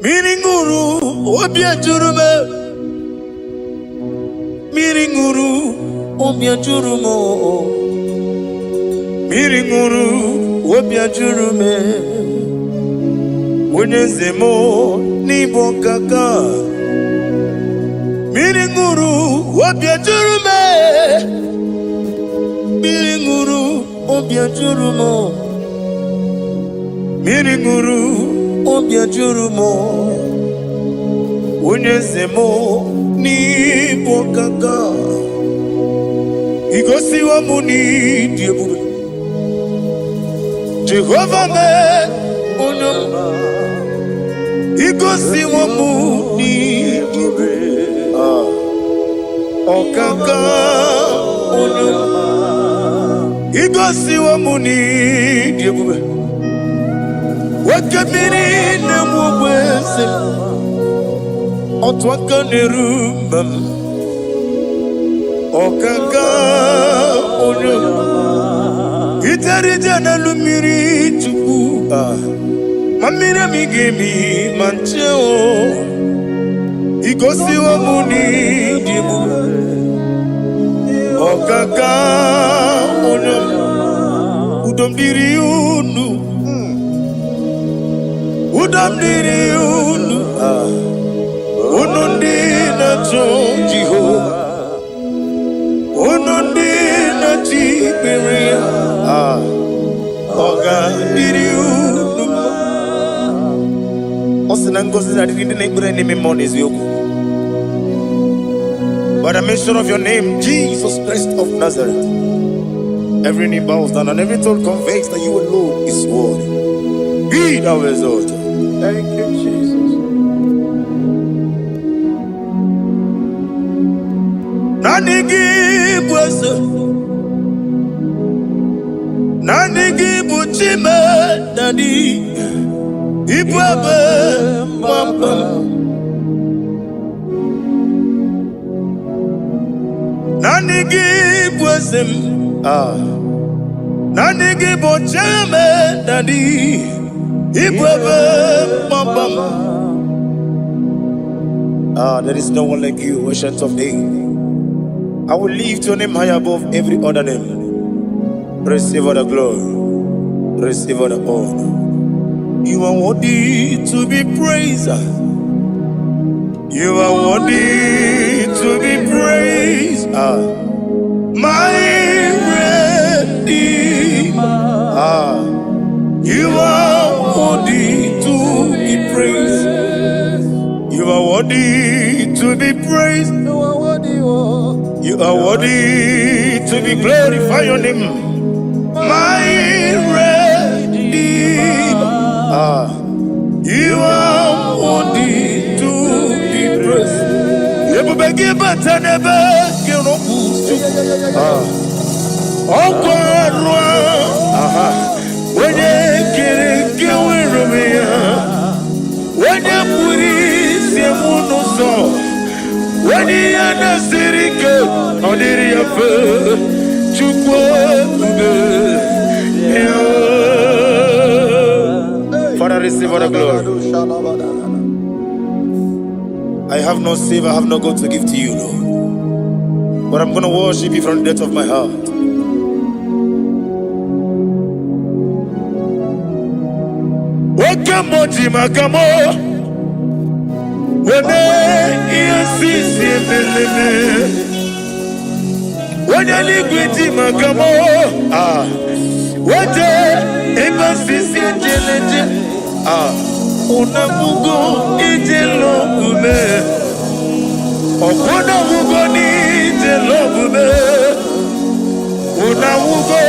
Miringuru obia jurume Miringuru obia jurumo Miringuru obia jurume Unyezemo nibo kaka Miringuru obia jurume Miringuru obia jurumo Miringuru obia jurumo Unyezemo nibo kaka Igosi wa muni diebube Jehovah me unyoma Igosi wa muni diebube Okaka unyoma Igosi wa muni diebube Wakabiri na mubweze Otwaka nerumbam Okaka unyoma Itarija na lumiri chuku Mamira migemi mancheo Igosi wa muni dibu Okaka unyoma Udomdiri unu Udomdiri unu Unundi na chonjiho Unundi na chiberia Oga diri unu Osinangosi na diri neighbor name monies yoku By the mention of your name, Jesus Christ of Nazareth, every knee bows down and every tongue confesses that you alone is worthy. Be thou exalted. Thank you, Jesus. Nanigi bwese, nanigi buchime, nani ibwebe mwamba. Nanigi bwese, nanigi buchime, nani ibwebe mwamba. There is no one like you, ancient of days. I will lift your name high above every other name. Receive all the glory. Receive all the honor. You are worthy to be praised. You are worthy to be praised. My Redeemer. You are worthy to be praised. You are worthy to be praised. You are worthy to be glorified your name, my Redeemer. You are worthy to be praised. You will be but never you know. Oh God, when you get when you put it, you will know. When you are the city, on the river, Father, receive all the glory. I have no save, I have no God to give to you, Lord. But I'm going to worship you from the depth of my heart. Welcome, when you liquidity makamo what emphasis unamugo ijelobume okona mugo ni ijelobume unamugo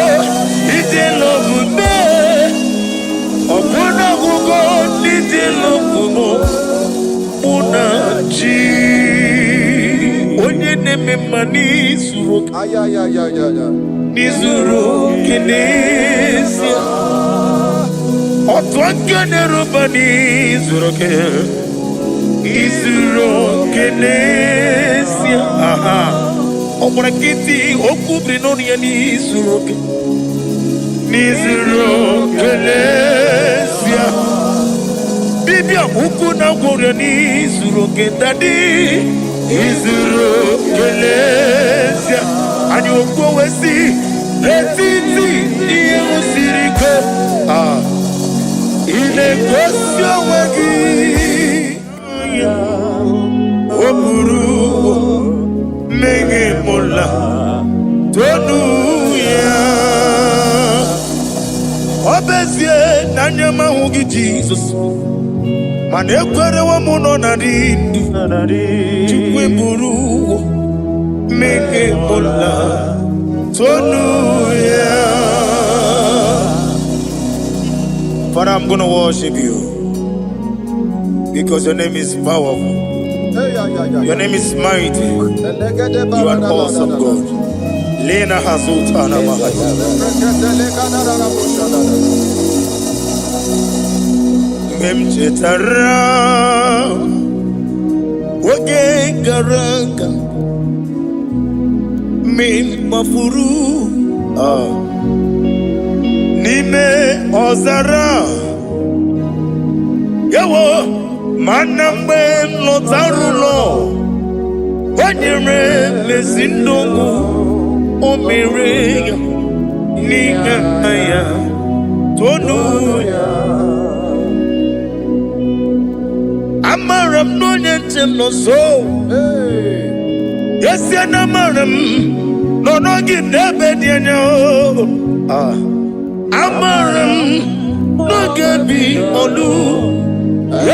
ijelobume okona mugo ijelobume unaji onye neme mani zuru nizuru kinesia otwangane rubani zuru ke izuru kinesia omrakiti okubri noni yani zuru ke nizuru kinesia Dibia huku na gworiani izuru kendadi izuru kelezia ani okwo wesi etiti iye usiriko ile kwesio wagi oburu menge mola tonu ya obezie nanyama hugi Jesus man ekwere wa muno na dindu chukwe buru menge mola tonu ya. Father, I'm going to worship you because your name is powerful. Your name is mighty. You are an awesome God. Lena Hazutana Mahaya. Memchetara Wage Garanga Min Mafuru Nime Ozara Yawo Manambe Lotarulo Wanyere Mesindongo Omire Nigaya Tonuya Amaram no Yentem no so Yes, Yanamaram no no give Nebediano Amaram no gebi olu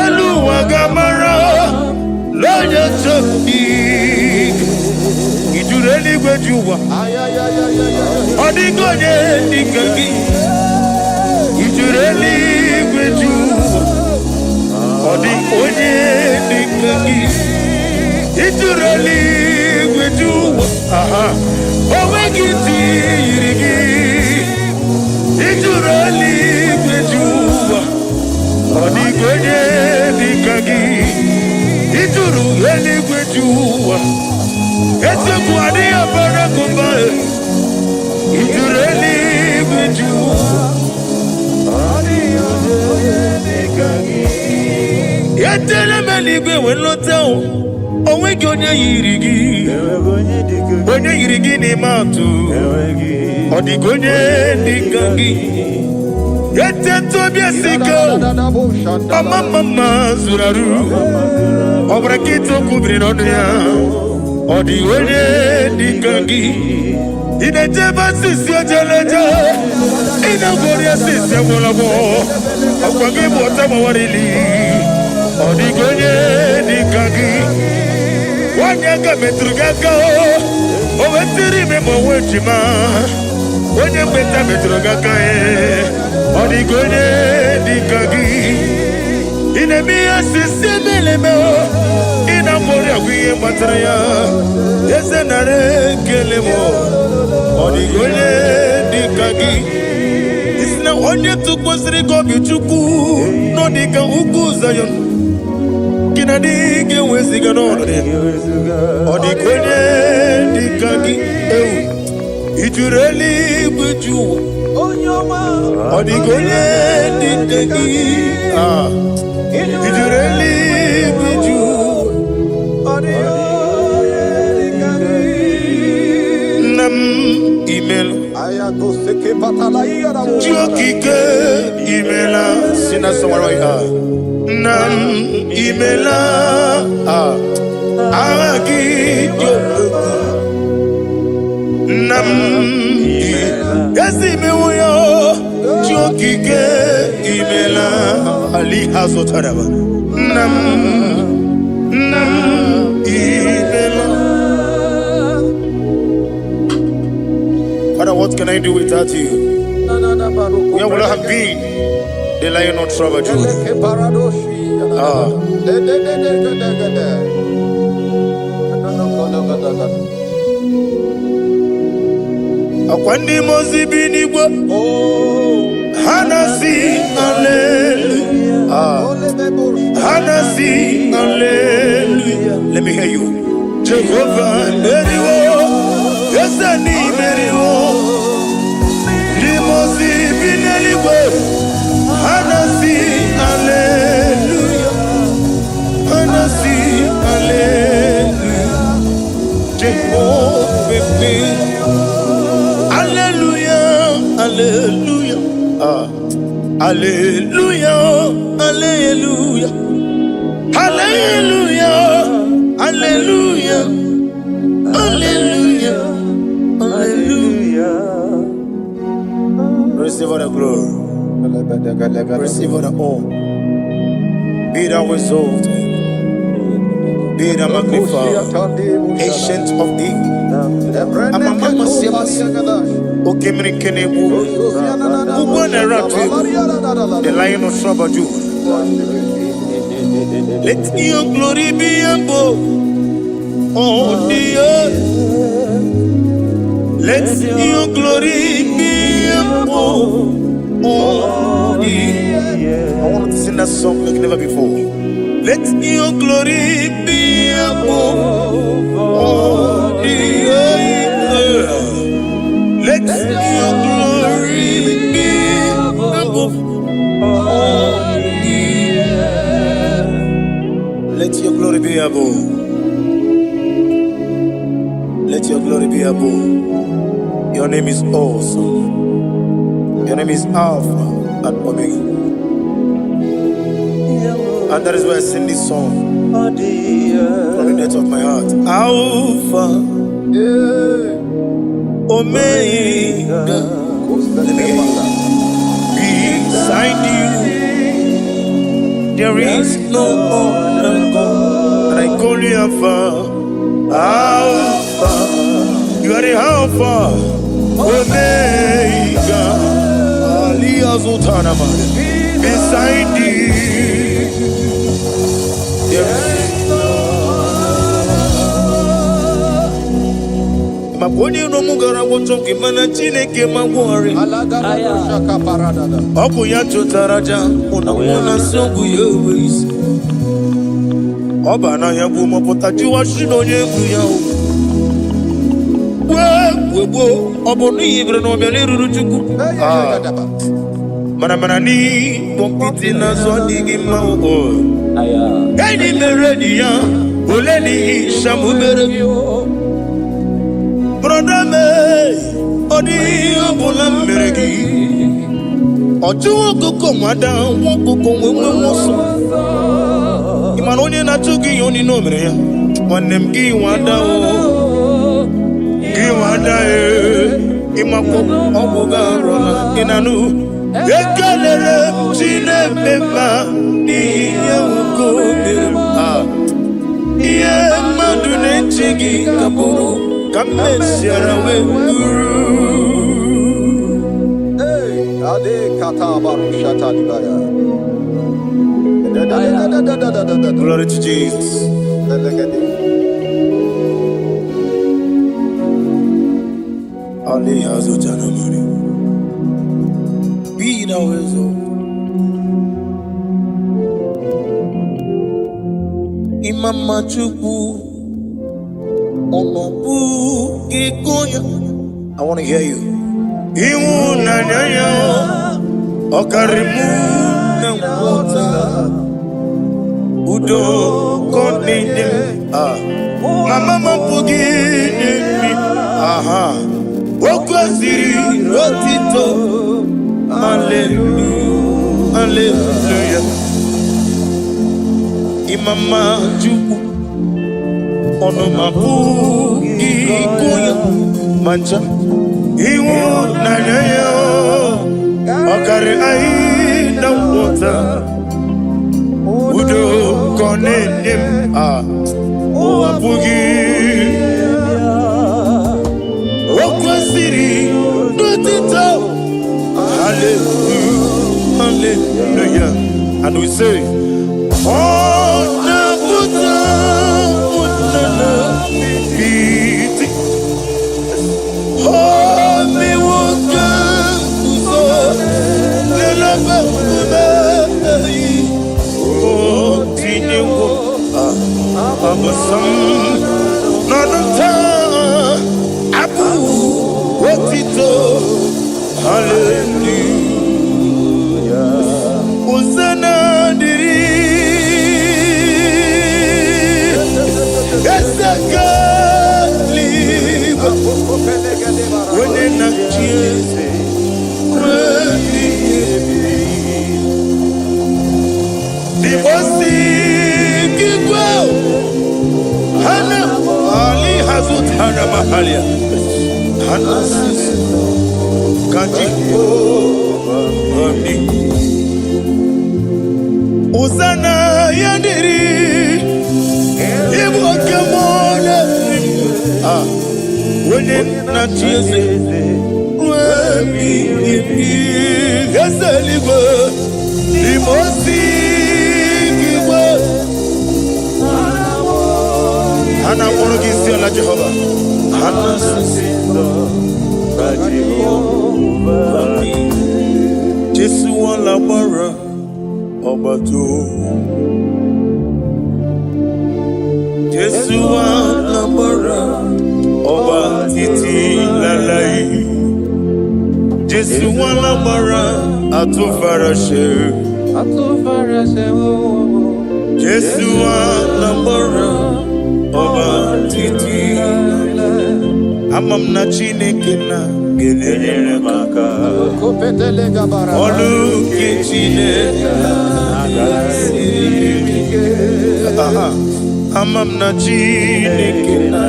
Elu wagamara Loya choki Ijureli gwejuwa Odigonye nikagi Ijureli gwejuwa Odigonye nikagi Ijureli gwejuwa Owegiti yirigi Ijureli gwejuwa Odigonye nikagi Ijureli gwejuwa Ese kuadi apara kumbae Ijureli gwejuwa Odigonye nikagi Yetele meligwe wenloteo Owegi onye yirigi Onye yirigi ni matu Odigonye nikagi Yete tobia siko Mama zuraru Obrakito kubri nodia Odigonye nikagi Inejeba sisi ojeleja Inagoria sisi mwolabo Okwagi mwota mawarili Odigonye nikagi Wanyaka metrugaka Owetiri memo wechima Onye mbeta metrugaka Odigonye nikagi Inemia sisi melemo Inamoria kuye matraya Yese nare kelemo Odigonye nikagi Isna onye tukwasiri gobi chuku Nodika uku zayon Kinadige weziga nore Odigonye nikagi Ijureli gwejuwa Odigonye nikagi Ijureli gwejuwa Nam imelo Jokike imela Sina samarwaya Nam imela Agi Nam Yasi mewoyo Jokike imela Ali hazotaraba Nam imela. Father, what can I do without you? Where would I have been? The Lion of Tribe of Judah. Akwandi mozi binigwa Hanasi hallelujah Hanasi hallelujah. Let me hear you. Jehovah Meriwo Yesani Meriwo Limozi binigwa Hanasi hallelujah Hallelujah, hallelujah, hallelujah, hallelujah, hallelujah, hallelujah. Receive all the glory. Receive all the honor. Be thou exalted. Be thou magnified. Ancient of days. Amamama siamasi. Okemri kenebu. Ubwana ratu. The Lion of Sabaju. Let your glory be above on the earth. Let your glory be above on the earth. I want to sing that song like never before. Let your glory be above all the earth. Let your glory be above all the earth. Let your glory be above. Let your glory be above. Your name is awesome. Your name is Alpha and Omega. And that is why I sing this song from the depth of my heart. Alpha, Omega. Let me hear you. Beside you, there is no other God. And I call you Alpha. Alpha, you are the Alpha, Omega. Beside you, Maponi no mugara wotoki mana chineke magwari. Oku ya chotaraja una songu yewis. Oba na ya gumo potaji wa shino yengu ya. Webo obonu ibre no bele ruruchuku. Mana ni pompiti na zodi gima o. Gani meredia oleni shamu berebio. Brother me odi obula meregi. Oju koko mada won koko wemoso. Imanonye na tugi yoni no mere ya. Wanem gi wada o. Gi wada e. Imako obuga rola inanu. Ekelere chinemema iye ukome iye madune chigi kaburu kamesiara wenguru. Hey, ade kata barushata libaya. Glory to Jesus. Ali azutana mari. Be thou exalted. Imama Chukwu Onobu Gikoya. I want to hear you. Iwu nanyaya Okarimu Nangwota Udo Koninde. Mama Mapugi Nimi. Aha. Okwaziri Rotito. Hallelujah, hallelujah. Imama Chukwu Onomabu Ikuya Mancha Iwu Nanyaya Okari Aina Wota Udo Konenim Owabugi Okwasiri Nutito. Hallelujah, hallelujah. And we say, oh, Nabuta, Biti, oh, me woka, uso, lelaba, oh, tinyo, abasam, nanata, abu, wotito. Hallelujah. Hosanna diri. Esakali. When na chiese. Azutana Mahalia. Hanasis. Kajiko. Uzana Yandiri. Ibu Kamona. When it not easy. Hana woro gisi ala Jehova. Hana sindo ba Jehova. Jesu wala mara obato. Jesu wala mara obatiti lalai. Jesu wala mara atufarashe. Jesu wala mara obatiti amam na Chineke na gelele maka olu ke Chineke amam na Chineke na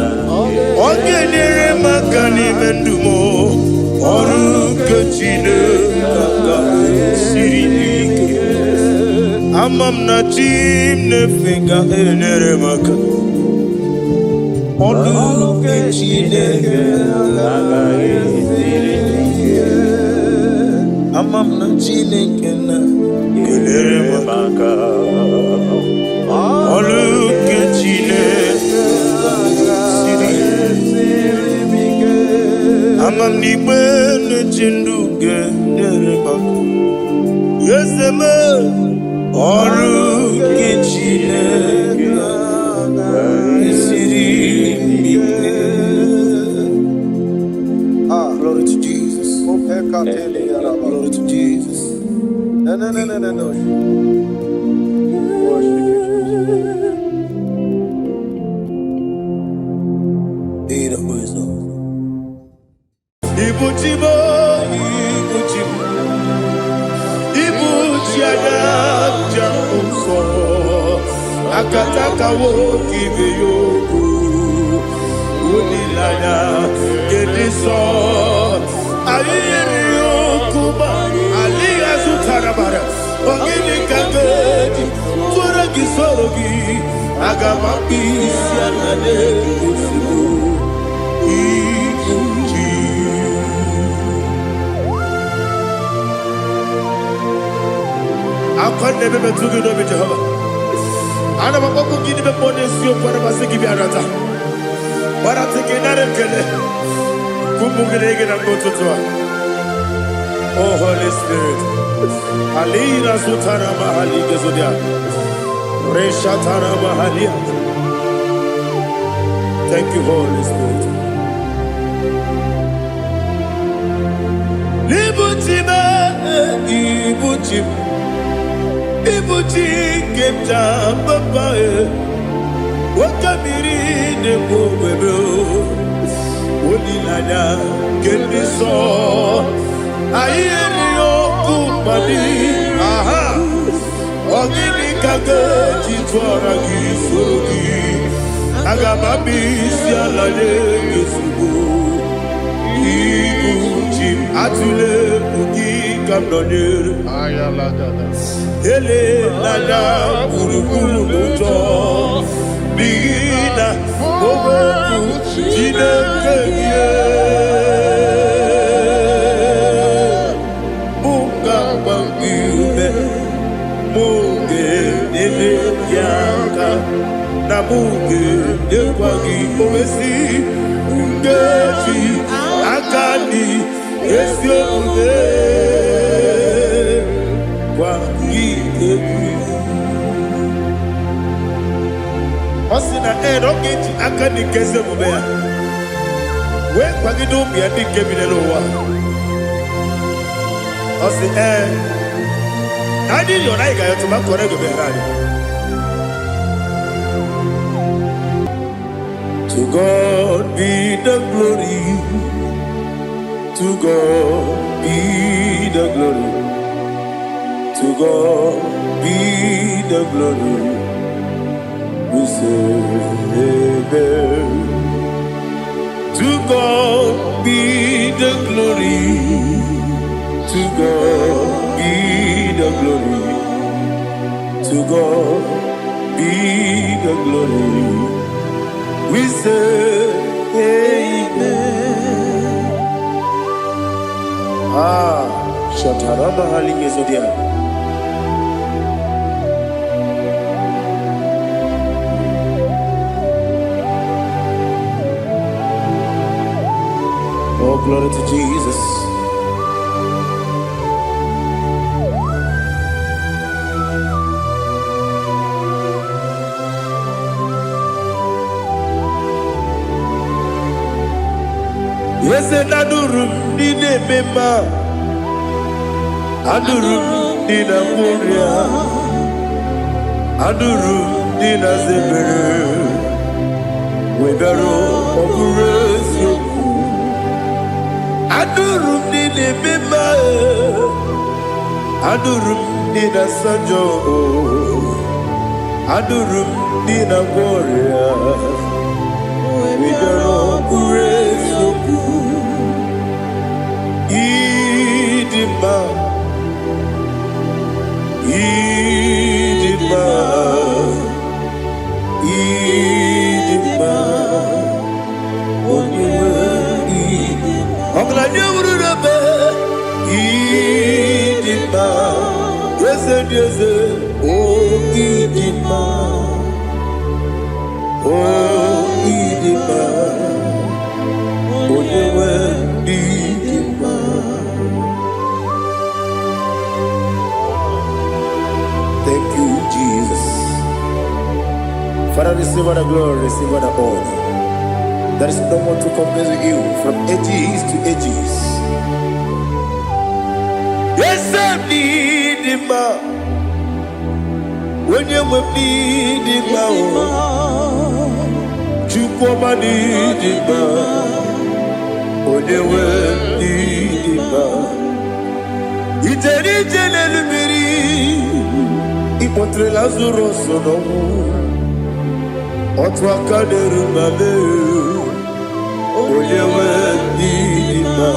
ogelele maka ni mendumo olu ke Chineke sirike amam na Chineke gelele maka Olu ke Chineke amam na Chineke na gelere maka olu ke Chineke amam ni bene chindu gelere maka yeseme olu ke Chineke Glory to Jesus. Glory to Jesus. No. Worship you, Jesus. Be the wisdom. Ibuchibo, Ibuchiada, Jamuso, Akataka wo kibeyoku, Unilaya, Gediso, Aliyokuba, Aliya Zutarabara, Ogini Kagedi, Tura Gisorogi, Agamapi, Sianade, Usibu, Ibuchi. I can't never be too good with Jehovah. I never want to give them money, so for the Masiki Biarata. But I'm taking that and get it. Kumugin and go to Tua. Oh, Holy Spirit. Alina Sutara Mahali Gezodia. Reshatara Mahalia. Thank you, Holy Spirit. Libutima, Ibutim. Ibuti kemta papa wakamiri ne bobebe onilada kendiso ayeri okupadi aha ogini kage jitwara gisorogi agamabi sialade gesugo ibuti atule ugi kamdonere ayalada ele lada buruburu luto bigina bobo Chineke ye munga bangibe munge nene yaka na munge yekwagi omesi ungeji akani esioge Osina rocketi akani keze mubea. We kwagido bia dike bilelowa. Osi nadi yona iga yotuma kore go berani. To God be the glory. To God be the glory. To God be the glory. We say, To God be the glory. To God be the glory. We say amen. Shatarama Halingezodia. Oh, glory to Jesus. Yes, and Adurum Dine Mema Adurum Dina Moria Adurum Dina Zebere Webero Oburesio Adurum Dine Mema Adurum Dina Sanjo Adurum Dina Moria Webero Oburesio Idima, Idima, Idima, Oniwe, Idima. Oglanya ururabe, Idima, Yeze, Yeze, oh Idima, oh Idima, Oniwe, Idima. Thank you, Jesus. Father, receive all the glory, receive all the honor. There is no one to compare with you from ages to ages. Yes, I need him. When you need him, you come and need him. When you need him, it's Ipotre Lazaro sono Otwa kaderu mame Oyewe dima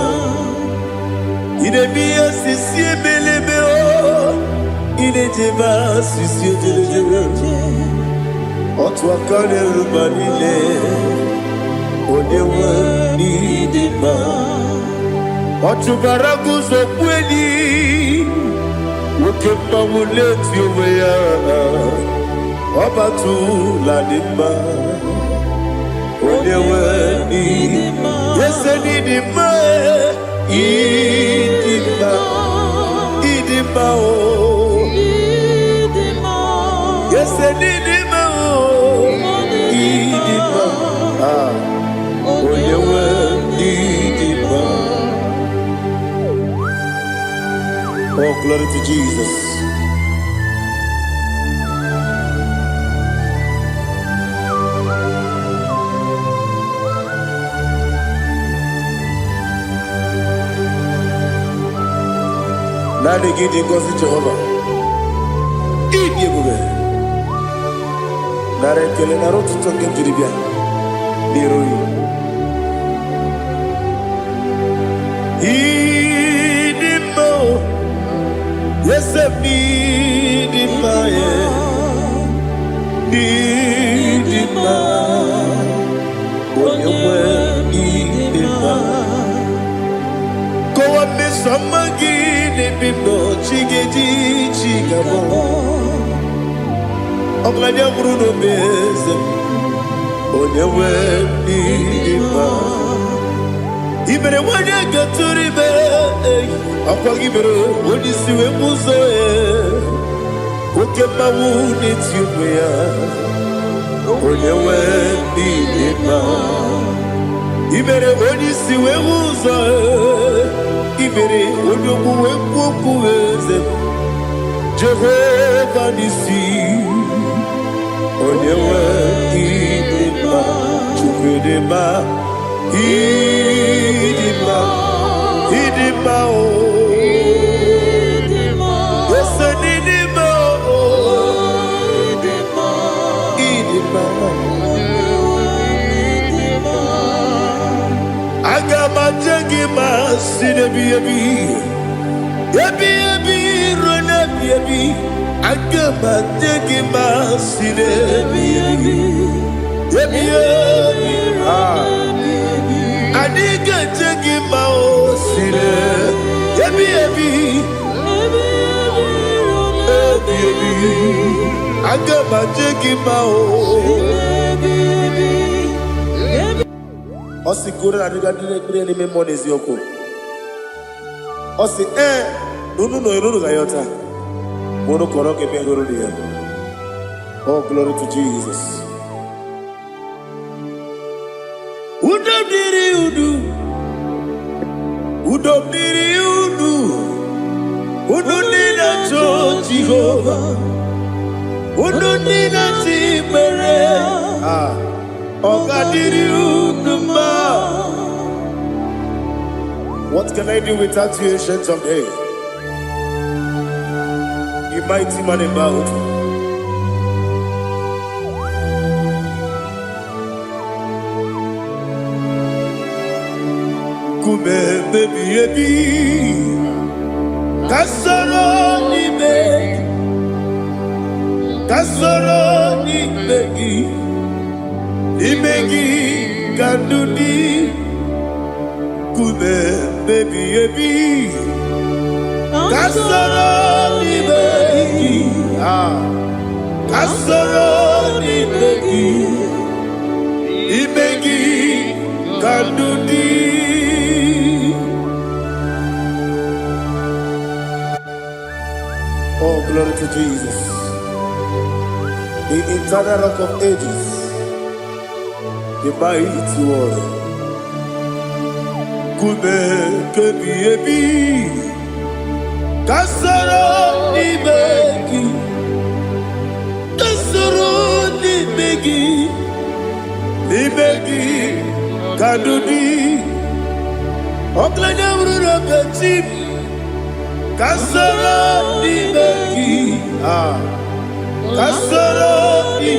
Ine biya sisi belebe o Ine jeba sisi jele Otwa kaderu manile Oyewe dima Otubaragu zokweni Woke mamuleti oweya Obatu ladima Onewe nidima Yese nidima Idima Idima o Yese nidima o Idima Onewe nidima. Oh, glory to Jesus. Nani gidi ngozi Jehovah. Idi ebube. Nare kele naro tutoke njiribia. Niroi. Idi mo. Yes, I need it, my need it, when you need it, go up, Miss Samagin, and be no chiggy, chigabo. I'm glad you're Bruno Bez, when you need it. Even when you get to the bed, I'll give it when you see a muso. Who can my wound it you wear? When you went in even when you see a muso, even when you go Jehovah Nissi. When you went in Idima, Idima, oh, yes, Idima, oh, Idima, Agama Jagima, sinebi ebi. Ebi ebi rona ebi. Agama tegi ma sinebi ebi. Ebi ebi. Adiga tegi ma o sine. Ebi ebi. Ebi ebi. Agama tegi ma o. Osi kura adiga dire ni me monezi yoko. Osi nunu no iruru gayota. Mono koroke me iruru dia. Oh, glory to Jesus. Udo diri udu. Udo diri udu. Udo nina to Jehovah. Udo nina tibere. Oga diri udu ma. What can I do without you, ancient of days? You mighty man in battle. Kume baby ebi, kasoro ni megi, kandudi. Kume baby ebi, kasoro ni megi, kasoro ni megi, kandudi. Oh, glory to Jesus, the eternal rock of ages, the mighty one. Kume kebi ebi, kasoro ni megi, kadudi. Oklanya urura betip, kasoro ni megi, kasoro ni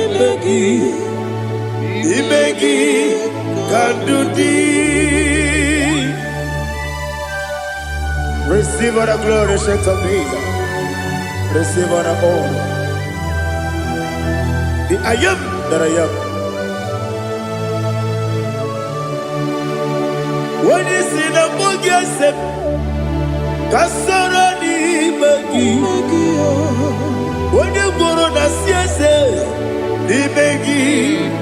megi, kadudi. Receive all the glory, strength of Jesus. Receive all the honor. The I am that I am. When you see the book, you say, kasoro ni megi. When you go to the siese, ni megi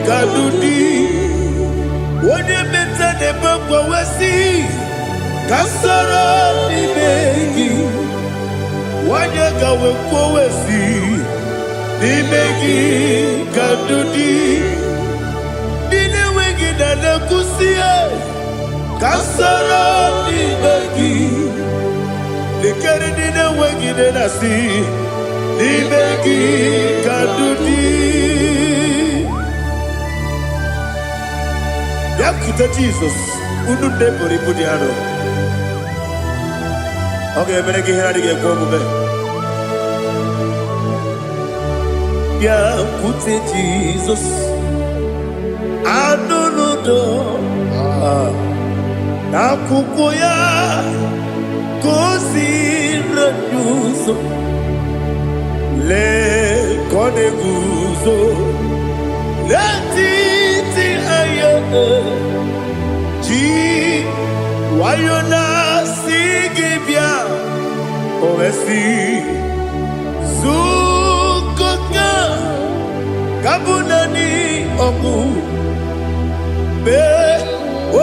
kadudi. When you meet the book, we see. Kasoro ni megi, wanyaka wekowesi, ni megi kadudi, dine wegi na kusiye. Kasoro ni megi, likari dine wegi na si, ni megi kadudi. Yakuta Jesus, unu debori pudiano. Okay, I'm going to get go move. Yeah, put it Jesus. I don't know. Na kukoya kosi renuso le kone guzo le titi ayane ji wayona sigibia oesi sukoka kabunani oku be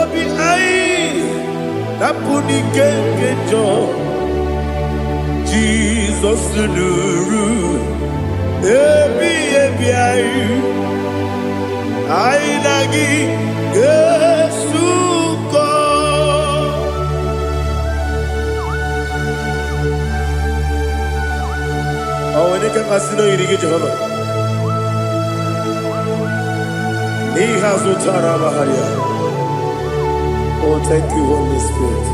obi ai napuni kenkejo Jesus nuru ebi ai ai nagi Yesuko. Oh, when you can casino, you get Jehovah. He has Utara Maharia. Oh, thank you, Holy Spirit.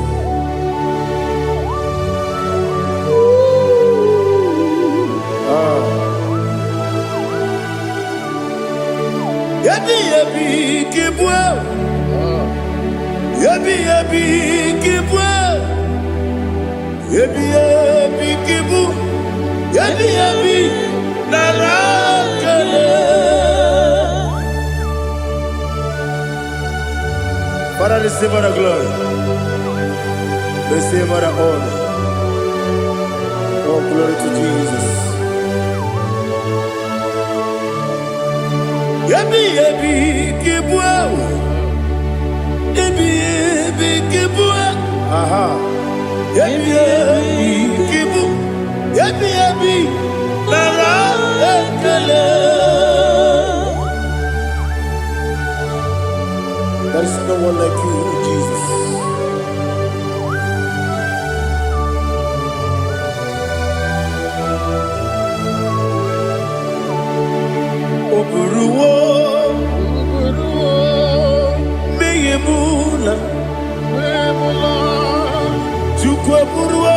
Yabi kibwe. Ebi ebi kibu, ebi ebi narakele. Father, receive all the glory, receive all the honor. Oh, glory to Jesus. Ebi ebi kibu, ebi ebi kibu. Aha. Ebi ebi kibu, ebi ebi nara ekele. There is no one like you, Jesus. Oburuwo, meyemula, Chukwu oburuwo,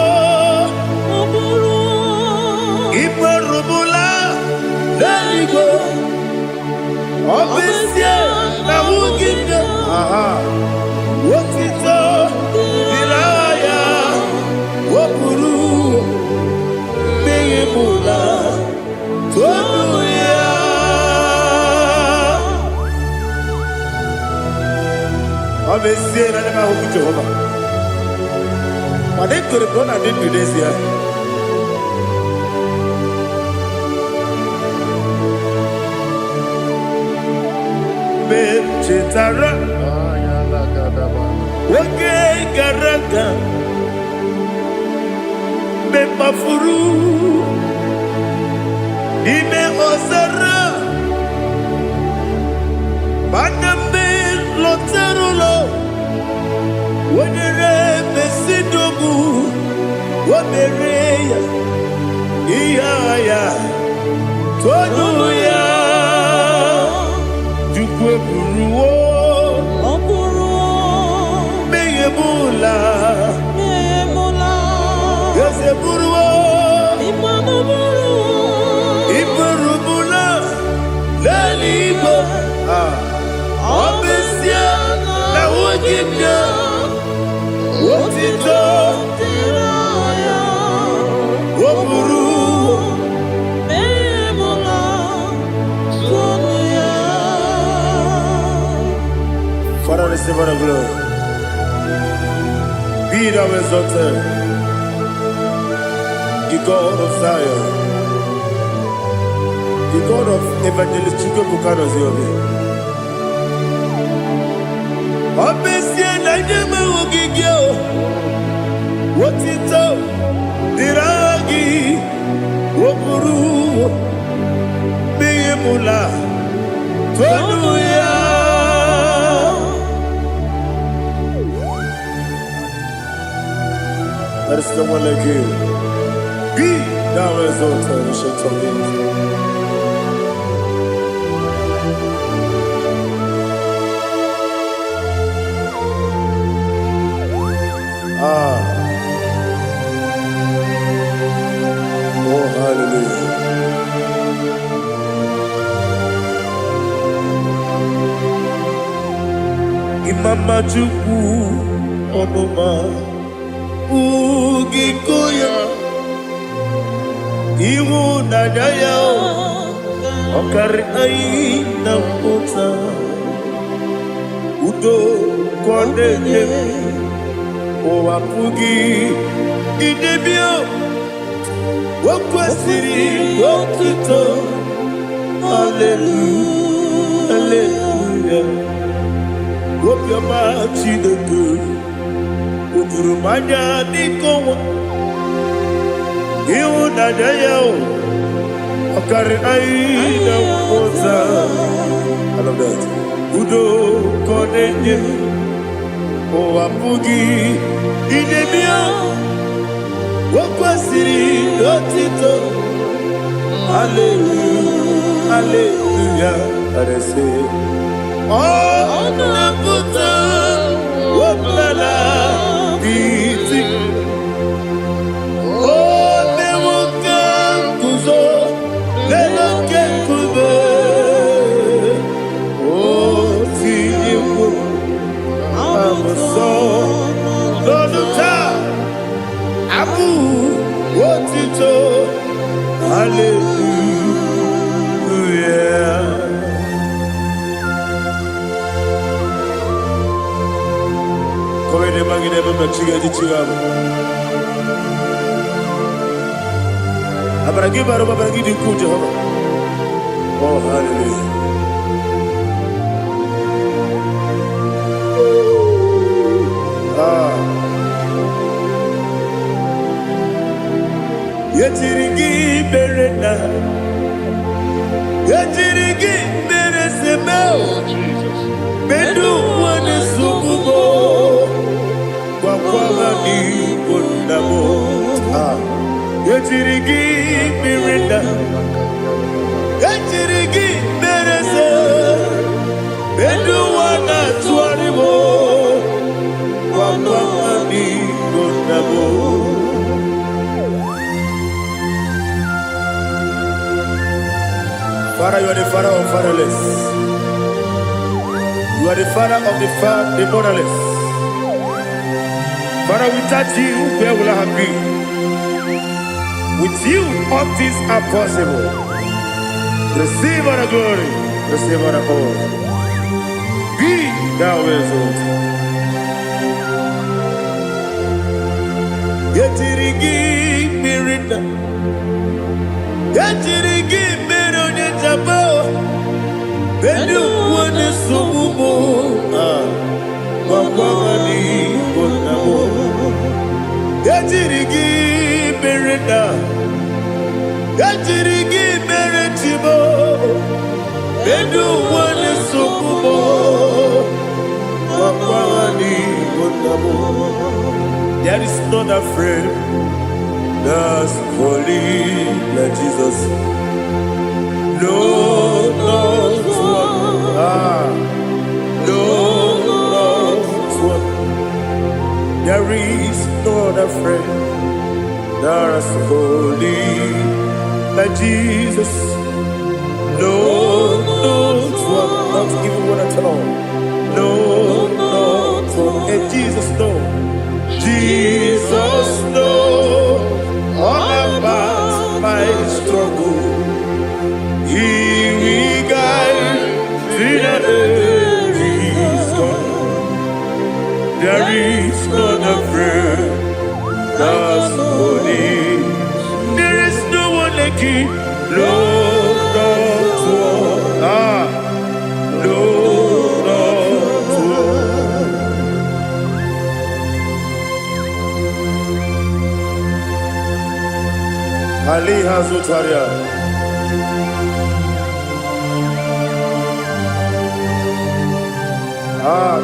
imerubula, n'eluigwe, obesie na wugide. Aha, otito dịrị ya, oburuwo, meyemula, tonu ya. Obesie na nema huku Jehova. Made kore bro na din Indonesia. Chetara Wage garaga Mepafuru Ime ozara Banambe loterulo Wenere mesidogu Wabereya Iyaya Tonuya Jukwe buruwo Meyemula Yose buruwo Iburubula Lelibo Obesia Na wogibya Otito Woburuwo Father, receive all the glory. Be thou exalted, the God of Zion, the God of Evangelist Chike Bukano Ziobi. Obesie na nyeme ogigio, wotito diragi, woburu, biyemula, tonuya. There is no one like you. Be thou exalted, ancient of days. Oh, hallelujah. Imama Chukwu Onuma Ugikoya Iwu Nadaya Okari Aina Kota Udo Kondeye Owapugi Idebio Wakwasiri Wakito Hallelujah Hallelujah Wopiama Chineke Udurumanya Nikowa Iwu Nadaya Okari Aina Kota I love that Udo Kondeye Owapugi Idebio Wakwasiri Otito Hallelujah Hallelujah And I say Oh Nabuta Wapala Iti Oh Newoka Kuzo Leloke Kube Oh Tiyiwo Amuso Doduta Abu Oh, hallelujah. Yetirigi berena, yetirigi beresemeo, bedu wane sukubo, kwa ni kundamo. Yetirigi berena, yetirigi berese, bedu wana tuaribo, kwa ni kundamo. Father, you are the father of fatherless. You are the father of the motherless. Father, without you, where will I have been? With you, all things are possible. Receive all the glory, receive all the honor. Be thou exalted. Yetirigi mirina, yetirigi mironye jabo, bedu wane subumo, wakwani konamo. Yetirigi mirina, yetirigi miretibo, bedu wane subumo, wakwani konamo. There is not a friend that's holy like Jesus. No, not one. No, not one. There is no other friend that's holy like Jesus. No, not one. Not even one at all. No, not one. And Jesus, no. Jesus knows all about my struggle. He will guide me there is gone. There is not a friend that's holy. There is no one like him. Lord, not one. Lord, not one. Ali Hazutaria.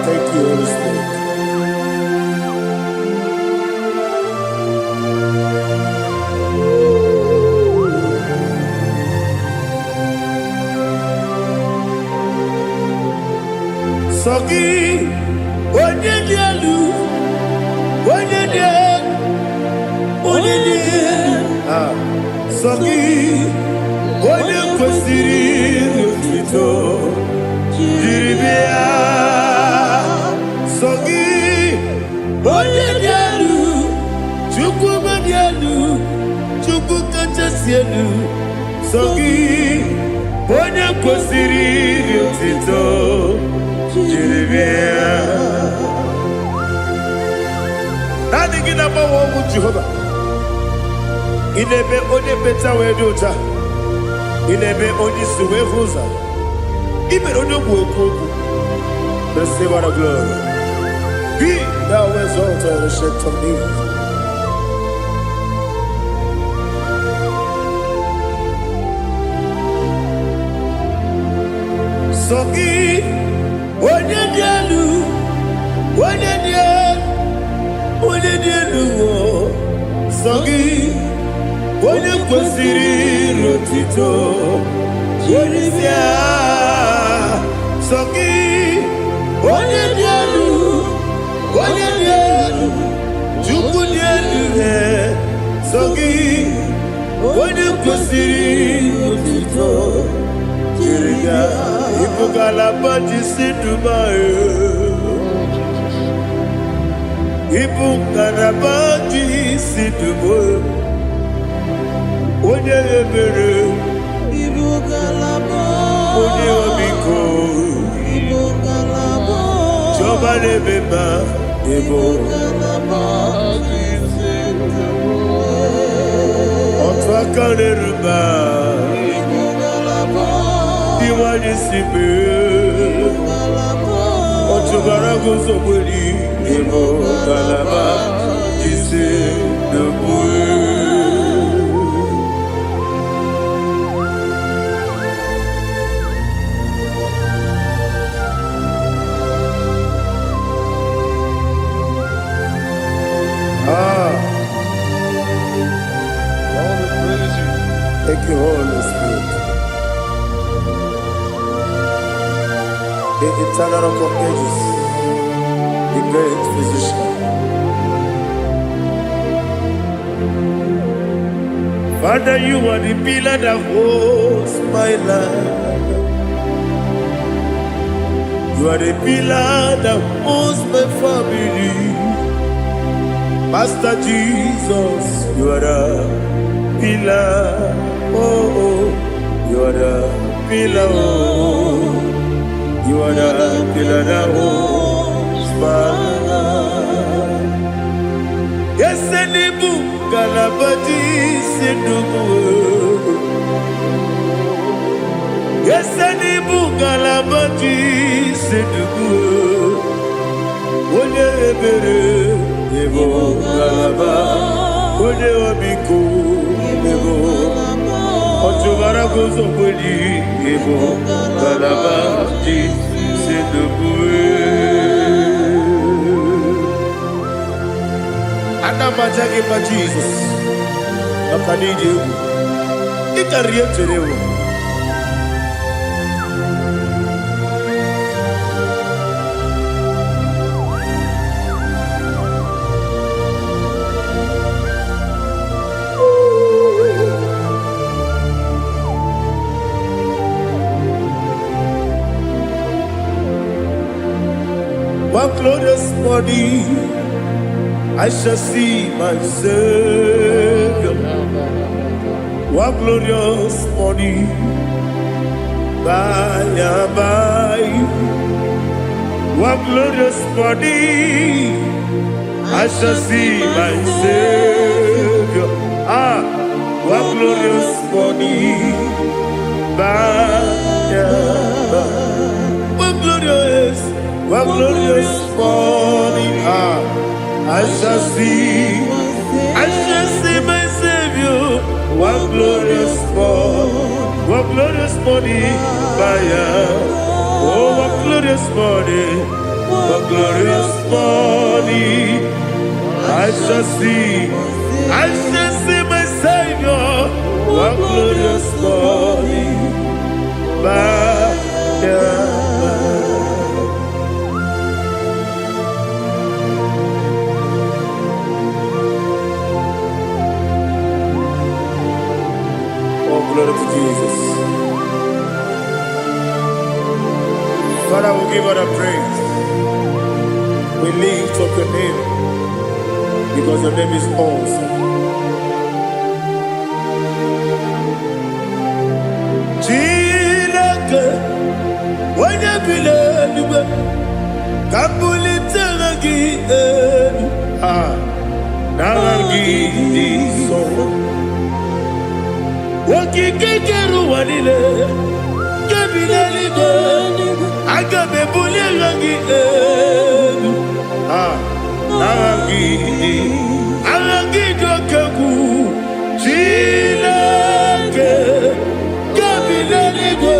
Thank you, Holy Spirit. Sogi, onye dialu, onye dialu, onye dialu. Sogi, onye kwesiri n'otito, jiri bịa. Sogi, onye dialu, Chukwu dialu, Chukwu kachasị elu. Sogi, onye kwesiri n'otito, jiri bịa. Naanị gị na-agbanwe ọgwụ Jehova. Inebe onye beta wee dị ụta. Inebe onye isi wee hụ ụzọ. Imere onye okwu ekwu okwu. Receive all the glory. Be thou exalted, ancient of days. Sogi, onye dị elu, onye dị elu, onye dị elu. Sogi, onye kwesịrị n'otito, jiri bịa. Sogi, onye dị elu, onye dị elu, Chukwu dị elu. Sogi, onye kwesịrị n'otito, jiri bịa. Ibu galaba jisi Dubai. Ibu galaba jisi Dubai. Onye ebere, Ibu galaba. Onye obiko, Ibu galaba. Jọba lebeba, Igbo. Otwakaneruba. Iwani sibe. Otubarago sobuli. Igbo galaba. Jise debue. Thank you, Holy Spirit. The eternal rock of ages, the great physician. Father, you are the pillar that holds my life. You are the pillar that holds my family. Master Jesus, you are the pillar. Oh, you are the pillar. Oh, you are the pillar that holds my life. Yes, any book, Galabati, Sidubu. Yes, any book, Galabati, Sidubu. One ebere, Ebo Galaba, One Obiku, Ebo. Otubara gozo boli, Ebo Galaba, Sidubu. Anamajagi pa Jesus, Nakanidi, Ikariyeterewo. One glorious body, I shall see my Savior. One glorious body, by and by. One glorious body, I shall see my Savior. One glorious body, by and by. One glorious morning, I shall see my Savior. One glorious morning, oh, one glorious morning, I shall see my Savior. One glorious morning, glory to Jesus. Father, we give all the praise. We lift up your name because your name is awesome. Chilaka, when you believe, Kabuli Tanagi, Naragi, so. Wakikekeru wanile, kabila libe, agabe bule rangi edu. Arangi dokagu, chilake, kabila libe,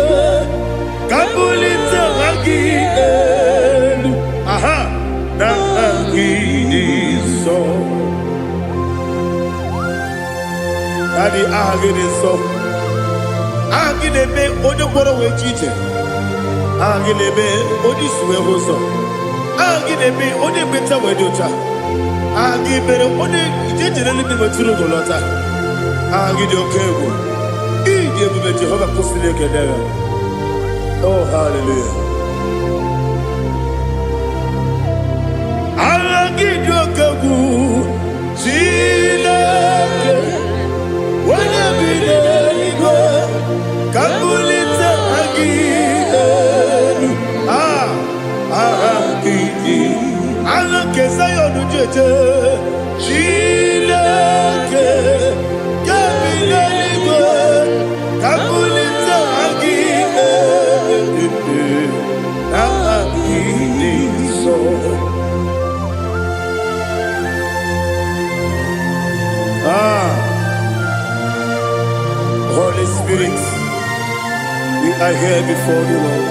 kabulita rangi edu. Narangi so. Daddy, agide so. Agide be odokoro we chiche. Agide be odisuwe hoso. Agide be ode beta we docha. Agide be ode ijejere libi beturu golota. Agide okego. Ide be Jehovah kusile kedera. Oh, hallelujah. Agide okego. Chile. Kesa jete Chileke Kabilaligwe Kabulita Agi so Holy Spirit, we are here before you, Lord.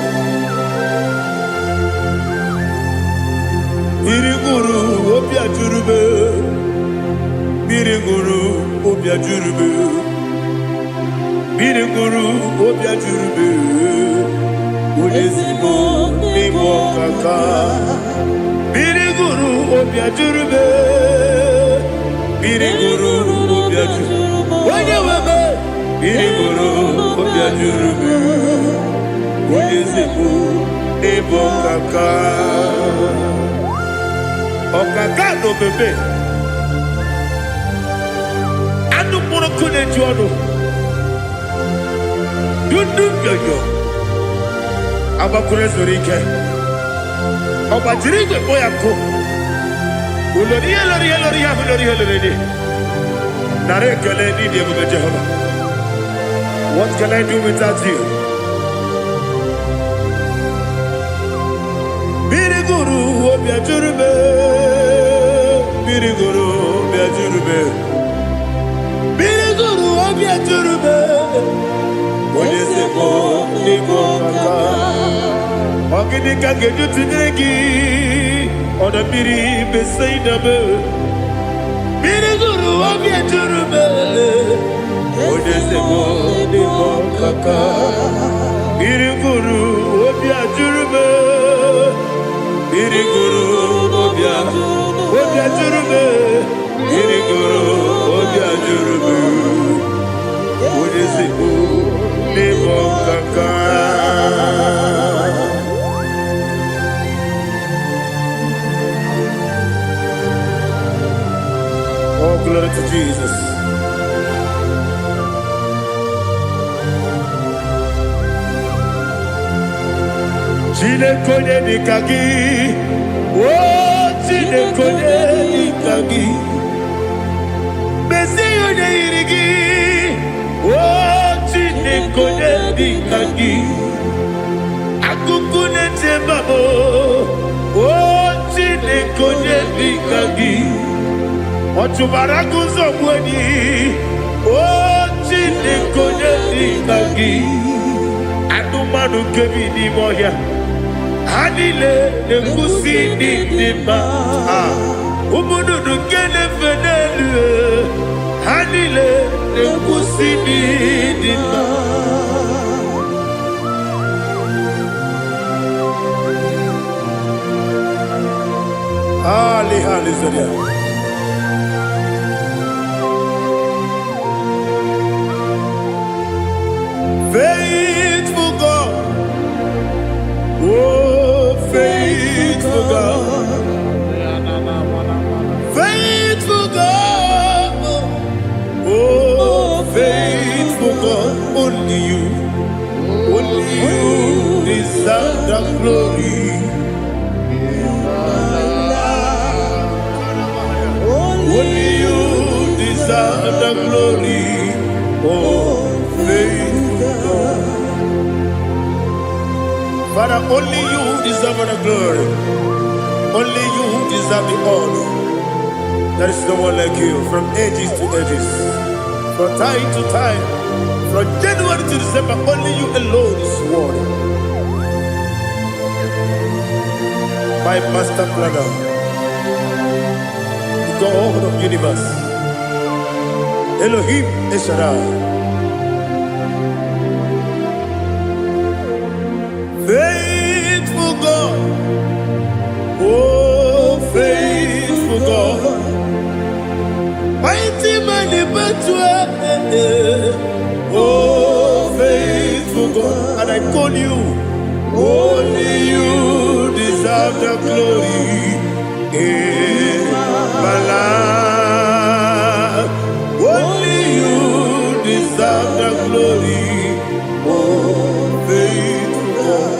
Biriguru Obia Jurube, Biriguru Obia Jurube, Biriguru Obia Jurube, Ulezimo Nimo Kaka, Biriguru Obia Jurube, Biriguru Obia Jurube, Wanyawebe, Biriguru Obia Jurube, Ulezimo Nimo Kaka. Okaka no bebe anu moro kune jono dundu yoyo abakure zorike obajiri gbe boya ko ulori nare kele ni de mo Jehovah. What can I do without you? Biriguru Obia Jurube, Biriguru Obia Jurube, Biriguru Obia Jurube, Odesebo Niko Kaka, Ogidika Geju Tinegi, Oda Biri Besaidabe, Biriguru Obia Jurube, Odesebo Niko Kaka, Biriguru Obia Jurube. Biriguru Obia Jurube, Biriguru Obia Jurube, Odesebo Niko Kaka. Oh, glory to Jesus. Chinekonye nikagi, oh chinekonye nikagi, Mesiyo ne irigi, oh chinekonye nikagi, Akukune tebabo, oh chinekonye nikagi, Ochubaraku zomweni, oh chinekonye nikagi, Adumanu kebi ni moya. Hanile nekusi nima, umudu kene fenelu. Hanile nekusi nima. Ali Zodia. Faithful God, oh faithful God, faithful God, oh faithful God, only you deserve the glory. Only you deserve the glory, oh faithful God. Father, only you deserve the glory. Only you deserve the honor. There is no one like you from ages to ages, from time to time, from January to December. Only you alone is worthy. My master planner, God of universe, Elohim Eshadai, faithful God, oh faithful God, mighty man in battle, oh faithful God, and I call you, only you deserve the glory. My life, only you deserve the glory. Oh, faithful God,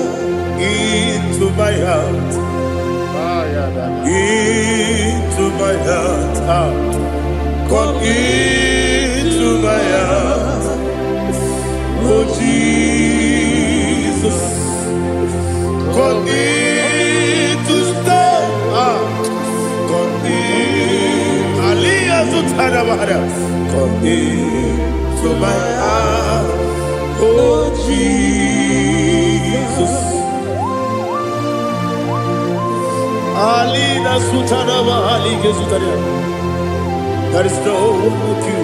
into my heart, into my heart. Come into my heart. Oh Jesus, come in to stay. Come in. Aliyah Zutadabara. Come in to my heart. Oh Jesus. Alina Sutanaba Alige Sutaria. There is no one like you.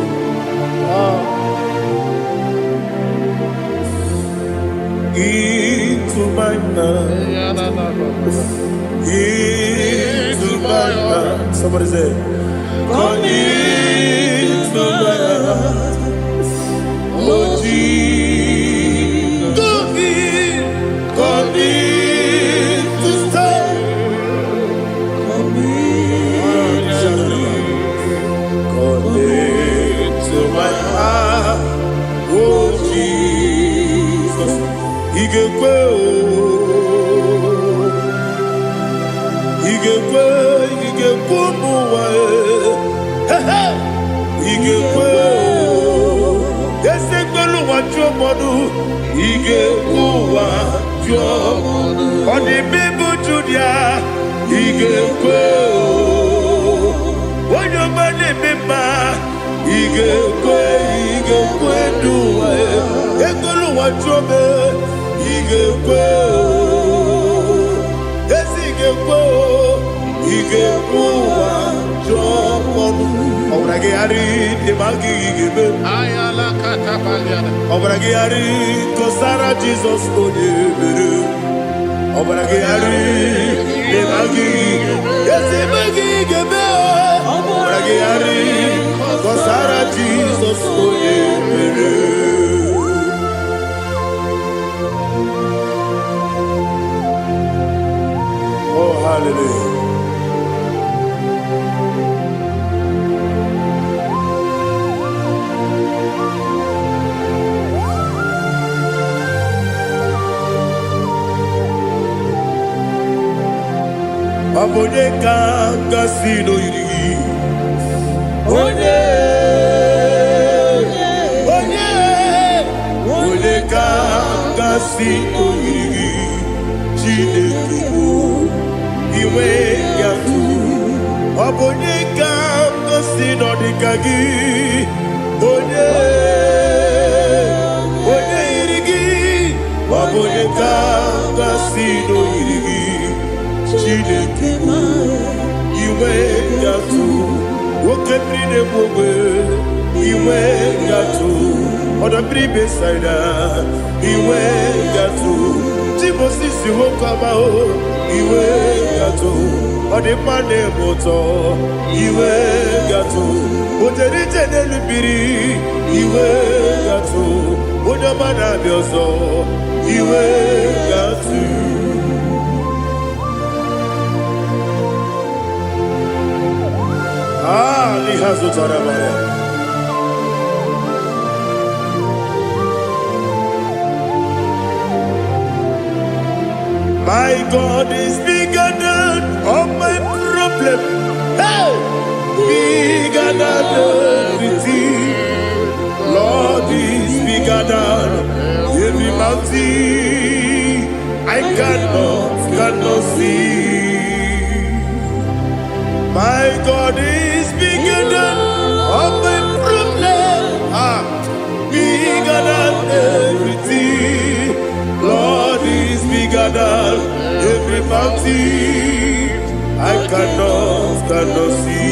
Into my heart. Into my heart. Somebody say, come into my heart. Oh Jesus, come in to stay. Come into my heart. Oh Jesus, He can go. He can go away. He can go. Yes, they go to what your mother. He can go what your mother. On the people Julia, he can go. When your money member, he can go do it. They go to what your mother. He can go. Yes, he can go. He can go what your mother. Obragari de magi gibe. Ayala katapaliana. Obragari to Sarah Jesus onye mere. Obragari de magi. Yes, magi gibe. Obragari to Sarah Jesus onye mere. Oh, hallelujah. Abone kanga sino iri. Onye kanga sino iri. Chineke o iwe yatu. Abone kanga sino dikagi. Onye irigi. Abone kanga sino iri. Chineke iwe gatu woke bride bobe iwe gatu oda bribe saida iwe gatu timosisi wokama o iwe gatu ode mane moto iwe gatu oderite nelubiri iwe gatu oda mana bioso iwe gatu. My God is bigger than all my problem. Hey! Bigger than everything. Lord is bigger than every mountain I cannot see. My God is bigger than all my problem. Bigger than everything. Lord is bigger than every mountain I cannot see.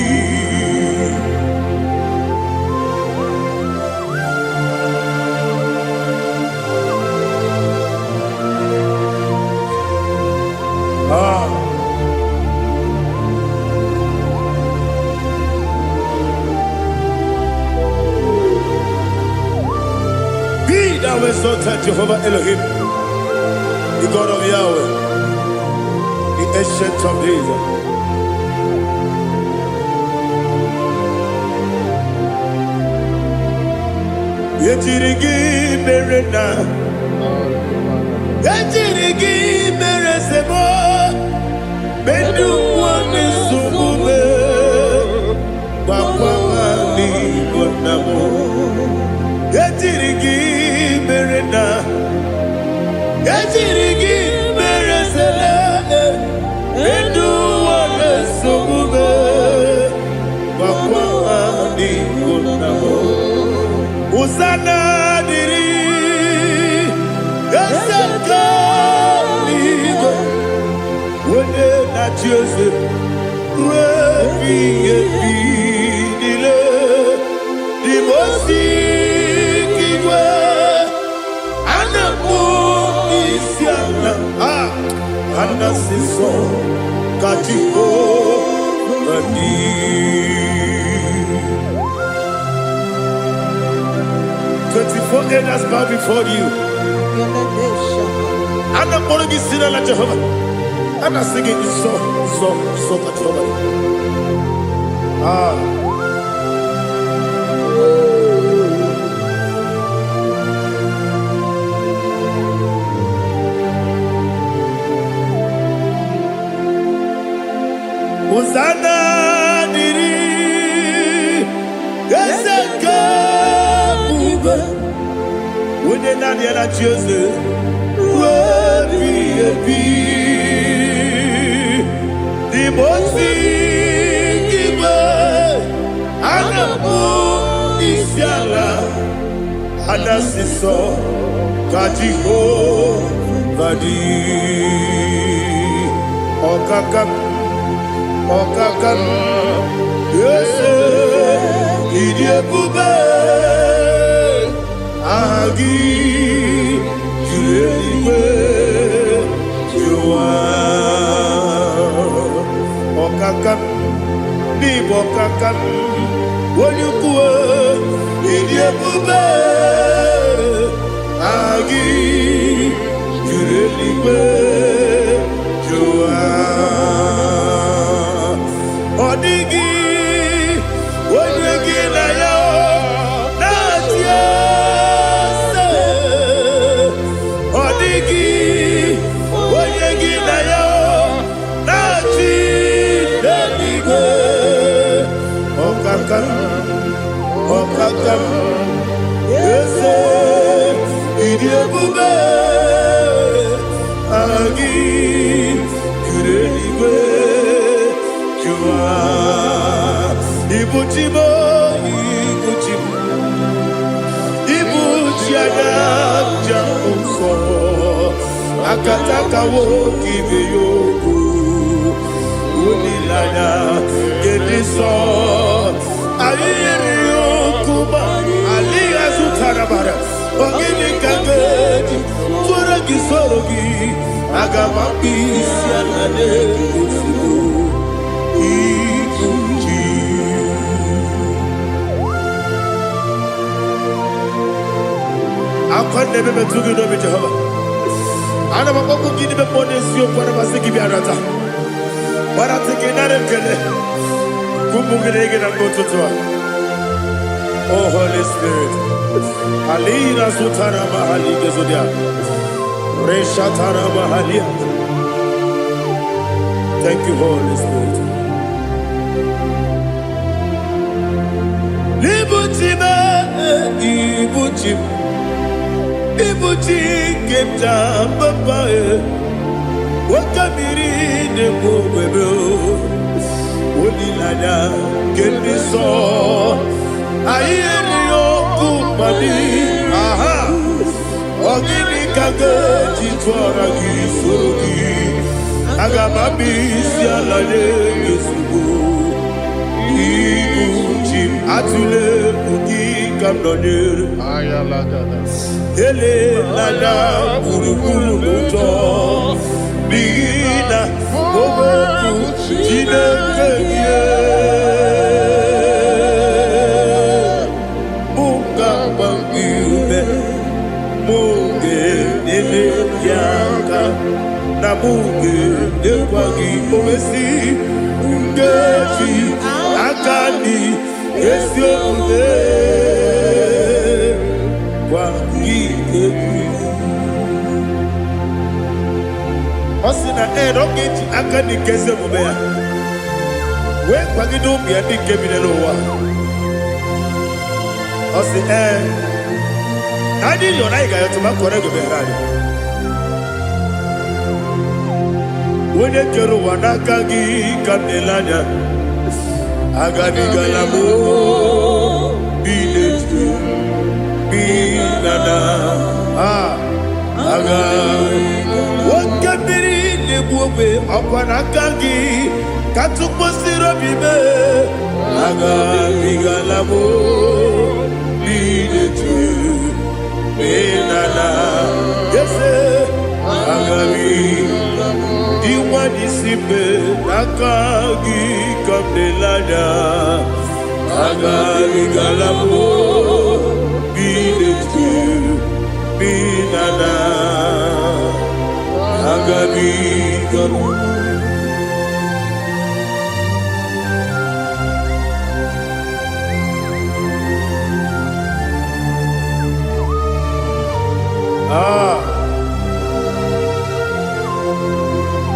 Be thou exalted, Jehovah Elohim, the God of Yahweh, the ancient of days. Yetirigi merena, yetirigi meresemo, bedu wane sumube. na Jose, Rebi Ebidile, the Mosi Kiwe, Anamu Isiana, Anasiso, Katiko, Badi. 24 elders bow before you. And I'm going to be singing like Jehovah. And I'm singing this song like Jehovah. Hosanna diri, Yeseka Uba, Wune Nadia na Jose, Rebi the Mosi Kiwe, Anamu Isiala, Anasiso, Katiko, Badi, Okakam, Yese, Idiebube, Agi, Juliwe, Jua, Okakam, Bibokakam, Wonyukue, Idiebube, Agi, Juliwe, Jua. Odigi, Odigi na yo, na tiese. Odigi, Odigi na yo, na tiese. Okakam, Yese, Idiebube, Agi, Kureliwe. Ibuchimo, Ibuchiada, Jamuso, Akataka woki beyoku, Unilaya, Gediso, Ayeriokuba, Alia Zutarabara, Ogini Kageti, Turagi Sorogi, Agamaki, Sianade, I can't never be too good over Jehovah. I never go to give the bonus you for a Masiki Biarata. But I'm thinking that I'm going to go to Tua. Oh, Holy Spirit. Alina Sutana Mahali Gezodia. Reshatana Mahalia. Thank you, Holy Spirit. Ibuchi kemja papa wakamiri de bobebe onilanya kendiso ayeni okupani aha ogini kage jitwara gisogi agamabi sialale yesugo Ibuchi atule ugi kamdonir ayalagada ele lada buruburu moto bina oboku jinekeye munga bangiume munge nene yaka na munge nekwagi owesi ngeji akani esiode Osina rocket akani keze mubea. We kwagido bia di kebine lowa. Osi Nadi yona iga yoto makore go berani. Wene kero wanaka gi kanelanya. Agani galamo binetu binana aga wakabiri na-egbu ọkwa n'aka gị ka tụkwasịrị obi m agabigala m idetu menala ese agabigala m diwa disipe n'aka gị ka m na-elada agabigala m idetu menala agabigala m.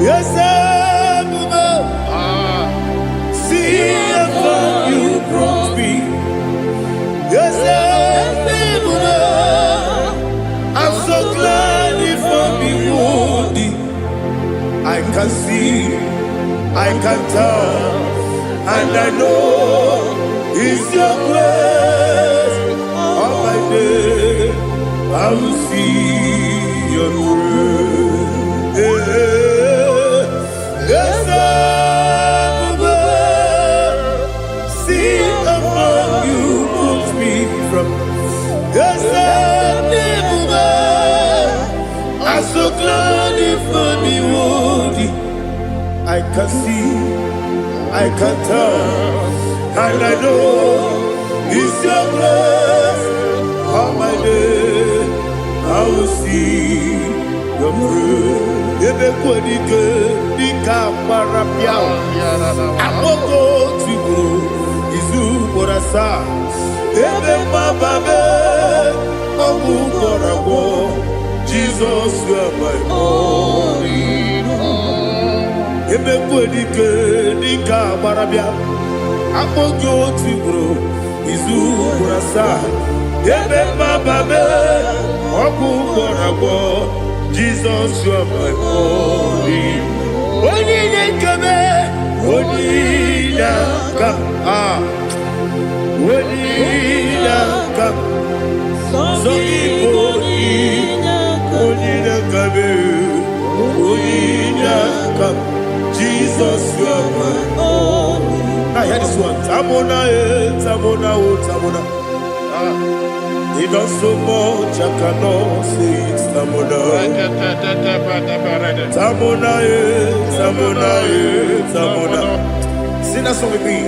Yes, see how far you brought me. Yes, I'm so glad if I'm worthy. I can see, I can tell, and I know it's your grace. All my day, I will see your grace. Yes, see how far you put me from. Yes, I'm so glad if I'm worthy. I can see, I can tell, and I know it's your grace. All my day, I will see your grace. Ebekwadike dika parapia akoko tibo izu borasa ebe mababe ogu korabo Jesus you are my only hope. Ebekwadike dika parapia akoko tibo izu borasa ebe mababe ogu korabo Jesus, you are my only. Only come, only come, only come. So only come, only come. Jesus, you are my only. Now hear this one. Tamona, tamona, tamona. He does so much, I cannot say it's Tamona. Tamona, Tamona, Tamona. Sing that song with me.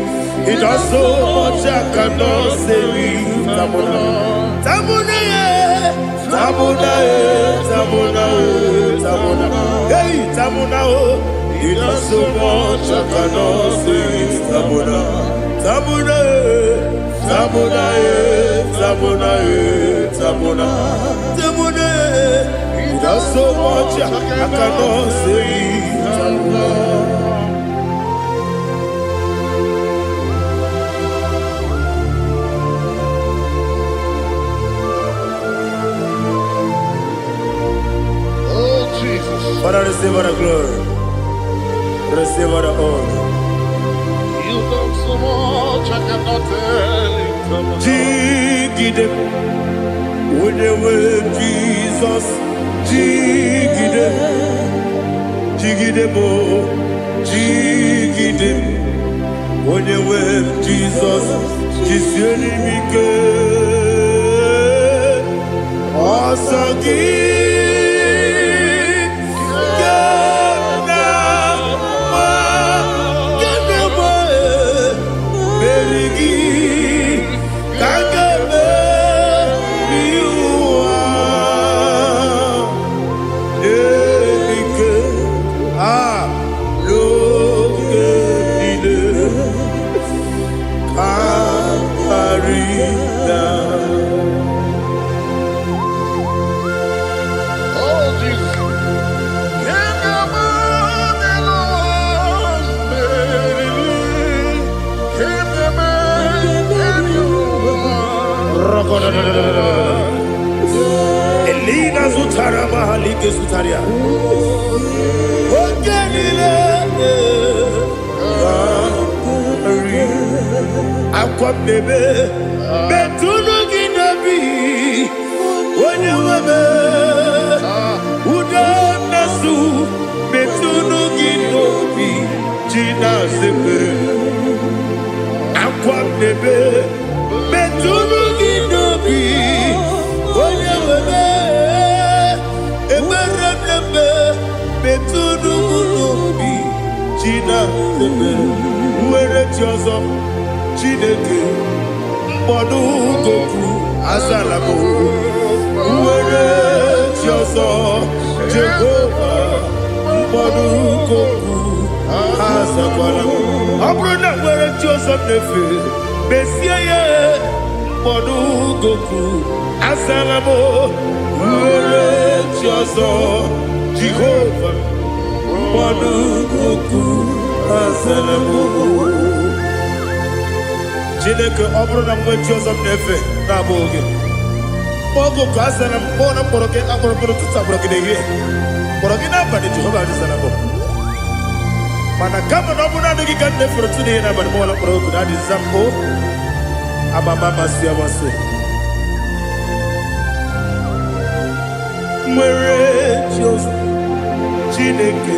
He does so much, I cannot say it's Tamona. Tamona, Tamona, Tamona, Tamona. Hey, Tamona, he does so much, I cannot say it's Tamona. Tamona, Tamona, Tamona, Tamona, Tamona. He does so much I cannot say. Tamona. Oh Jesus. Father, receive all the glory, receive all the honor. You've done so much I cannot tell it. Jigide, when they were Jesus, Jigide, Jigide mo, Jigide, when they were Jesus, Jiseli Mike, Osagi, Elina Zutara Mahalike Zutaria. Ogenile Aqua bebe Betunu Ginabi Wanyawame Uda Nasu Betunu zepe akwa nebe metunu ginobi onye webe ebere nebe metunu nobi China zepe uwere ti ọzọ Chineke mkpọdụ goku azalamo uwere ti ọzọ Jehova mkpọdụ goku azakwalamo ọ bụrụ na nwere ti ọzọ nefe mesie ya mkpọdụ goku azalamo uwere ti ọzọ Jehova mkpọdụ goku azalamo Chineke ọ bụrụ na mgbe chi ọzọ m na-efe na-abụ oge ogo ka a sara m kpọọ na mkpọrọ gị akpọrọ mkpọrọ tụtụ akpọrọ gị n'ehihie kpọrọ gị n'abalị Jehova adịzara m mana kama na ọ bụrụ na adịghị ka m na-efere tụ n'ihe n'abalị m ọla mkpọrọ oge na-adịza mbụ amama amasị amasị nwere chi ọzọ Chineke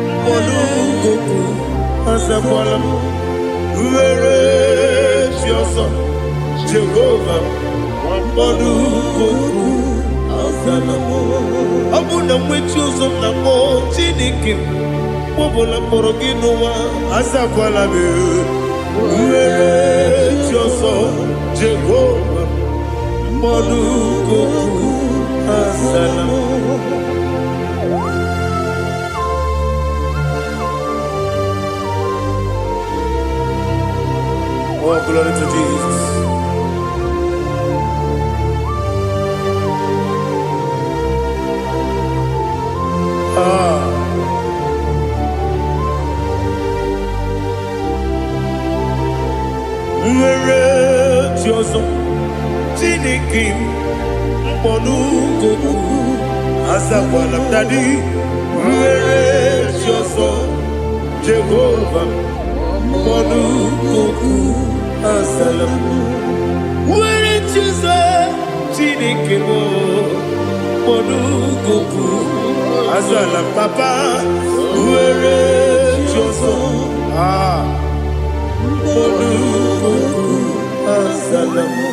mkpọrọ goku azakwala m nwere chi ọzọ Jehova mkpọdụ goku azalamo ọ bụ na nwe chi ọzọ m na mbụ Chineke mkpọbụla mkpọrọ gị n'ụwa azakwala m nwere chi ọzọ Jehova mkpọdụ goku azalamo Oh, glory to Jesus. Nwere chi ọzọ Chineke mkpọdụ goku azakwala m dadi nwere chi ọzọ Jehova mkpọdụ goku azalamo nwere chi ọzọ Chineke mkpọdụ goku azala papa nwere chi ọzọ mkpọdụ goku azalamo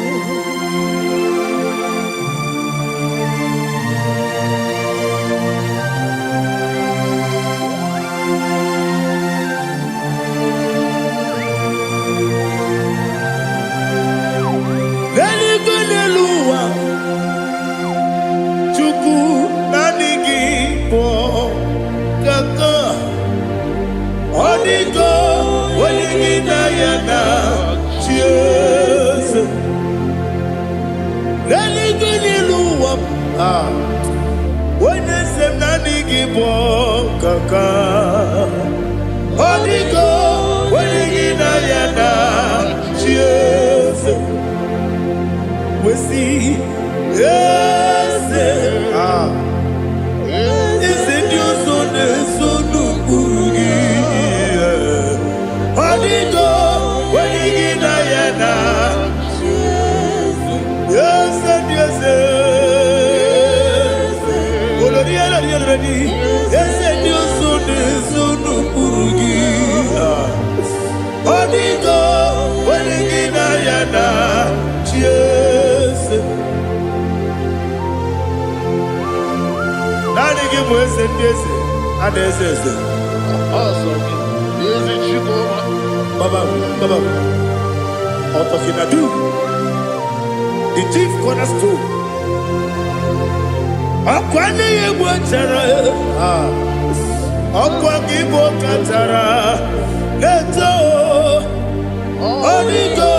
onye se m na adịghị bụ kaka ọ dịgo onye gị na ya na chi eze wesi eze eze ndị ọzọ na-eso n'okpuru gị ọ dịgo onye gị na ya na chi eze ndị eze eze ndị ọzọ na-eso n'okpuru gị ọ dịgo onye gị na ya na chi eze naanị gị bụ eze ndị eze a na-eze eze Baba Ọtọkinadu the chief cornerstone ọkwa anaghị egbu chara ọkwa gị bụ katara na-eto ọ dịgo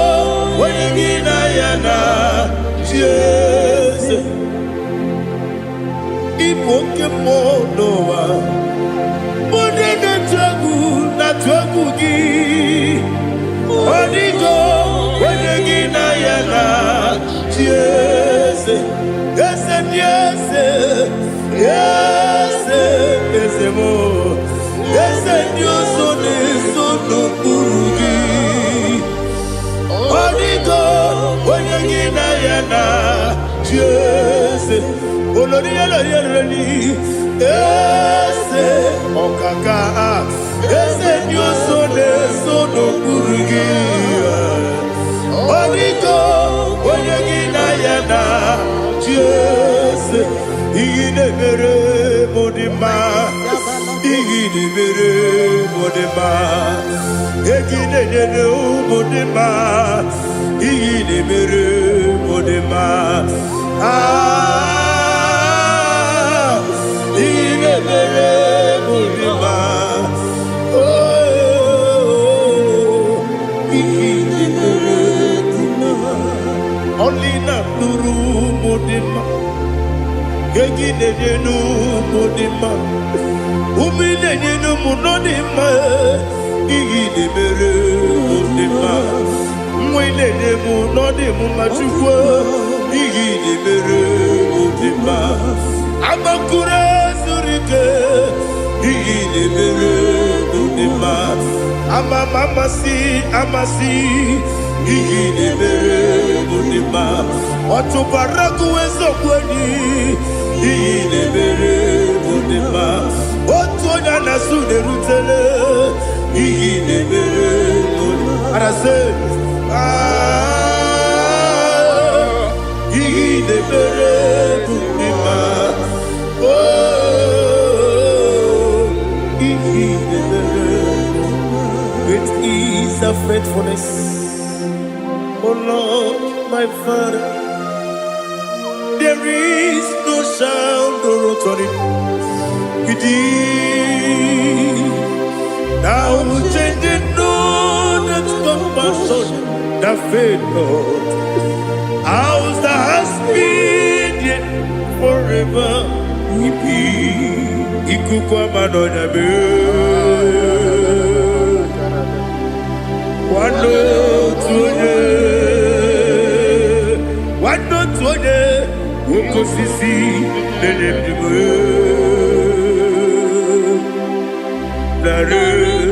onye gị na ya na chi eze ịbụ oke mmụọ n'ụwa onye na-atụ egwu gị ọ dịgo onye gị na ya na chi eze eze ndị eze eze eze mo eze ndị ọzọ na-eso n'okpuru gị ọ dịgo onye gị na ya na chi eze olori ya lori eze ọkaka ese nyoso neso n'okpuru Onigo onye gị na ya na Jese iyi na-emere m dị mma iyi na-emere m dị mma egi na-enyere m dị mma iyi na-emere m dị mma iyi na-emere m dị mma Olina nuru mudima Gegi nejenu mudima Umi nejenu munodima Igi nemere mudima Mwe nejemu nodimu machukwa Igi nemere mudima Amakure zurike Igi nemere mudima Amasi Iyi nemere mudima Otubaraku ezokweni Iyi nemere mudima Otonya nasu nerutele Iyi nemere mudima Arase Iyi nemere mudima Iyi nemere Great is the faithfulness Oh Lord, my Father, there is no sound or authority. Now changing no that compassion, the faith, Lord. Ours that has been yet forever we be. Ikukwa manonya be. Wano tunye. Wano tunye. Woko sisi. Nenem diwe. Nare.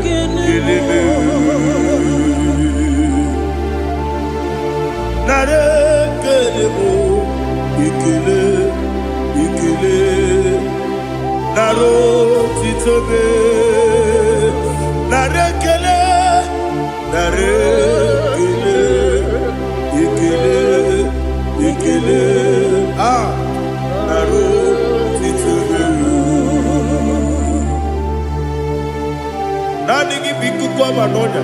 Keleme. Nare. Kelemo. Ikele. Ikele. Naro. Titobe. Nare. Kele. Nare. Kele. Ikele. Ikele. Ah. Naro. Titobe. Nani gibiku kwa manonya.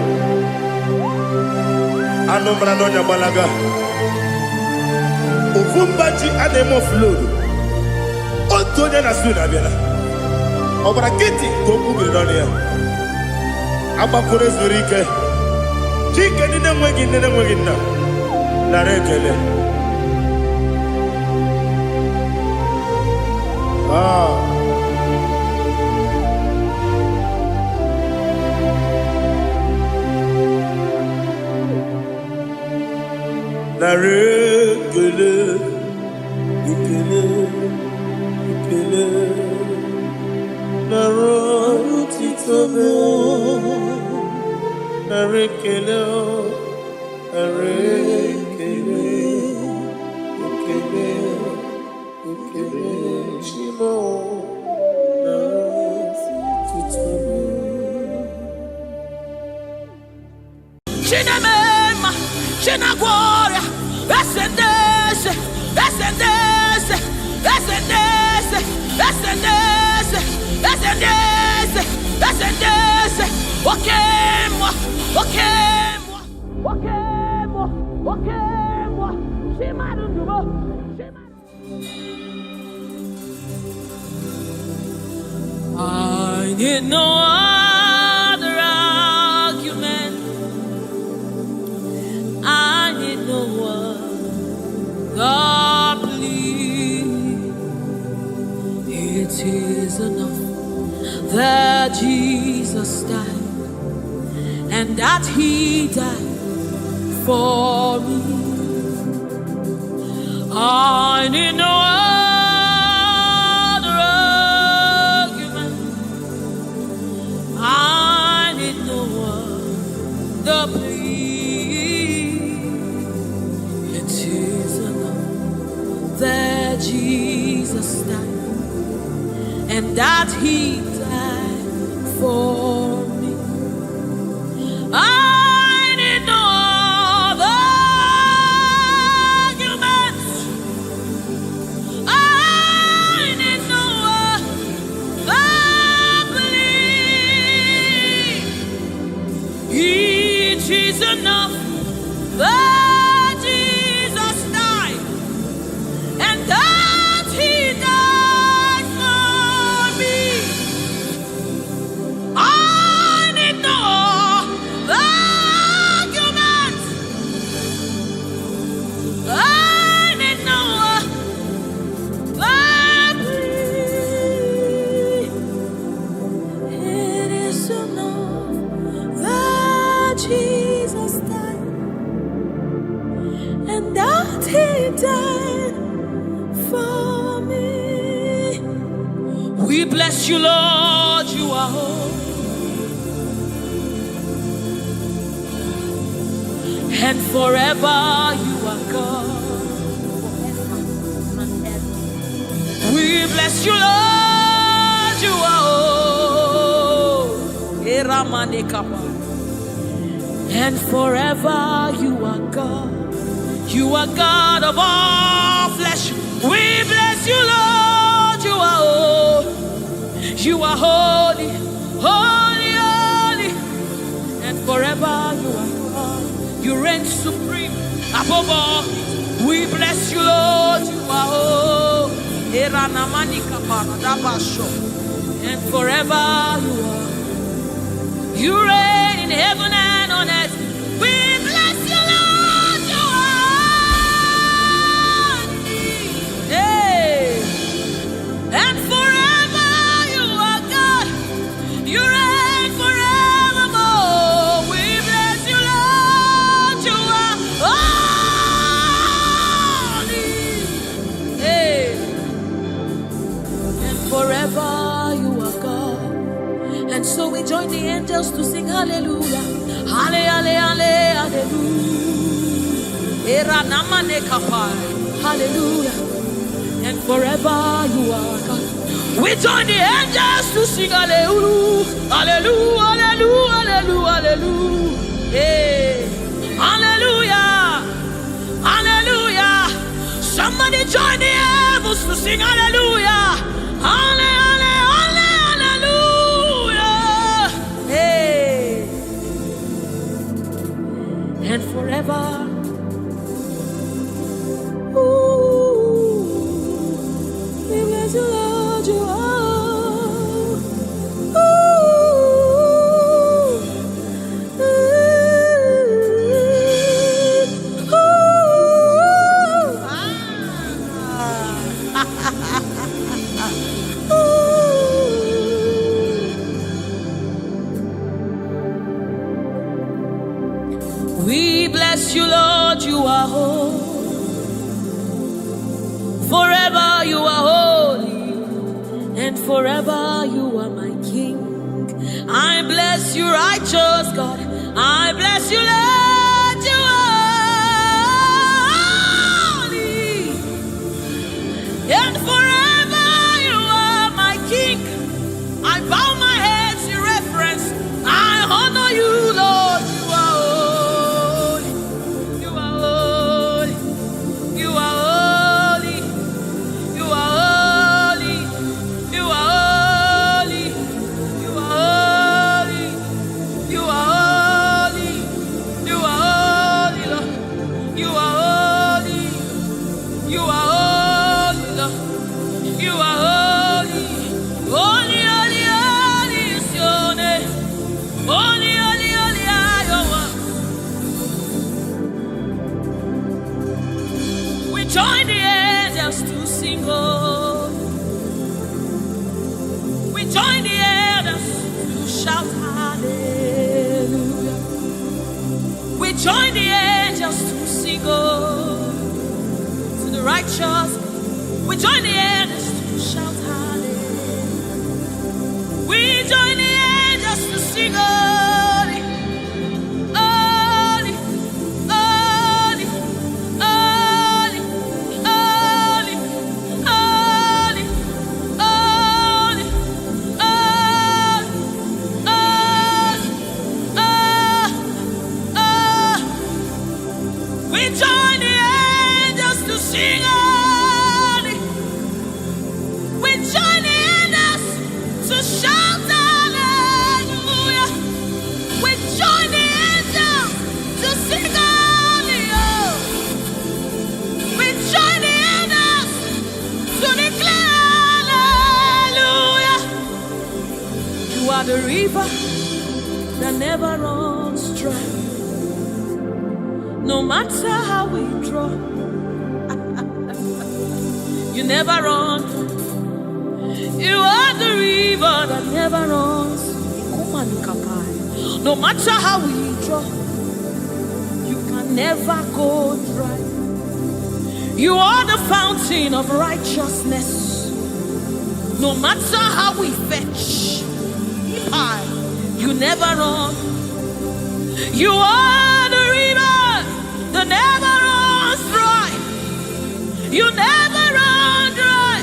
Ano manonya balaga. Ufumbaji anemo flood. Otonya na suna biela. Obra kiti koku bidonia. Abakure zurike. Chike nina mwegi na. Narekele. Ah. Narekele. Ikele. Ikele. Naro titobe. Narekele. Narekele. Ikele. Ikele. Shimo. Naro titobe. Chinamema, Chinagora, Ascendese, Ascendese, Ascendese, Ascendese, Ascendese, Ascendese, Okemo, Okemo, Okemo, Okemo, Shimarubo, I need no other argument. I need no one. God, please. It is enough that Jesus died and that He died for me. I need no other argument. I need no one. The plea. It is enough that Jesus died and that He died for me. is enough that Jesus died, and that He died for me. I need no argument. I need no it is enough that Jesus died, and that He died for me. We bless you, Lord, you are holy, and forever you are God. We bless you, Lord, you are holy, and forever you are God. You are God of all flesh. We bless you, Lord, you are holy. You are holy, holy, holy, and forever you are God. You reign supreme above all. We bless you, Lord, you are holy, and forever you are. You reign in heaven and on earth. We bless you, Lord, you are. Hey. And forever you are God. You reign forevermore. We bless you, Lord, you are holy. Hey. And forever you are God. And so we join the angels to sing hallelujah. Hallelujah, hallelujah. Hallelujah. And forever you are God. We join the angels to sing hallelujah. Hallelujah, hallelujah, hallelujah, hallelujah. Hey. Hallelujah. Hallelujah. Somebody join the heavens to sing hallelujah. Hallelujah. And forever, ooh, we bless you, Lord, you are. Ooh, ooh, We bless you, Lord, you are holy. Forever you are holy, and forever you are my King. I bless you, righteous God. I bless you, Lord, you are holy, and forever you are my King. I bow my head in reverence. I honor you, Lord. Join the angels to sing, oh. We join the angels to shout hallelujah. We join the angels to sing, oh, to the righteous. We join the angels to shout hallelujah. We join the angels to sing, oh. We join the angels to shout hallelujah. river that never runs dry. No matter how we draw, you never run. You are the river that never runs. No matter how we draw, you can never go dry. You are the fountain of righteousness. No matter how we fetch, you never run. You are the river that never runs dry. You never run dry.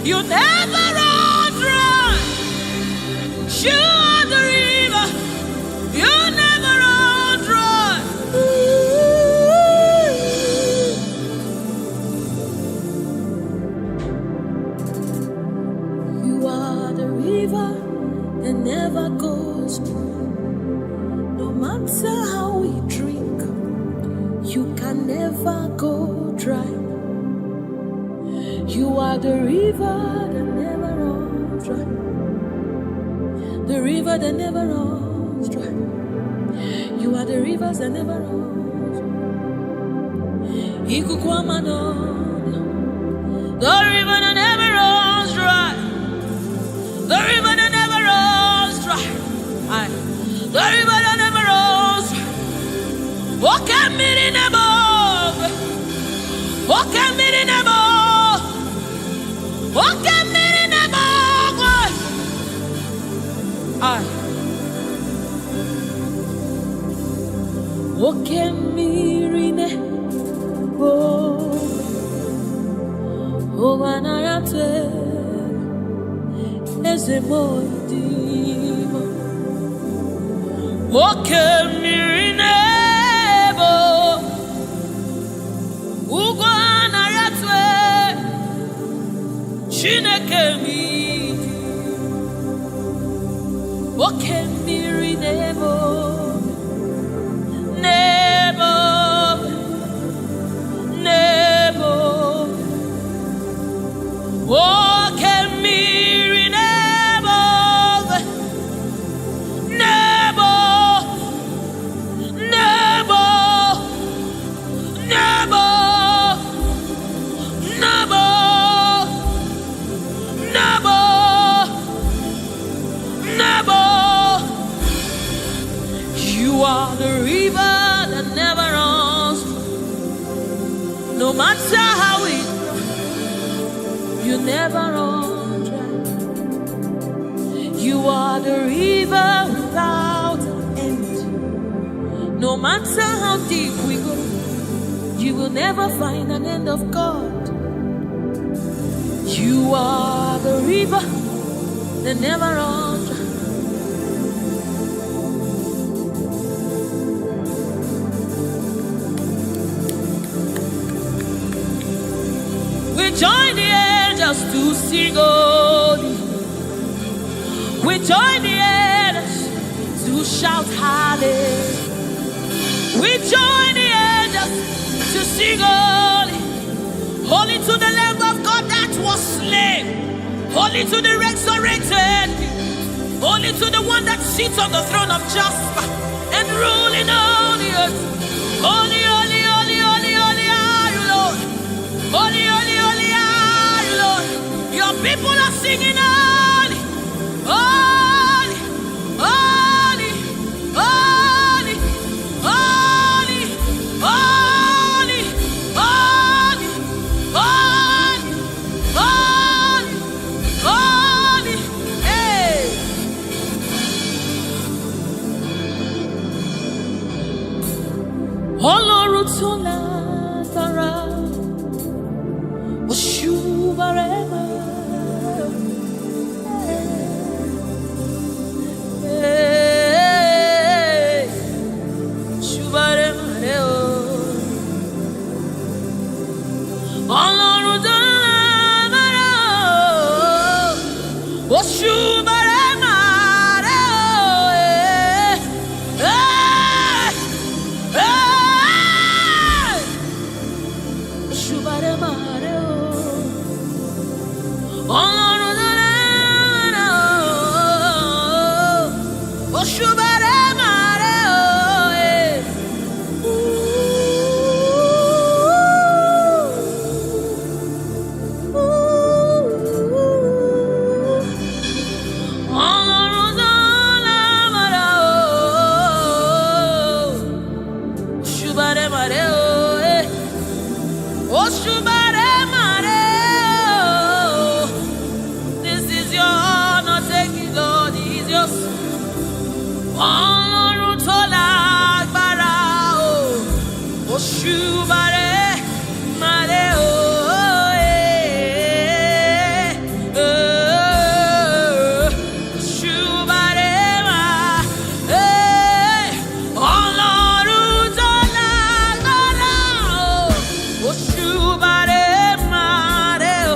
You never run dry. You are the river. You never run dry. You are the river that never goes dry. No matter how we drink, you can never go dry. You are the river that never runs dry. The river that never runs dry. You are the rivers that never runs dry. The river that never runs dry. The river that never runs dry. The river that never runs dry. Walk at me in above. Walk at me in above. Walk at me in above. Walk at me in above. Oh, when I am as a boy, walk at me in above. Ugwana yatwe Chineke mi. Walk at me in above. Nebo, nebo. Walk at me in above. Nebo, nebo, nebo, nebo, nebo, nebo. You are the river that never runs. No matter how it runs, you never run dry. You are the river without an end. No matter how deep we go, you will never find an end of God. You are the river that never runs dry. We join the angels to sing holy. We join the angels to shout hallelujah. We join the angels to sing holy. Holy to the Lamb of God that was slain. Holy to the resurrected. Holy to the one that sits on the throne of Jasper and ruling on the earth. Holy, holy, holy, holy, holy are you, Lord. Holy, holy, holy are you, Lord. Your people are singing holy, holy, holy, holy, holy, holy, holy, holy, holy, holy, hey. Ọlọ́run tó lágbára. Oshubarema, Shubarema, Ọlọ́run tó lágbára, Oshubarema, Oshubare mare oh eh. Ọlọ́run tó lágbára oh. Oshubare mare oh eh. Oshubare mare oh. This is your honor, take it, Lord, it is yours. Ọlọ́run tó lágbára o, Oṣubare mare o, Oṣubare ma, Ọlọ́run tó lágbára o, Oṣubare mare o,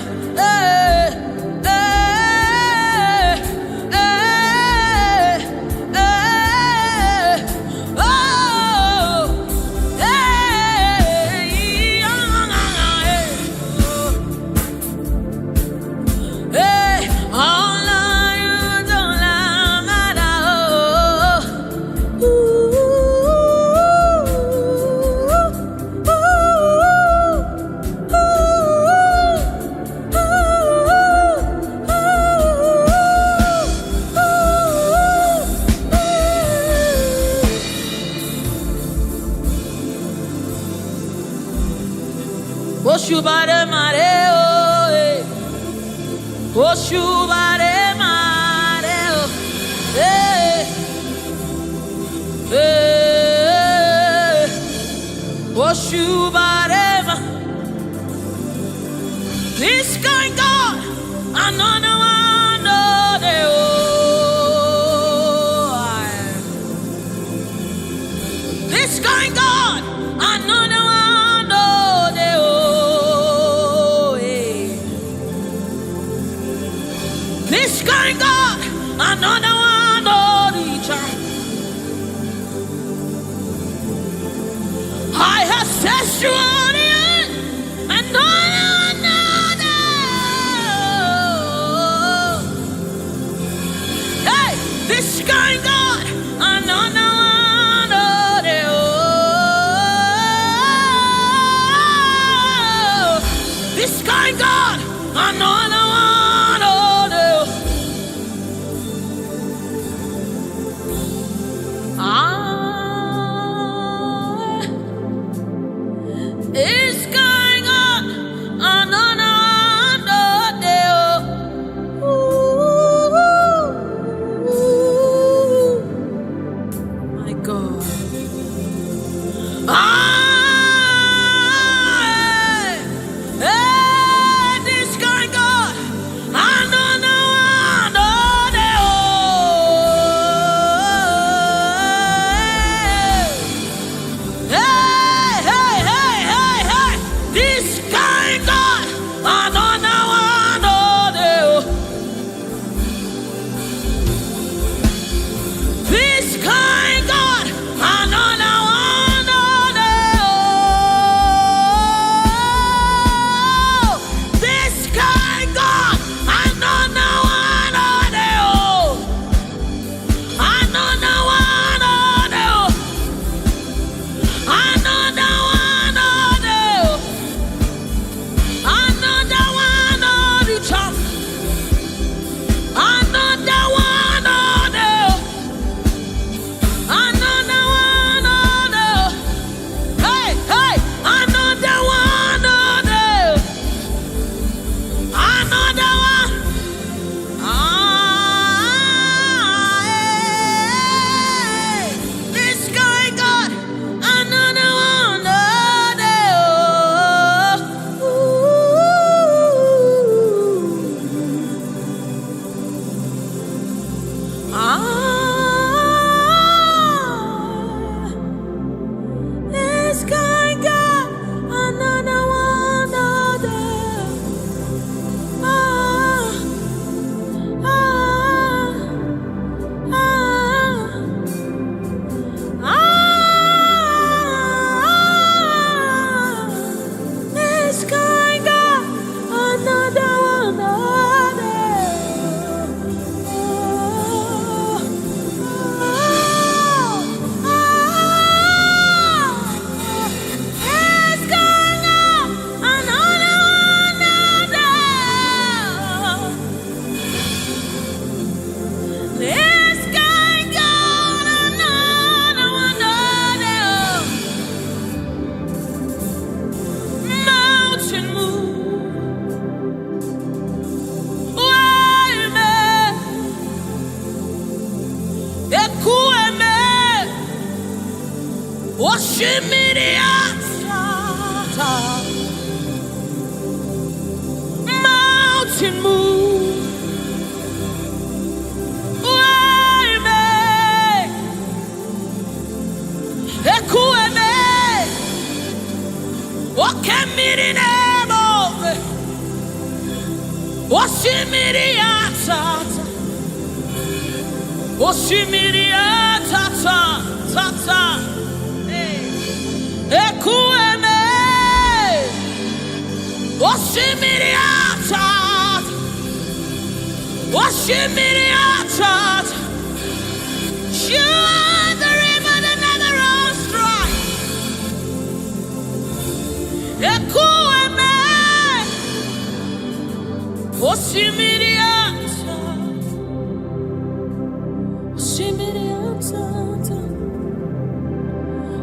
Oshubare mare oh eh. Oshubare mare oh eh. Oshubare ma. This kind God, another one oh eh, oh. This kind God, another one oh eh, oh eh. This kind God, another one oh the child. I have set you on the end, another. Hey, this kind God, another one oh the oh. This kind God, another one oh the ah. Oshimiriata. Mountain move. Waymaker. Ekueme. Okemirinemo. Oshimiriata. Oshimiriata. Tata. Ekueme. Oshimiriata. Oshimiriata. You are the river that never runs dry. Ekueme. Oshimiriata. Oshimiriata.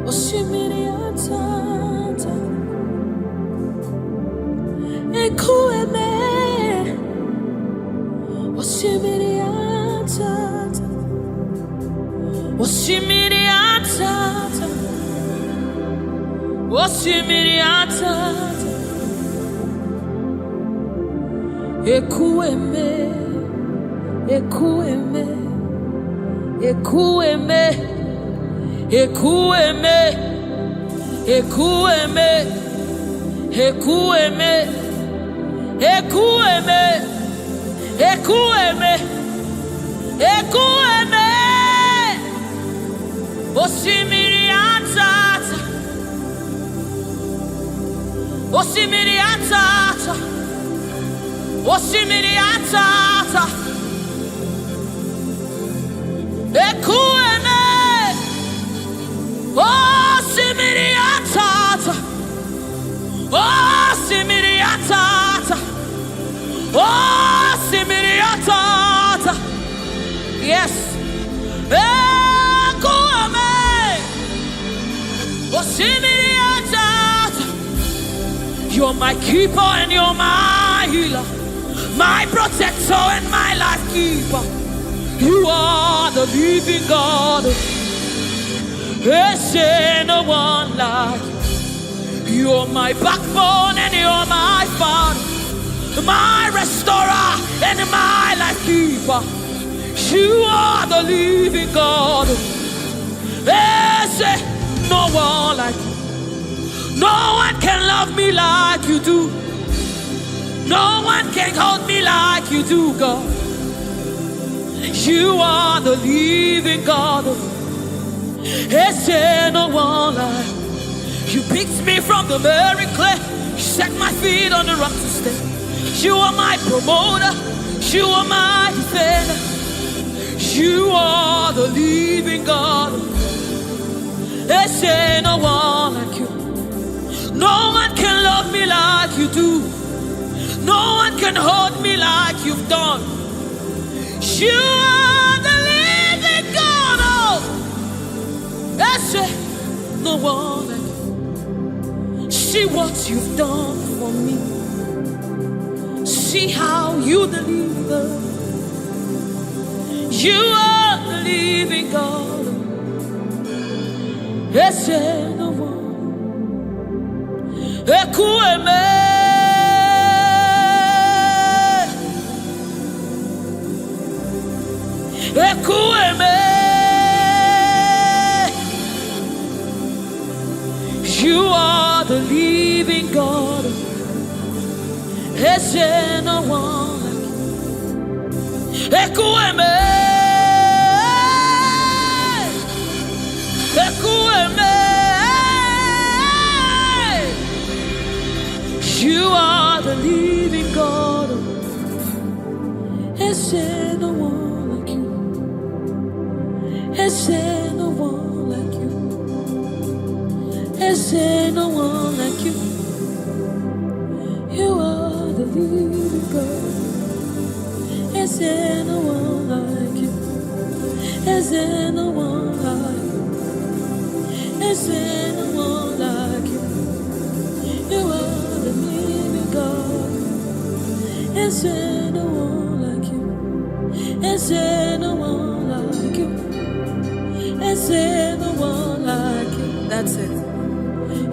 Oshimiriata. Ekueme. Oshimiriata. Oshimiriata. Oshimiriata. Ekueme. Ekueme. Ekueme. Ekueme. Ekueme. Ekueme. Ekueme. Ekueme. Ekueme. Oshimiriata. Oshimiriata. Oshimiriata. Ekueme. Oshimiriata. Oshimiriata. Oshimiriata. Yes. Ekueme. Oshimiriata. You're my keeper and you're my healer, my protector and my life keeper. You are the living God. There's no one like you. You're my backbone and you're my father, my restorer and my life keeper. You are the living God. There's no one like you. No one can love me like you do. No one can hold me like you do, God. You are the living God. There's no one like you. You picked me from the very clay. You set my feet on the rock to stay. You are my promoter. You are my defender. You are the living God. There's no one like you. No one can love me like you do. No one can hold me like you've done. You are the living God. Oh, that's it. No one like you. See what you've done for me. See how you deliver. You are the living God. That's it. No one. Ekueme. Ekueme. You are the living God. There's no one like you. Ekueme. Ekueme. You are the living God. There's no one like you. There's no one like you. There's no one like you. You are the living God. There's no one like you. There's no one like you. There's no one like you. You are the living God. There's no one like you. There's no one like you. There's no one like you. That's it.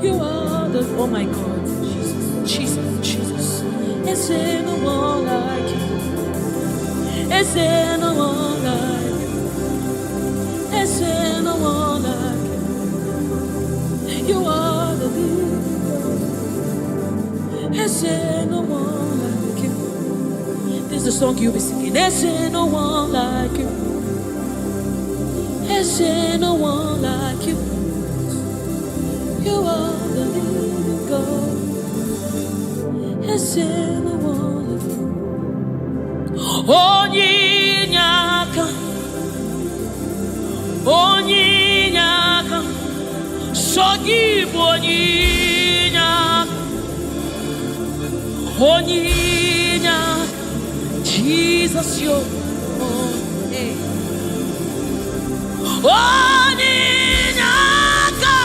You are the, oh my God, Jesus, Jesus, Jesus. Is there no one like you? Is there no one like you? Is there no one like you? You are the leader. Is there no one like you? This is the song you'll be singing. Is there no one like you? Is there no one like you? You are the living God. Is there no one like you? Onyinyaka, onyinyaka, sogibu onyinyaka, onyinyaka, Jesus your name. Onyinyaka,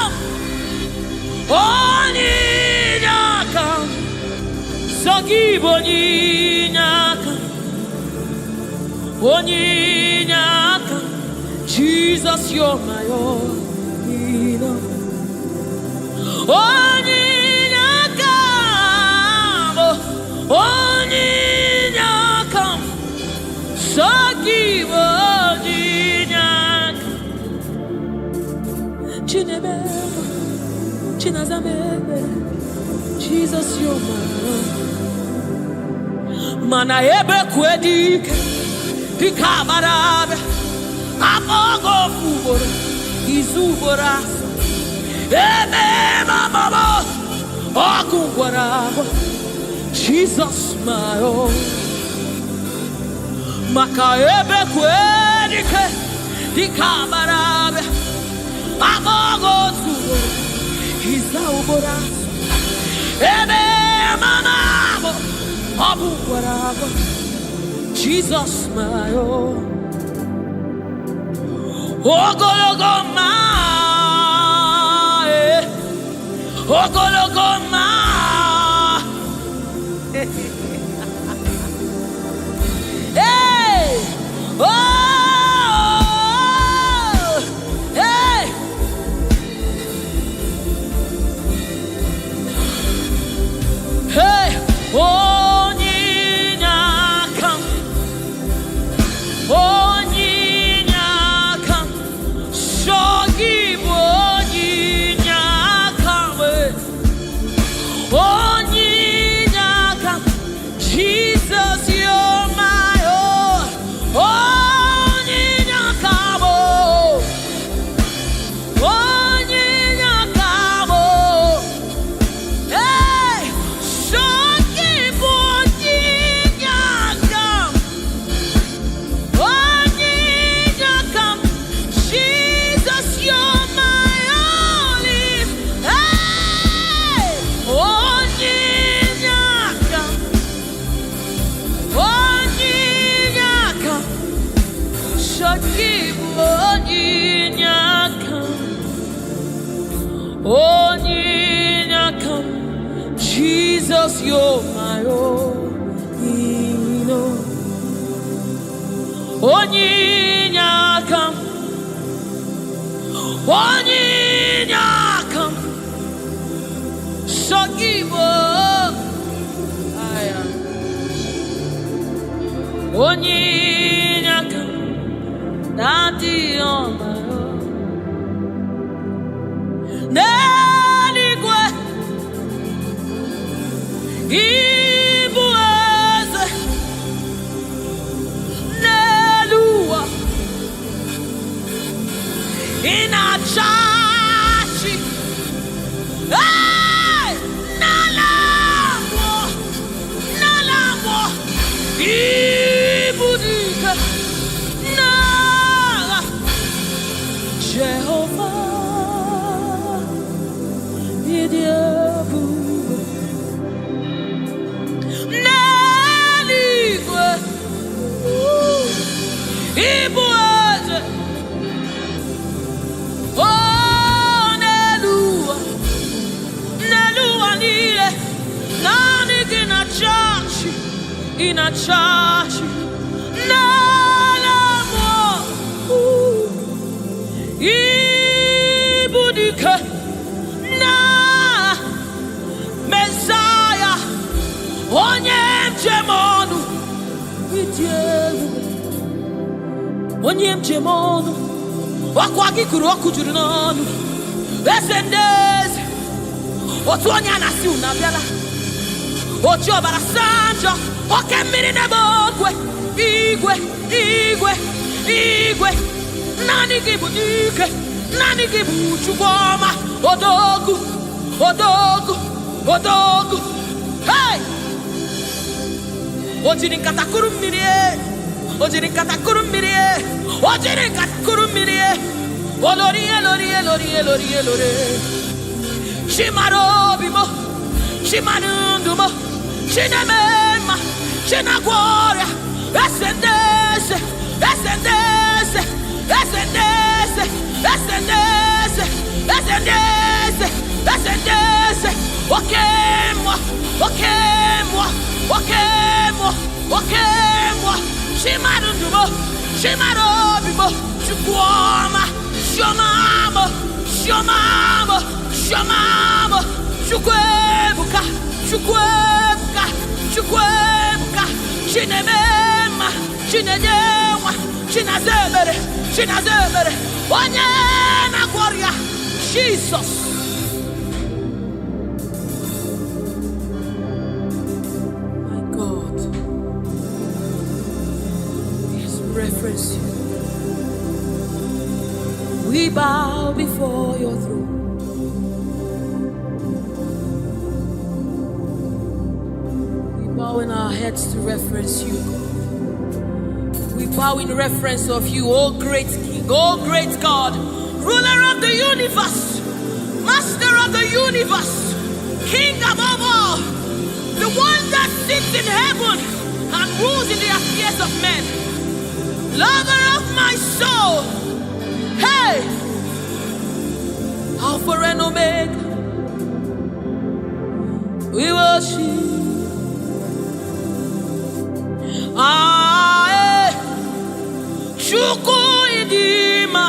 onyinyaka, sogibu onyinyaka, onyinyaka, Jesus you're my own. Onyinyaka, onyinyaka, sogibu onyinyaka, Chinebe, Chinazamebe, Jesus you're my own. Mana ebe kwedike, dikabarabe, amogo fubora, izubora, ebe mamabo, okungwarabo, Jesus my own. Maka ebe kwedike, dikabarabe, amogo fubora, izubora, ebe mamabo, okungwarabo, Jesus my own. Ogologoma, ogologoma. Hey, oh, hey. Hey, onyinyaka, onyinyaka, sogibu onyinyaka, onyinyaka, Jesus you're my own. Onyinyaka, onyinyaka, hey, sogibu onyinyaka, onyinyaka, Jesus you're my only. Hey, onyinyaka, onyinyaka, sogibu onyinyaka, onyinyaka, Jesus you're my own. Onyinyaka, onyinyaka, sogibu aya, onyinyaka, daddy on my own. Neligwe, ibu eze, neluwa, inachachi, hey, nalamwo, nalamwo, ibu dike, nala, Jehovah, idiebu, neligwe, ibu eze, oh, neluwa, neluwa niile, nani inachachi, nalamwo, ibudike, Onye mjemonu Idielu Onye mjemonu Wakwa gikuru oku juru n'ọnụ Eze ndezi Otu onye anasi unabiala Oji ọbara sanjọ Oke mmiri n'ebe ogwe Igwe, igwe, igwe Nani gị bụ dike Nani gị bụ Chukwu ọma Odogu, odogu, odogu Hey! Ojiri nkata kuru mmiri Ojiri nkata kuru mmiri Ojiri nkata kuru mmiri Olori, elori, elori, elori, elori Chimaro bimo Chimanundu mo Chinemema Chinagwaria Esendese Esendese Esendese Esendese Esendese Esendese Wakemwa Wakemwa Wakemwa Wakemwa Chimanundumo Chimarobimo Chukwama Shomamo Shomamo Shomamo Chukwebuka Chukwebuka Chukwebuka Chinemema Chinejewa Chinazebere Chinazebere Onye na gloria Jesus. My God, yes, reference you. We bow before your throne. We bow in our heads to reference you. We bow in reference of you, O great King, O great God, ruler of the universe, master of the universe, King above all, the one that sits in heaven and rules in the affairs of men, lover of my soul. Hey, Alpha and Omega, we worship. Chuku idima,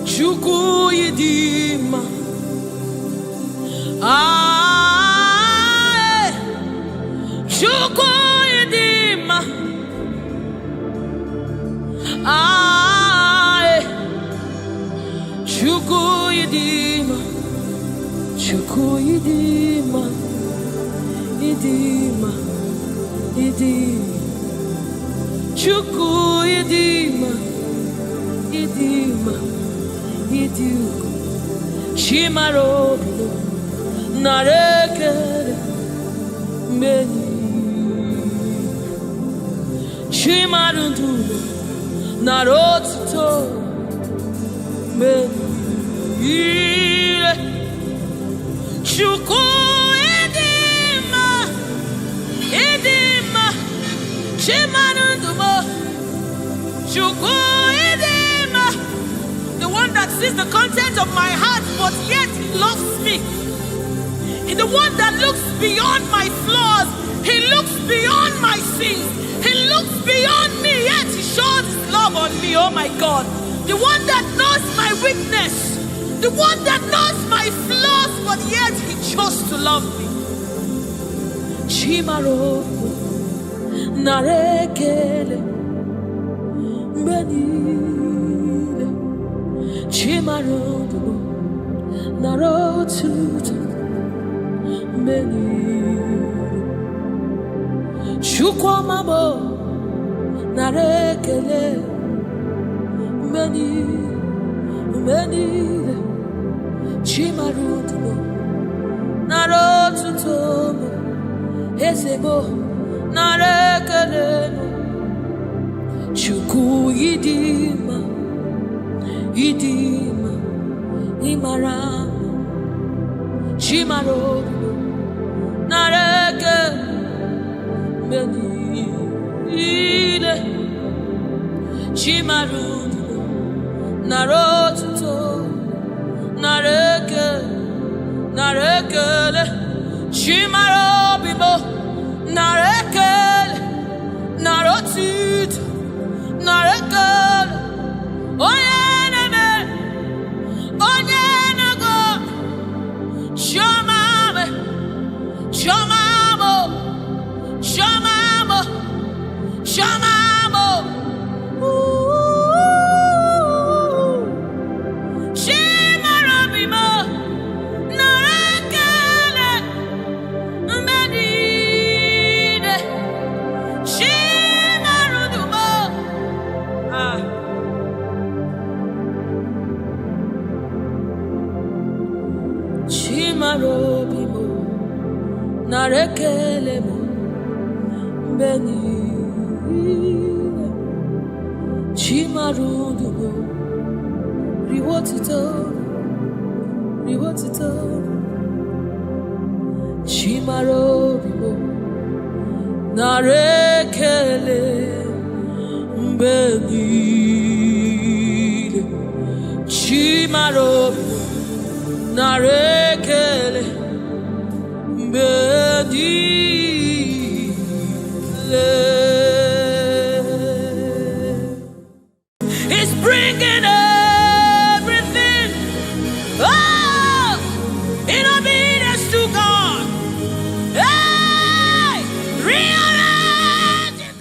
Chuku idima, Chuku idima, Chuku idima, Chuku idima, idima. Idima, Chuku idima, idima, idiuko, Chimarobilo, narekere, meni, Chimarundulo, narotuto, meni, Chuku idima, idima. The one that sees the content of my heart, but yet loves me. He's the one that looks beyond my flaws. He looks beyond my sins. He looks beyond me, yet he shows his love on me. Oh my God. The one that knows my weakness. The one that knows my flaws, but yet he chose to love me. Chimaro. Narekele Benile Chimarodo Narotuta Benile Chukwamamo Narekele Benile Chimarodo Narotuta Ezebo Narekeleno Chuku idima, idima, imara, chimarodo, nareke, meni, ide, chimarodo, narotuto, nareke, narekele, chimarobibo, narekele, narotit, narekele, oyeneme, oyenego, Chimarudugo, Riwotito, Riwotito, Chimarudugo, Narekele, Mbegile, Chimarudugo, Narekele, Mbegile. It's bringing everything in obedience to God. Hey, realize your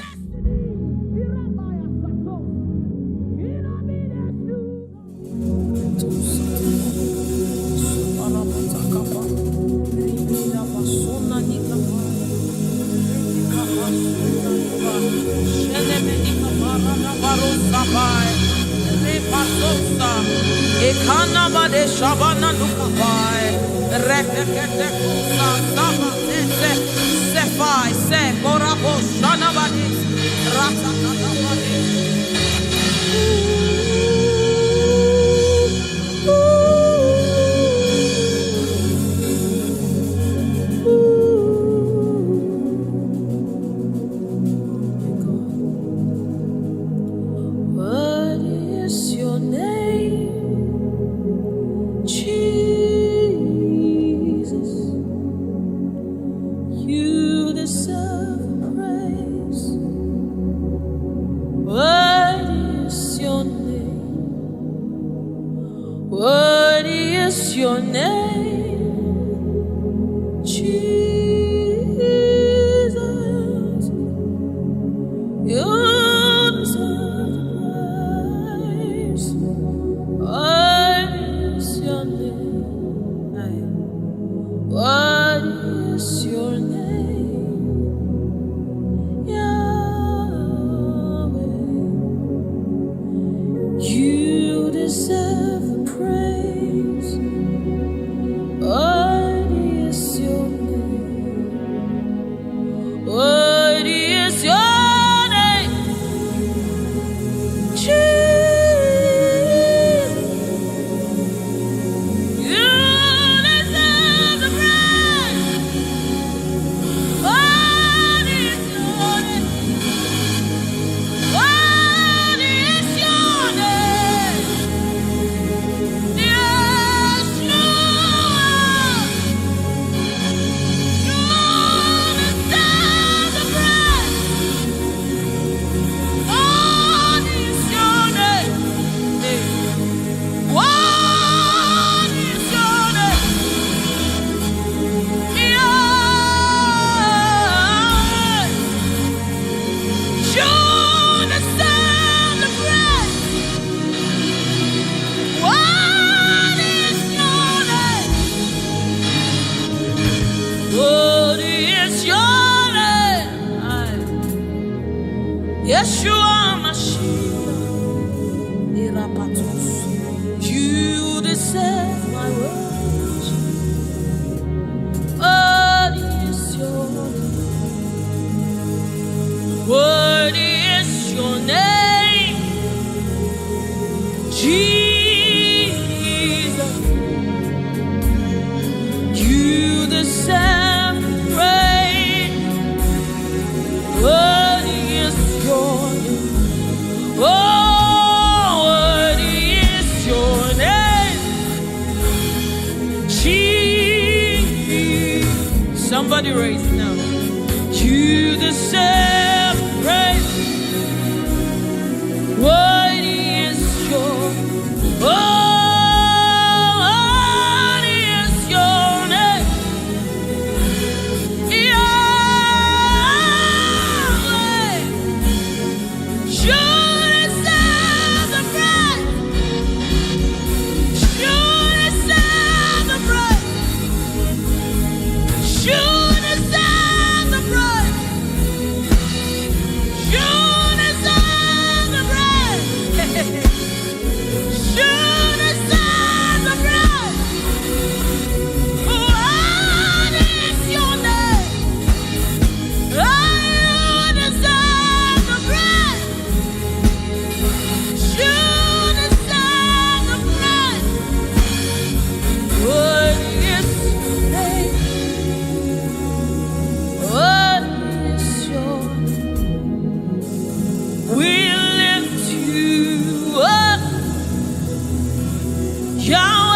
Ekanabade Shabana Nukabai, Rekete Kusa, Sama, Sefai, Se, Korabo, Shanabadi, Ratatabadi. What is your name? Jesus, you deserve praise. What is your name? What is your name? Jesus, you deserve praise. What is your name? What is your name? Yahweh, you deserve the praise. What is your name? What is your name? Jesus, you deserve the praise. What is your name? What is your name? Yes, Lord, you deserve the praise. What is your name? What is your name? Yahweh, you deserve the praise. What is your name? What is your name? Yeshua Mashiach, Irapatos. You deserve my worship. What is your name? What is your name? Jesus, you deserve praise. What is your name? Oh, what is your name? Jesus, somebody raise now. You deserve praise. What is your oh, what is your name? Yahweh, you deserve the praise. You deserve the praise. You deserve We lift you up, Yahweh.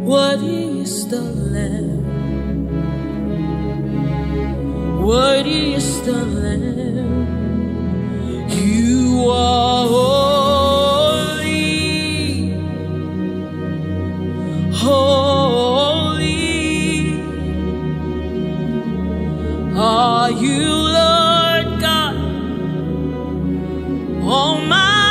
Worthy is the Lamb. Worthy is the Lamb. You are holy, holy. Are you Lord God Almighty?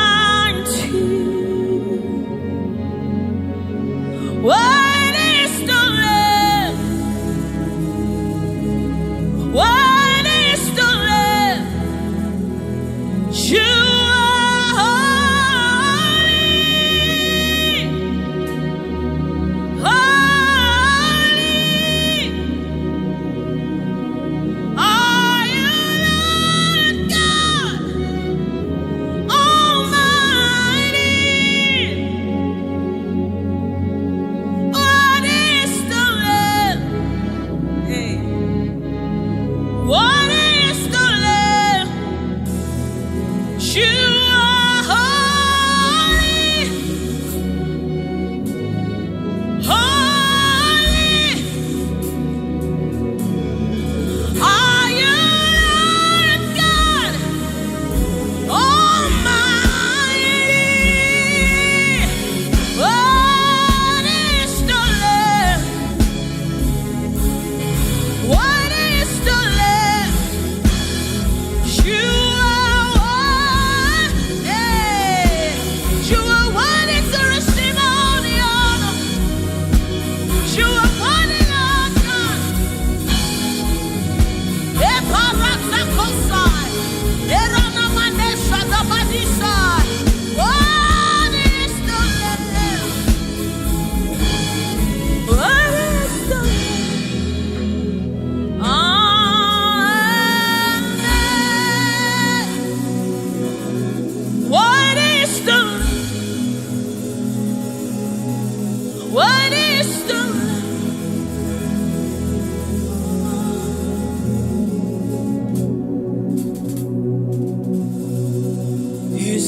Worthy is the Lamb. Worthy is the Lamb. You are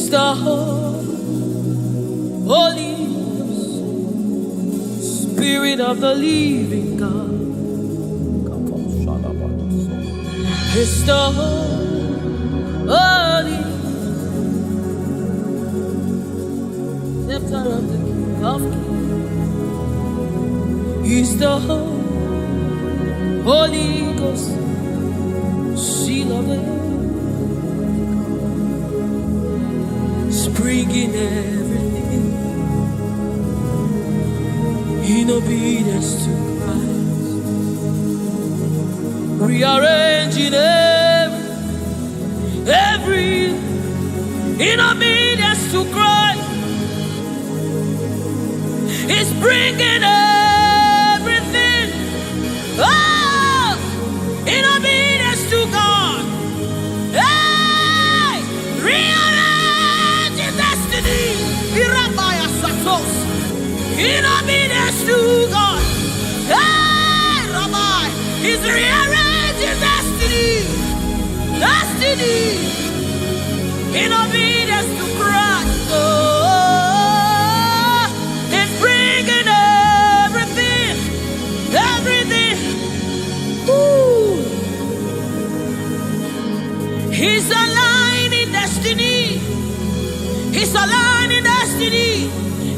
He's the Holy Spirit of the living God. He's the Holy Scepter of the King of Kings. He's the Holy Ghost, seal of the spring in everything, in obedience to Christ, rearranging every in obedience to Christ. He's bringing everything, oh, in obedience to God. Hey, rearranging destiny, in obedience to God. Hey, Rabbi, He's rearranging destiny, in obedience to Christ. Oh, it's bringing everything. Ooh. He's aligning destiny. He's aligning destiny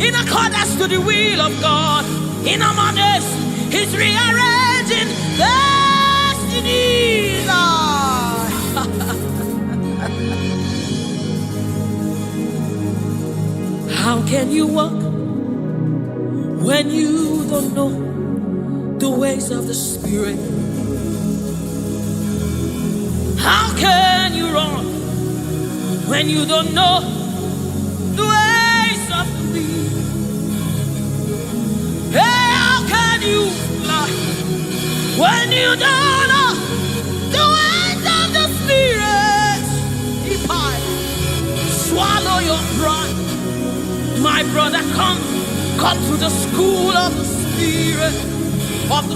in accordance to the will of God. In Amadeus, He's rearranging destiny. How can you walk when you don't know the ways of the Spirit? How can you run when you don't know the ways of the wind? Hey, how can you fly when you don't know the ways of the Spirit? If I swallow your pride, my brother, come to the school of the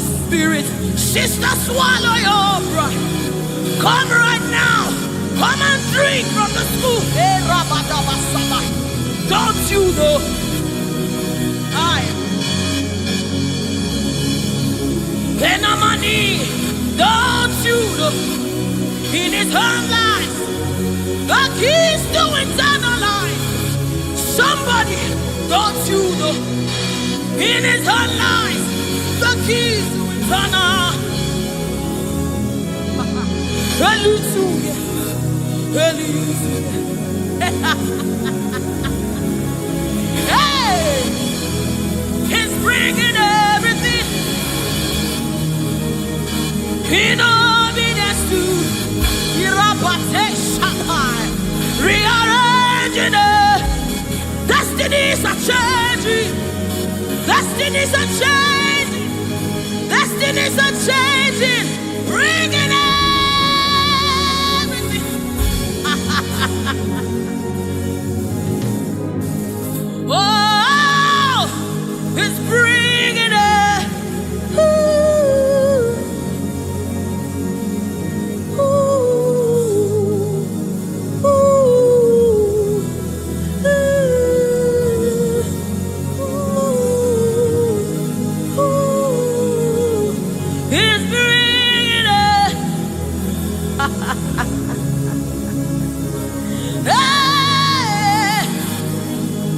Spirit, Sister, swallow your pride. Come right now. Come and drink from the school. Hey, don't you know? Don't you know? In his own life, the keys to eternal life. Somebody, don't you know? In his own life, the keys to eternal. Hallelujah. Hey, he's bringing everything in obedience to rearranging it. Destinies are changing. Destinies are changing. Destinies are changing. Bringing everything. Oh, it's bringing it. Ooh. Ooh. Ooh. Ooh. It's bringing it. Hey,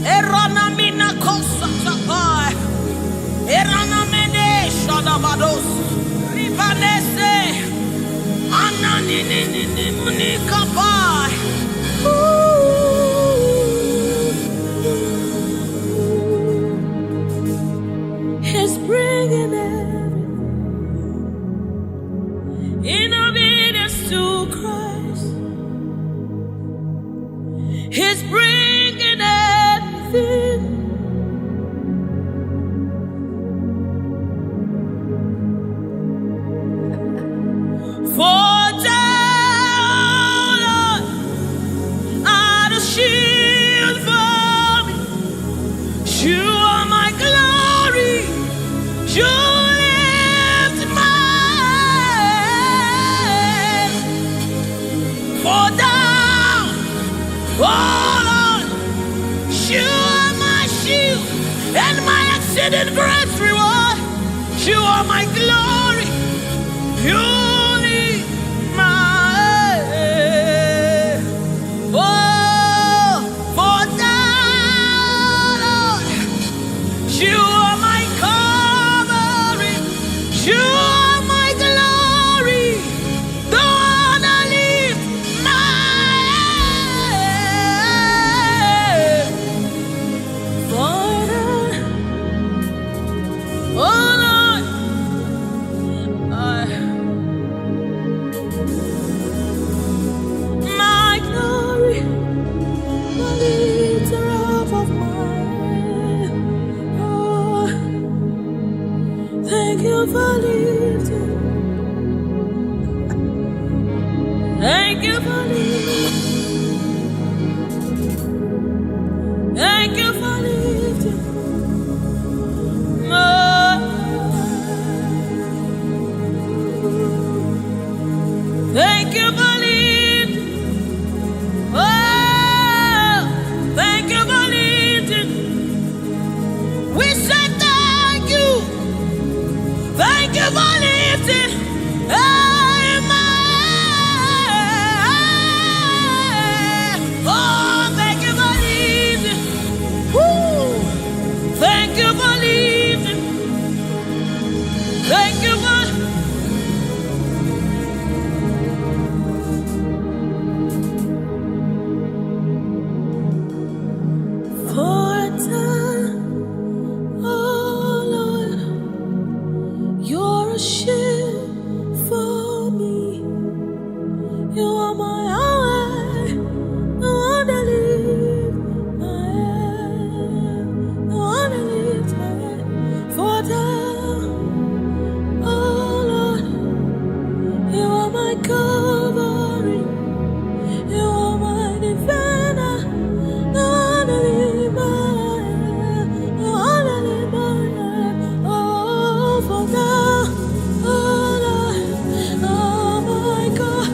Eranamina Kosatai, Eranamene Shadabados, Ribanese, Ananini Kapai. He's bringing it in obedience to Christ. He's bringing everything. For down are the shield for me. You are my glory. You lift my head. For down all You are my shield and my exceeding great reward. You are my glory. You lift my head. Oh, for thou, Lord, you are my covering. You are my glory. The one I lift my head. Father, oh Lord, my glory, the lifter up of my head. Oh, thank you for lifting. Thank you for lifting. Thank you for lifting. Thank you for lifting. Oh, thank you for lifting. We say thank you. Thank you for lifting. Amen. Oh, thank you for lifting. Woo. Thank you for lifting. Thank you for. For time, oh Lord, you're a shield for me. You are my highway, the one that lifts my head, the one that lifts my head. For time, oh Lord, you are my covering, you are my defender, the one that lifts my head, the one that lifts my head. Oh, for time, oh Lord, oh my God.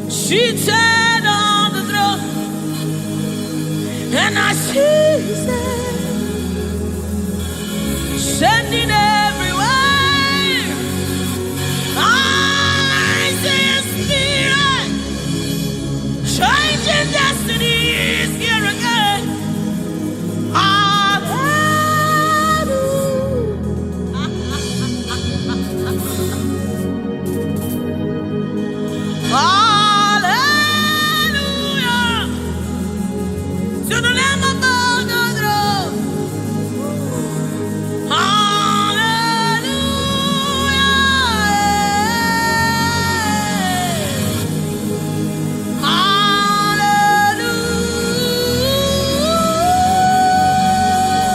Seated on the throne, and I see His hand sending everywhere. I see His Spirit changing destinies here again. Hallelujah. To the Lamb of God, the throne. Hallelujah.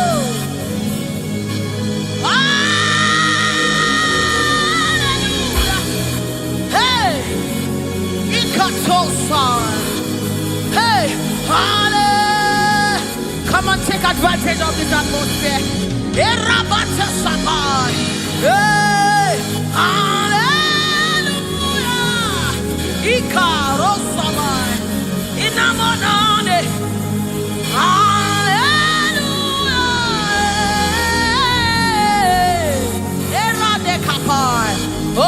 Hallelujah. Hey, hey, hallelujah. Come on, take advantage of this atmosphere. Hey, hallelujah. Ikarosamai. Inamonane. Hallelujah. Eradekapai. Oh,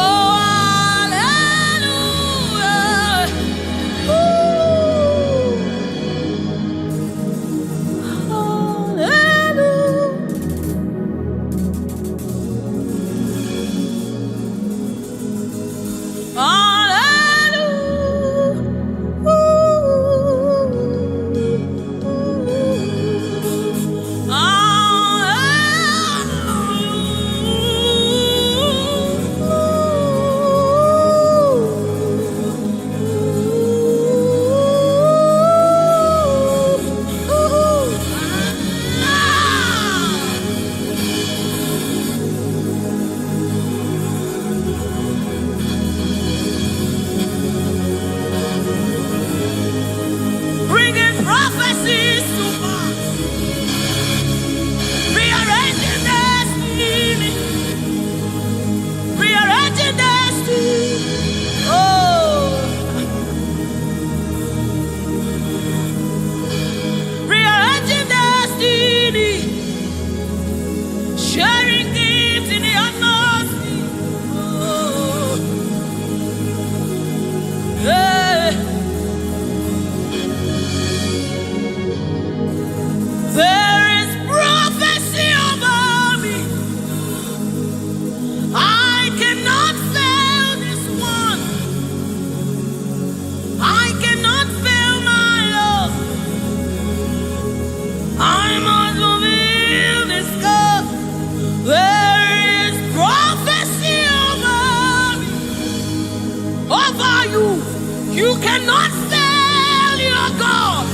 You cannot fail your God.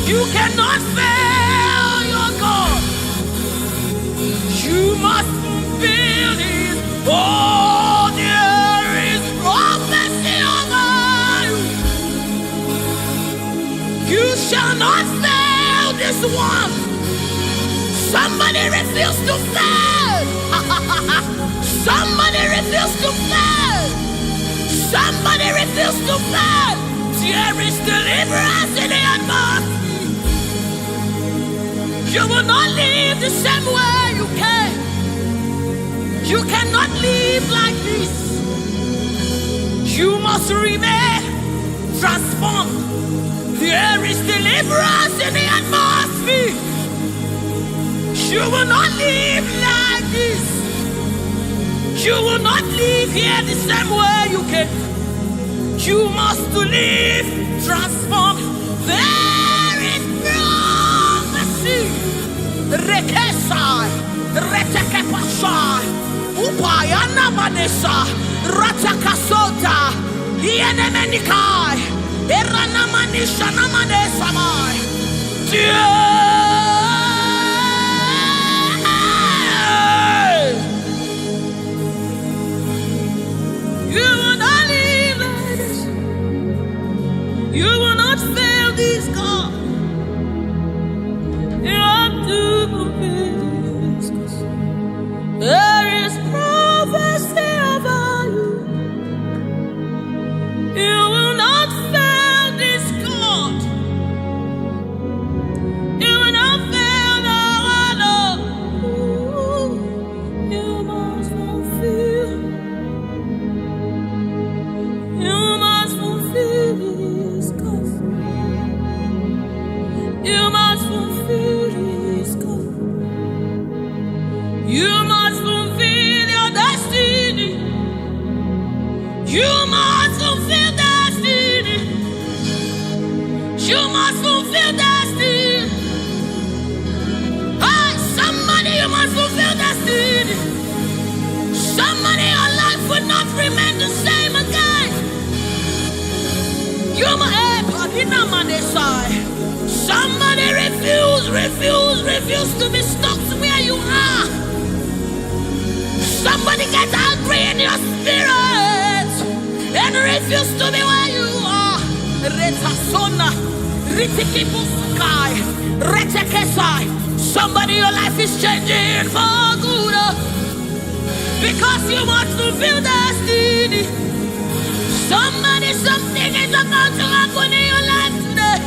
You cannot fail your God. You must fulfill His. Oh, there is prophecy over you. You shall not fail this one. Somebody refuse to fail. Somebody refuse to fail. Somebody refuse to fail. There is deliverance in the atmosphere. You will not live the same way you came. You cannot live like this. You must remain transformed. There is deliverance in the atmosphere. You will not live like this. You will not live here the same way you came. You must live transformed. There is prophecy. Rekesai, retekepashai, upayana manesa, ratakasota, ienemenikai, eranamanisha namanesamai. You will not live like this. You will not fail this God. You have to fulfill this. There is prophecy about you. You will not fail this God. You will not fail our Lord. You must fulfill. You must fulfill this God. You must fulfill this God. You must fulfill your destiny. You must fulfill destiny. You must fulfill destiny. Hey, somebody, you must fulfill destiny. Somebody, your life will not remain the same again. You must. Somebody refuse to be stuck where you are. Somebody get angry in your spirit and refuse to be where you are. Somebody, your life is changing for good because you must fulfill destiny. Somebody, something is about to happen in your life today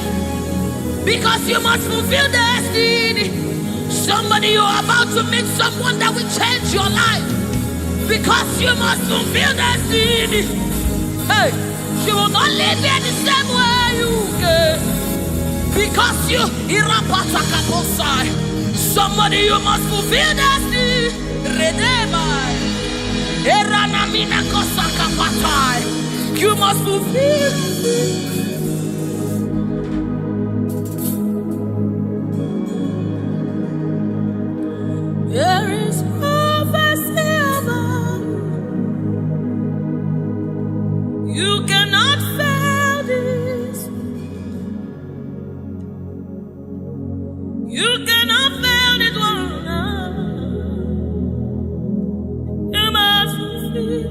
because you must fulfill destiny. Somebody, you are about to meet someone that will change your life because you must fulfill destiny. Hey, you will not live here the same way you came because you somebody, you must fulfill destiny. You must fulfill. There is prophecy about you. You cannot fail this. You cannot fail this one. You must fulfill.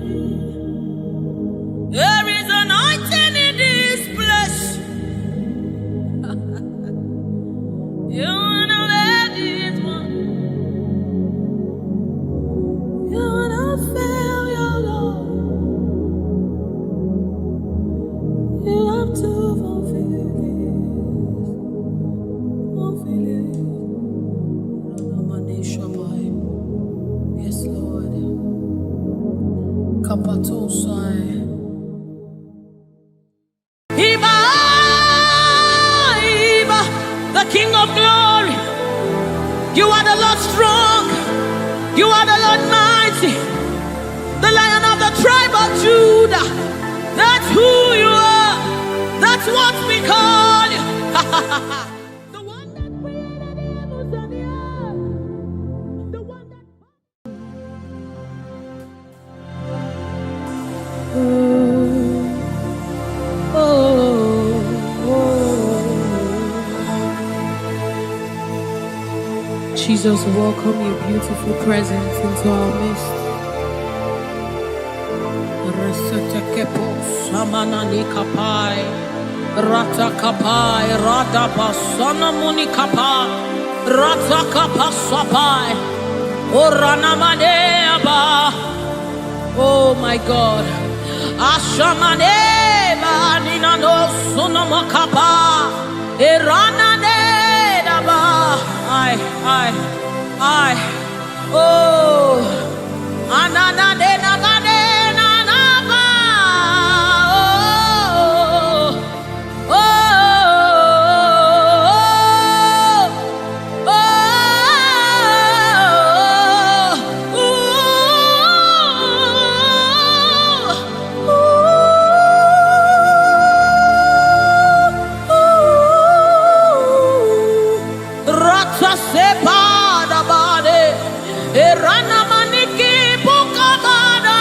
There is anointing in this place. You wanna let it one. You wanna fail your Lord. You have to fulfill it. Yes, Lord. Kapatosai. The King of glory, you are the Lord strong, you are the Lord mighty, the Lion of the tribe of Judah. That's who you are, that's what we call you. The one that created the heavens and the earth, the one that... Jesus, welcome your beautiful presence into our midst. Resetekepo samanani kapai, rata kapai, rada basana muni kapai, rata kapasapai, orana maneaba. Oh my God, ashamaneba nina no sunamakapa, erana nedaba. I, oh, anana de nagade nanaba, oh, oh, Rata sepada bade, erana maniki bukabada,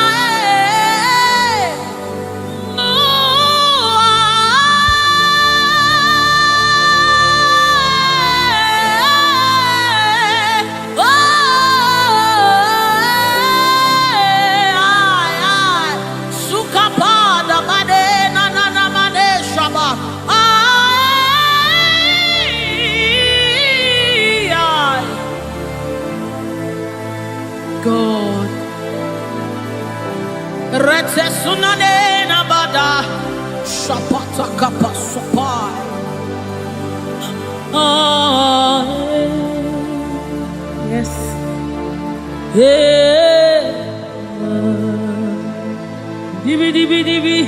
sukapada bade nana mane shaba. God, rete sunane nabada, shapata kapa sopai. Yes, yeah, dibi dibi dibi,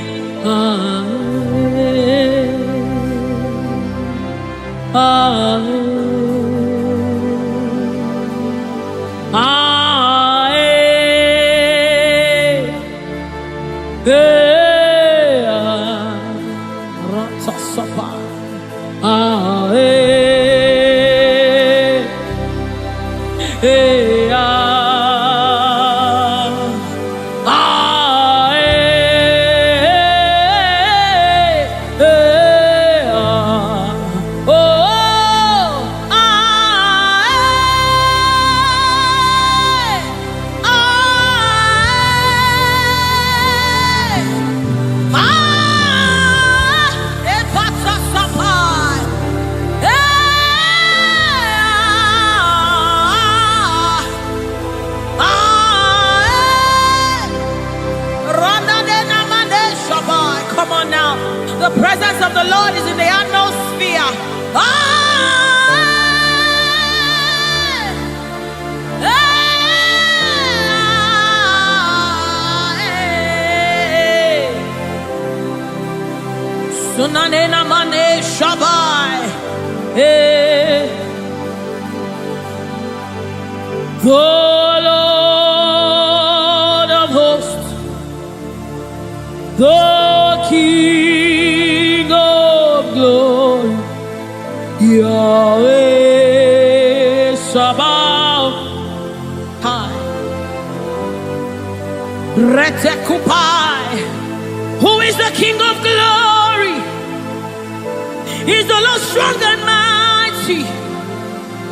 Come on now. The presence of the Lord is in the atmosphere. Sunanena mane shabai. The Lord of hosts, the King of glory, Yahweh Sabaoth, Retekupai. Who is the King of glory? He's the Lord strong and mighty.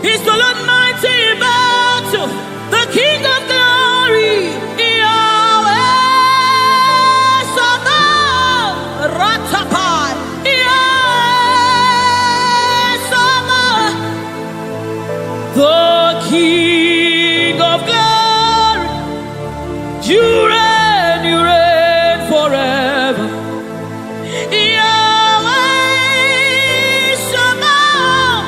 He's the Lord mighty in battle. The King of glory, Yahweh Sabaoth, Ratapai, Yahweh Sabaoth, the King of glory. You reign forever. Yahweh Sabaoth,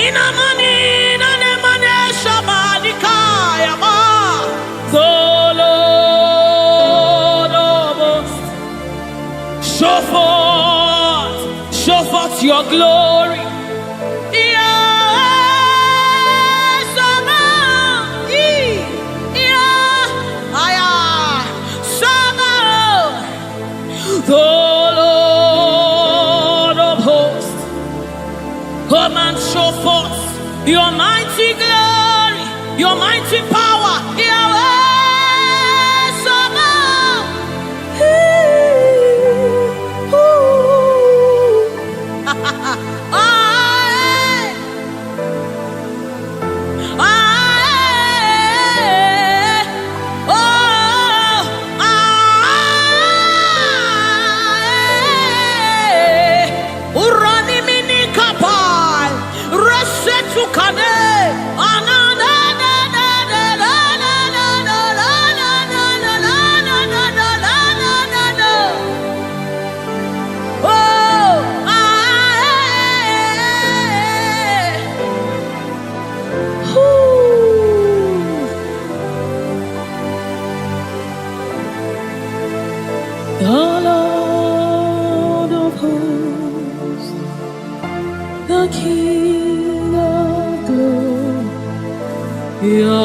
Inamani, Nanemane Shabadikaya, the Lord of hosts. Show forth your glory. The Lord of hosts, come and show forth your mighty glory, your mighty power, Yahweh Sabaoth.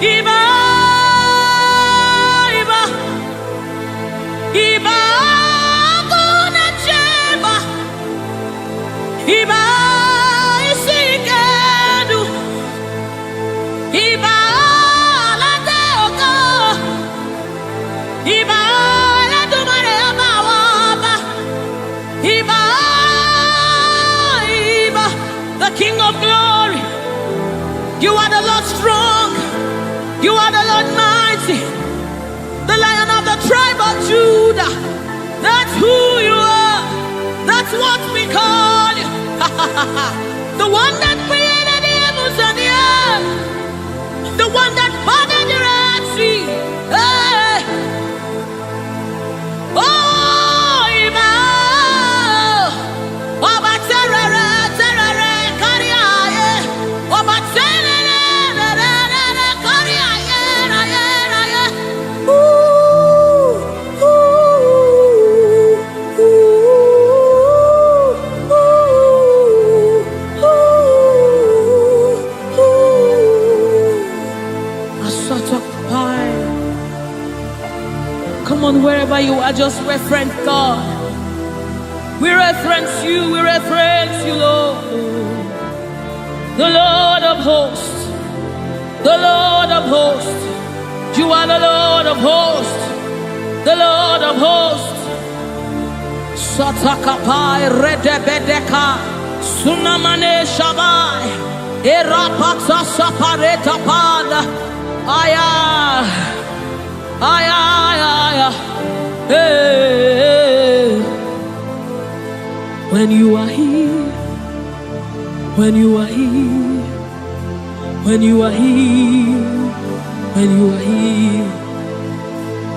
Iba, Iba, Iba, Guna Cheba, Iba, Isikadu, Iba, Lateoka, Iba, Latumare Amawaba, Iba, Iba, the King of Glory. You are the Lord strong. You are the Lord mighty, the Lion of the tribe of Judah. That's who you are. That's what we call you. The one that created the heavens and the earth. The one that parted the Red Sea. Hey. Oh, Emmanuel. Oba terere, terere, kariaye. Oba terere, terere, kariaye, raye, raye. Ooh, ooh, ooh, ooh, ooh. A sort of pie. Come on, wherever you are, just reference God. We reference you, Lord. The Lord of hosts, the Lord of hosts. You are the Lord of hosts, the Lord of hosts. Satakapai redebedeka, sunamane shabai, erapata sapareta pada, aya, aya, aya, hey. When you are here, when you are here, when you are here, when you are here,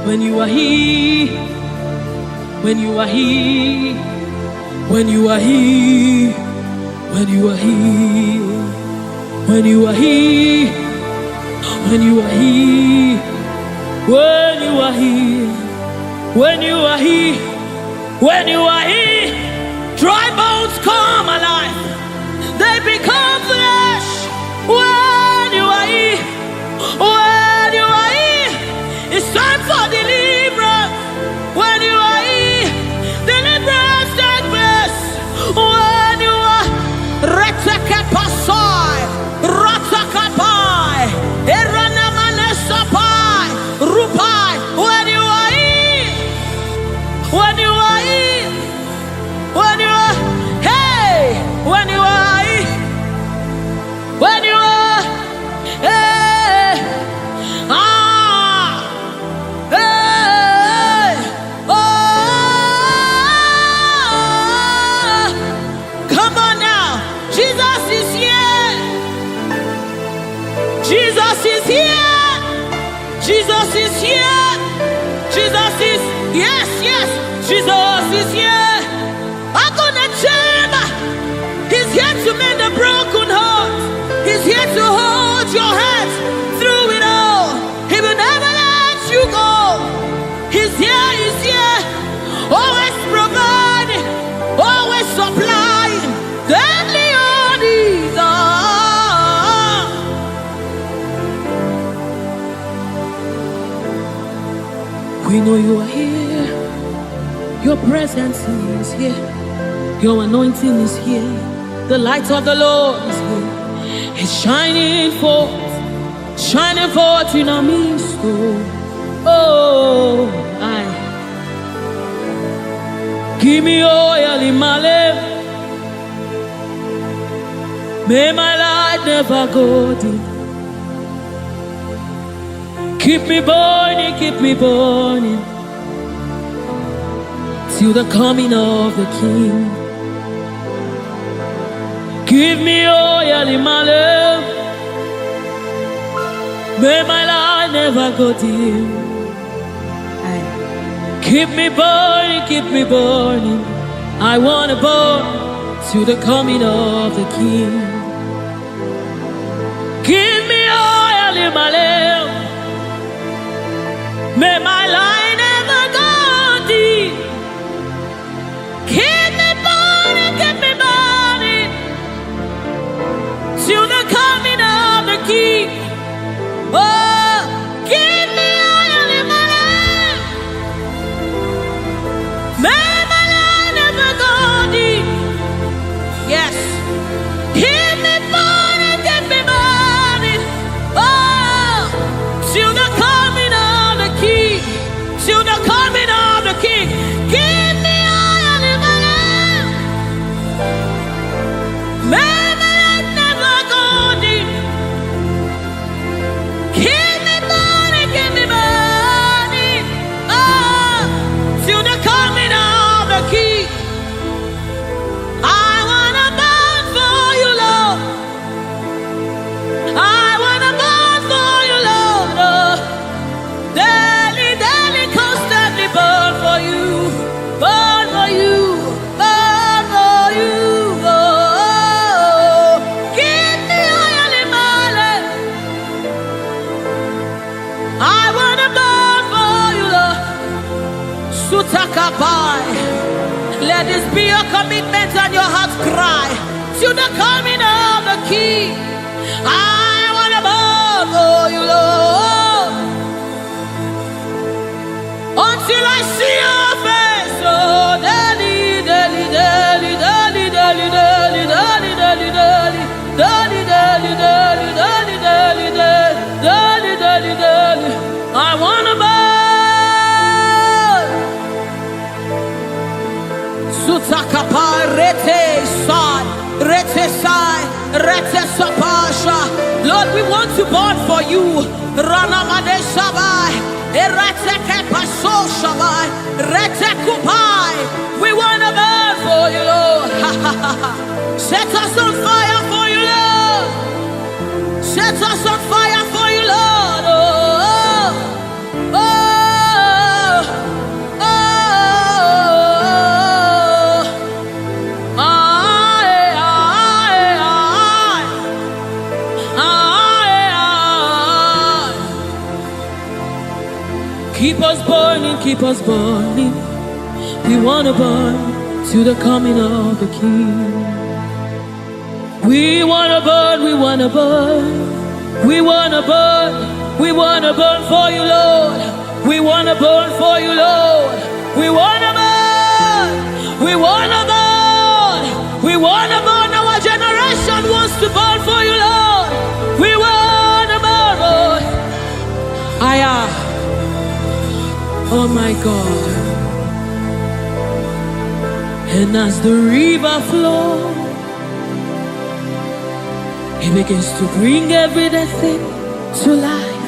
when you are here, when you are here, when you are here, when you are here, when you are here, when you are here, when you are here, when you are here, when you are here, dry bones come alive. They become flesh. When you are here, when you are here, it's time for deliverance. When you are here, deliverance takes place. When you are retekepasai, ratakapai, eranamanesapai, rupai. When you are here, when you are here, when you are, hey, when you are here, when you are, hey, ah, hey, oh, come on now, Jesus is here, Jesus is here, Jesus is here, Jesus is, yes, yes, Jesus is here. I'm gonna chamber. He's here to mend the broken heart. He's here to hold your hands through it all. He will never let you go. He's here, he's here. Always providing, always supplying. Deadly on these are. We know you are here. Your presence is here. Your anointing is here. The light of the Lord is here. It's shining forth in our midst. Oh, I give me oil in my lamp. May my light never go dim. Keep me burning, till the coming of the King. Give me oil in my lamp. May my light never go dim. Keep me burning. I want to burn till the coming of the King. Give me oil in my lamp. May my light never go dim. Keep me burning till the coming of the King. Oh, Sutakabai. Let this be your commitment and your heart's cry to the coming of the King. I want to bow for you, Lord, until I see your face. Oh, daily, daily, daily, daily, daily, daily, daily, daily, daily, daily, daily, daily, daily, daily, daily, daily, daily. I want to bow. Sutakapa rete sai, rete sai, rete sapasha. Lord, we want to burn for you. Ranamade sabai, erete kepaso sabai, rete kupai. We want to burn for you, Lord. Set us on fire for you, Lord. Set us on fire for you, Lord. Oh, oh. Keep us burning, keep us burning. We want to burn to the coming of the King. We want to burn, we want to burn. We want to burn, we want to burn for you, Lord. We want to burn for you, Lord. We want to burn, we want to burn. We want to burn, our generation wants to burn for you, Lord. We want to burn, Lord. Oh my God. And as the river flows, it begins to bring everything to life.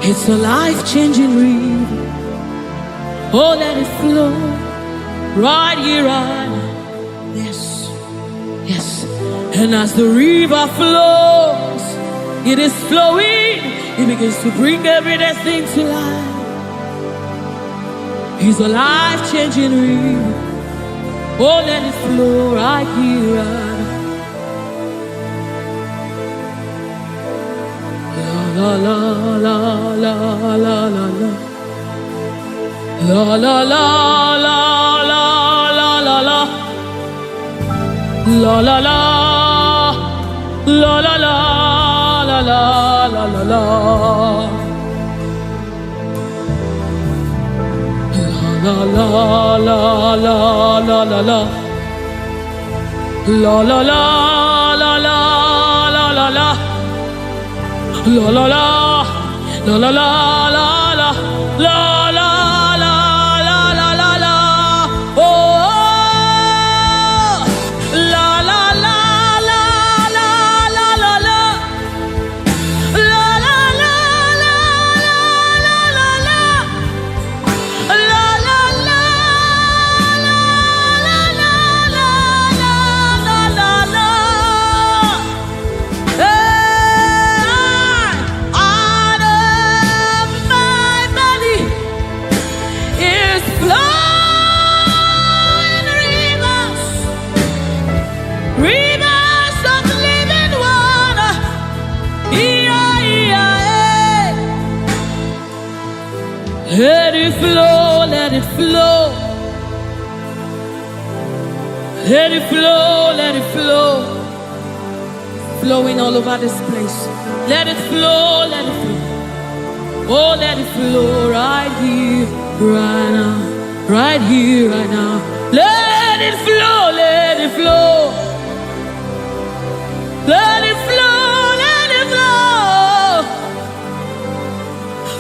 It's a life-changing river. Oh, let it flow right here, right now. Yes, yes. And as the river flows, it is flowing. It begins to bring everything to life. He's a life-changing river. Oh, let it flow right here, right now. La la la la la la la la. La la la la la la la la. La la la la la la la la la la. La la la la la la la. La la la la la la la la. La la la la la la la la. La la la la la la la. Oh, la la la la la la la la. La la la la la la la. La la la la la la la la la. Out of my belly is flowing rivers, rivers of living water. Let it flow, let it flow. Let it flow, let it flow. Flowing all over this place. Let it flow, let it flow. Oh, let it flow right here, right now. Right here, right now. Let it flow, let it flow. Let it flow, let it flow.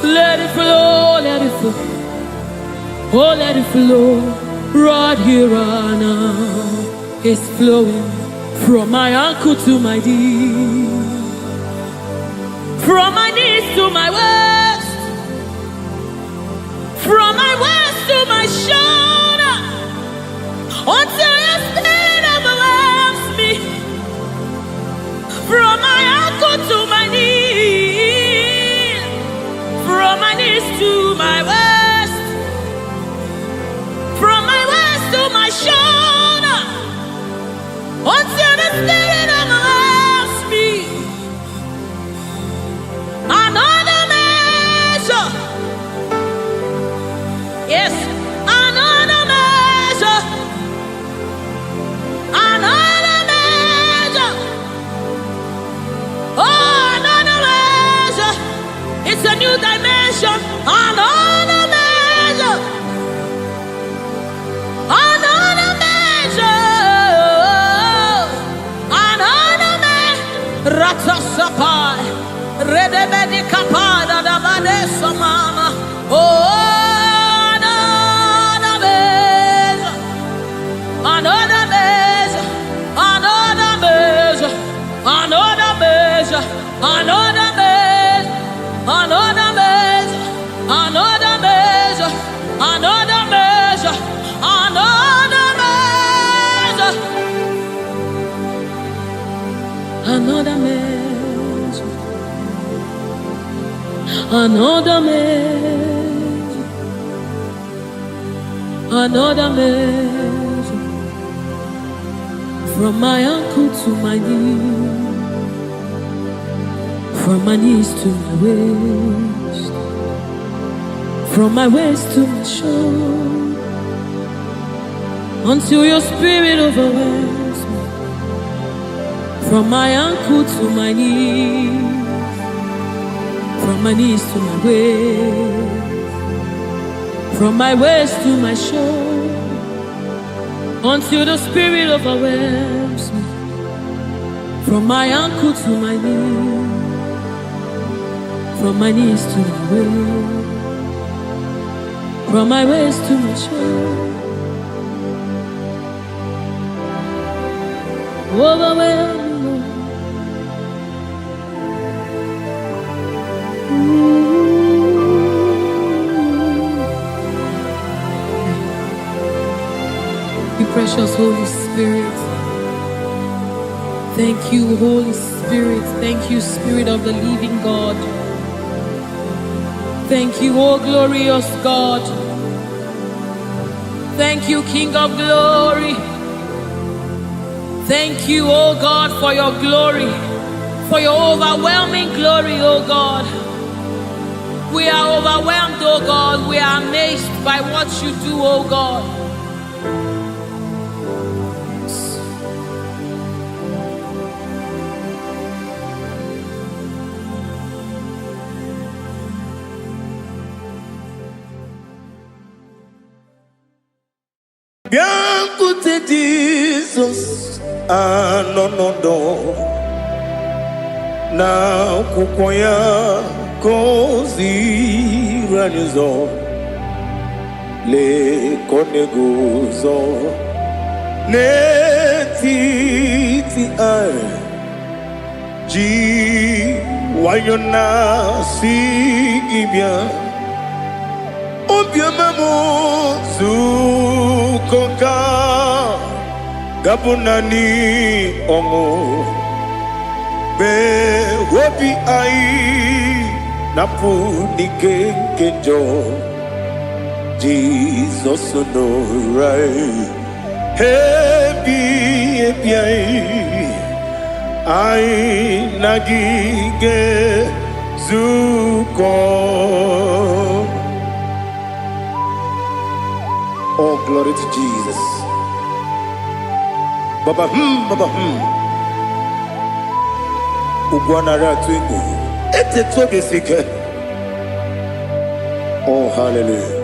Let it flow, let it flow. Oh, let it flow right here, right now. It's flowing from my ankle to my knee, from my knees to my waist, from my waist to my shoulder, until your spirit overwhelms me. From my ankle to my knee, from my knees to my waist, from my waist to my shoulder, until the spirit overwhelms me. Oh, another measure. It's a new dimension. Another measure. Another measure. Another measure. Ratasapai. Redebedi kapada da badesa mama. Oh, another measure. Another measure. Another measure. Another measure. Another measure. Another measure. Another measure. Another measure. Another measure. Another measure. Another measure. Another measure. From my ankle to my knee. From my knees to my waist. From my waist to my shoulder. Until your spirit overwhelms me. From my ankle to my knees. From my knees to my waist. From my waist to my shoulder. Until the spirit overwhelms me. From my ankle to my knees. From my knees to my waist. From my waist to my shoulder. Overwhelm me, Lord. You precious Holy Spirit. Thank you, Holy Spirit. Thank you, Spirit of the living God. Thank you, oh glorious God. Thank you, King of glory. Thank you, oh God, for your glory, for your overwhelming glory, oh God. We are overwhelmed, oh God. We are amazed by what you do, oh God. Biancote Jesus, anonodo na kukoya kozi ranizo le koneguzo ne titi ai ji wayona sigibia obiamamu zukoka gabunani omo be wobi ai napu nikenjo Jesus no right hebi ai nagige zuko. Oh, glory to Jesus. Baba Baba Ugwanara twingu. Ete toge sike. Oh, hallelujah.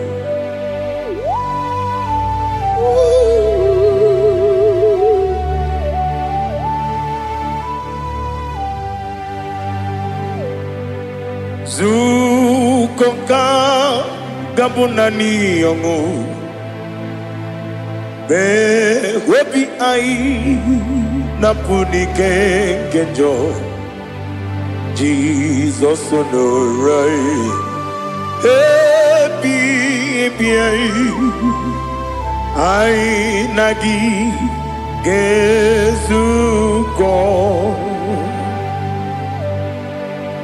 Zukonka gabunani yongu. Be webi ai napuni kenjo Jesus no right happy ai nagi gezuko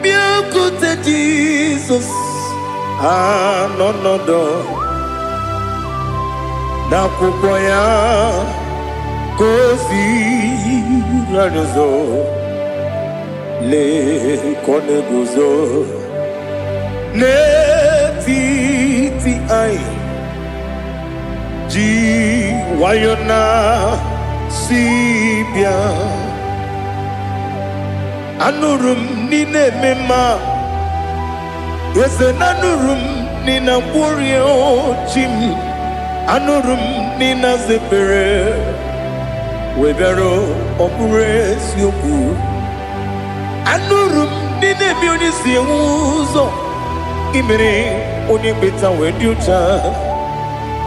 biancote Jesus anonodo na kukoya kozi ranizo le koneguzo ne titi ai ji wayona sibia Anurum nine mema Yese nanurum nina warrior chim Anurum nina zepere Webero opures yoku Anurum nine bionisi uzo Imere onibeta weduta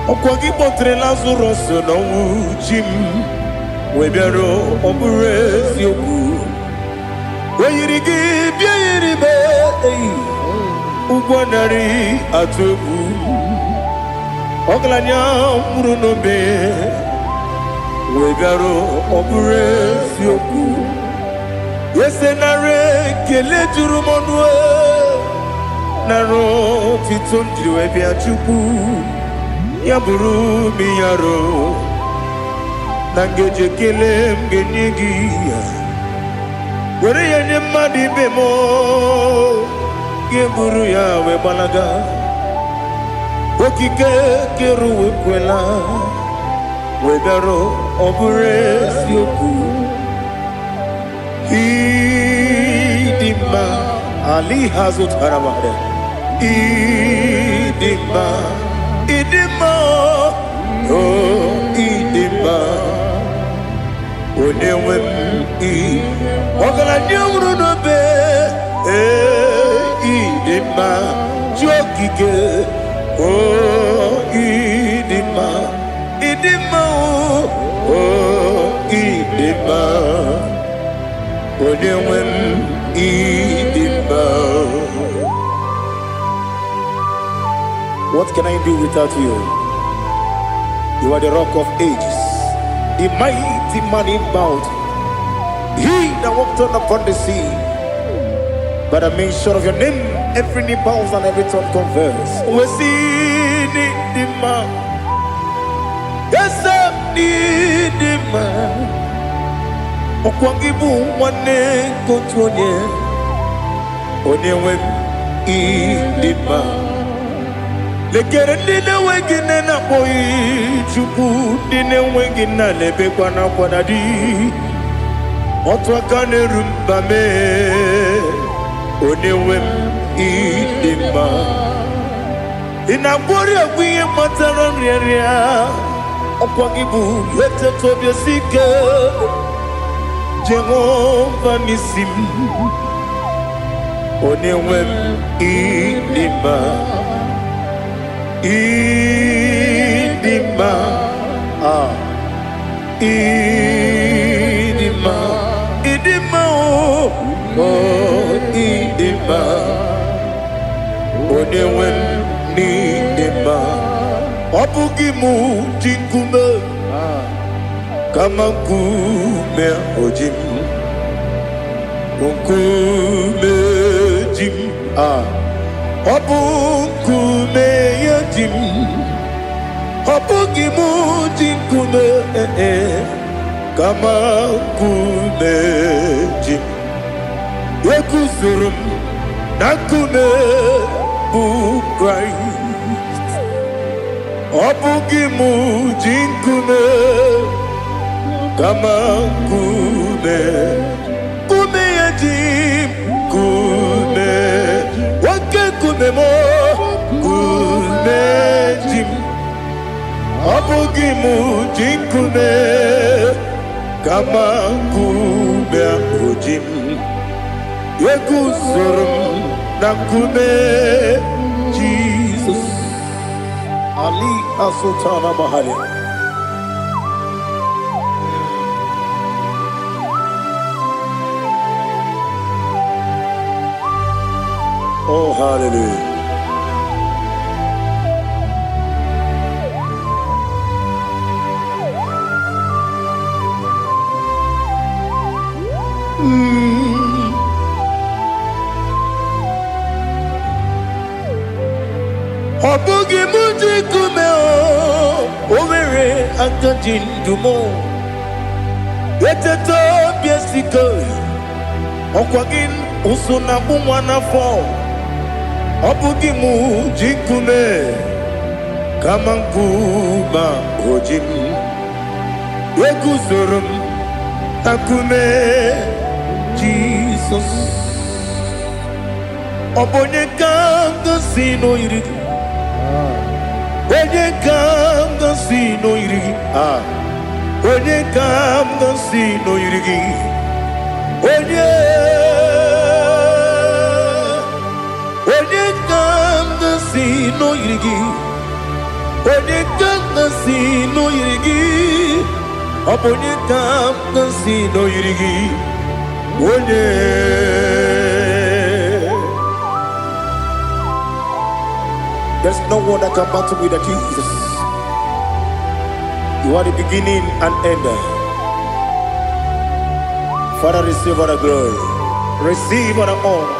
Okwagi potre Lazarus no chim Webero opures yoku Weyirigi biayiribe Ugwanari atubu Oglanya murunobe Wegaro obures yoku Yesenare kele jurumonwe Naro titondriwe biachuku Yaburu miyaro Nangeje kele mgenyigia Were yenye madi bemo Geburu ya we balaga Okike keru we kwela Wegaro obures yoku Idima Ali hazut haramade Idima Oh Idima Onewem Ogala nyamru no be Idima Jokike Oh Idima Oh Idima Onewem Idima. What can I do without you? You are the rock of ages, the mighty man in battle. He that walked on upon the sea. By the mention of your name, every knee bows and every tongue confess. We see the man. Yes, I need the man. Okwangibu wane kotonye. Onyewe idima. Lekere nine wengine na boyi chuku nine wengine lebe kwa na kwa dadi. Otwakane rumbame Onewem idima Inabori agwiye matara nriya Okwangibu yete tobye sike Jehova nisim Onewem idima Idima Idima Idima oh Idima Onewem Idima Obugimu jinkume Kama kume ojim Unkume jim Obukume yajim Obugimu jinkume Kama kumeji Yekusurum Nakume Christ Obugimu jinkume Kama kume Kume yajim Kume Wake kume mo Kume jim Obugimu jinkume Kama kume ojim Yekusurum Nakume Jesus Ali Asultana Mahali. Oh hallelujah. Obugi muji kume Owere akajin dumo Yeteto biesiko Okwagin usuna bumwana fo Obugi muji kume Kamankuba ojim Yekusurum Takume Jesus. Obonye kanga sino irigi. Onye kanga sino irigi. Onye kanga sino irigi. Onye kanga sino irigi. Onye kanga sino irigi. Obonye kanga sino irigi. Onye. There's no one that can battle with Jesus. You are the beginning and end. Father, receive all the glory. Receive all the honor.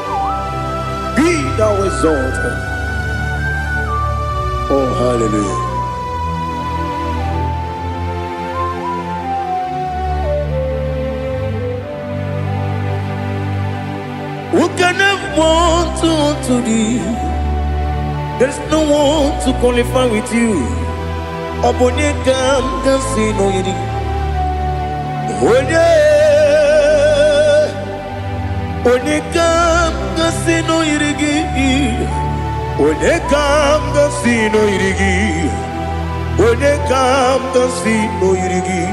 Be thou exalted. Oh, hallelujah. Who can have one to thee? There's no one to qualify with you. Obonye kanga sino yiri. Onye kanga sino yirigi. Onye kanga sino yirigi. Onye kanga sino yirigi.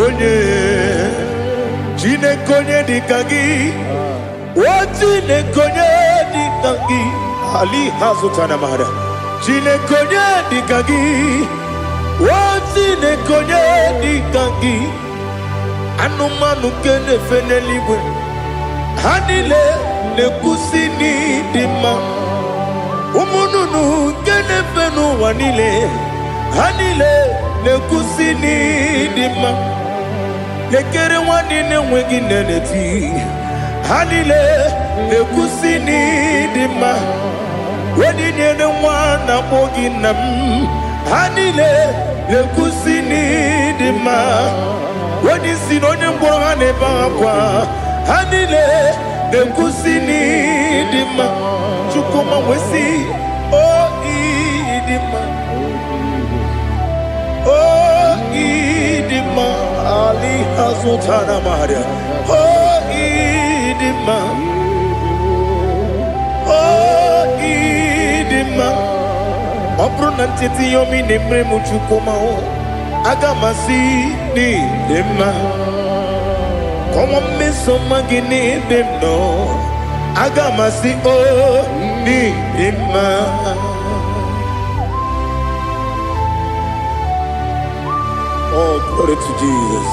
Onye Chinekonye dikagi. Chinekonye dikagi. Ali hazutana mahada. Chinekonye dikagi. Chinekonye dikagi. Anumanu kene feneliwe. Hanile ne kusini dima. Umununu kene fenu wanile. Hanile ne kusini dima. Nekere wanine wengi neneti. Hanile ne kusini dima. Wedi nyene mwana mogi nam. Hanile ne kusini dima. Wedi sinonye mbora ne bakwa. Hanile ne kusini dima. Chukuma wesi oh idima. Oh idima. Ali hazutana maria. Oh idima. Oh idima. Obro nanteti yomi nemre muchukuma o. Agamasi ni dima. Como me somagini demno. Agamasi o ni dima. Oh, glory to Jesus.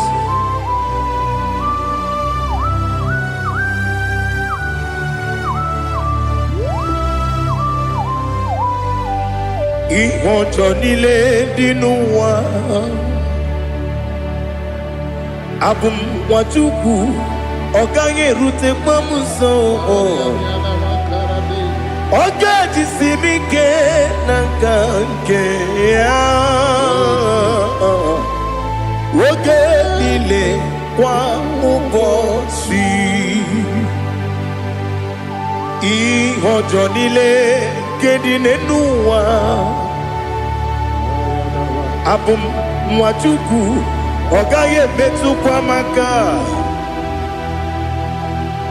Ihonjo nile dinuwa. Abum wachuku. Ogange rute mamuso. Oga jisimike nangange ya. Oge nile kwa ubosi. Ihonjo nile kedine nuwa. Abum mwachuku. Ogaye metu kwa maka.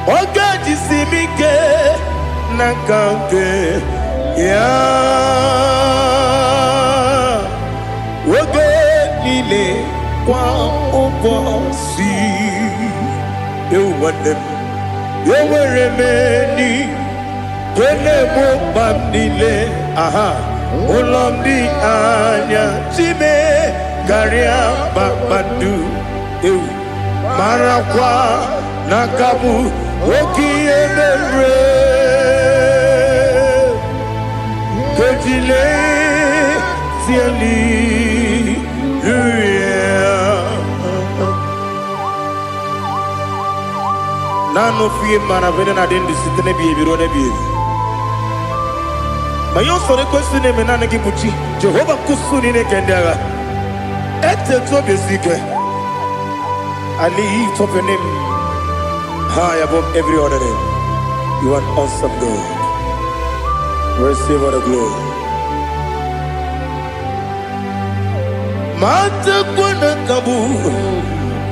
Oga jisimike nangange ya. Oge nile kwa ubosi. You want them. You were remaining. Kene mo bandile. Aha. Ulomdi anya. Chime garia babandu. You. Marakwa nakabu. Oki emere. Kejile. Siali. Nano fiye mana vene na den disitene biye biro ne biye. Mayon sore kwesi ne menane kibuchi. Jehova kusuni ne kendera. Ete to besike. I lift up your name high above every other name. You are awesome God. Receive all the glory. Mata kuna kabu.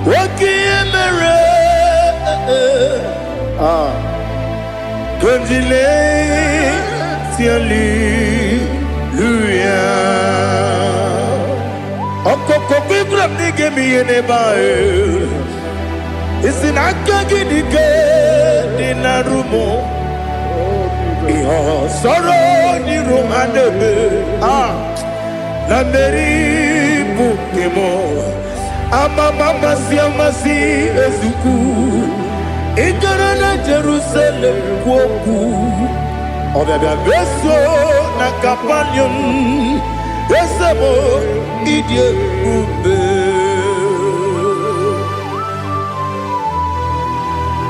Waki emere. Gondile Hallelujah. Okoko kikram nige mi enebae. Isin akagi nige dinarumo. Iho soro ni romanebe. La meri bukemo. Ama mama si ezuku. Igarana Jerusalem woku. Obebe beso na kapanium. Besamo idie ube.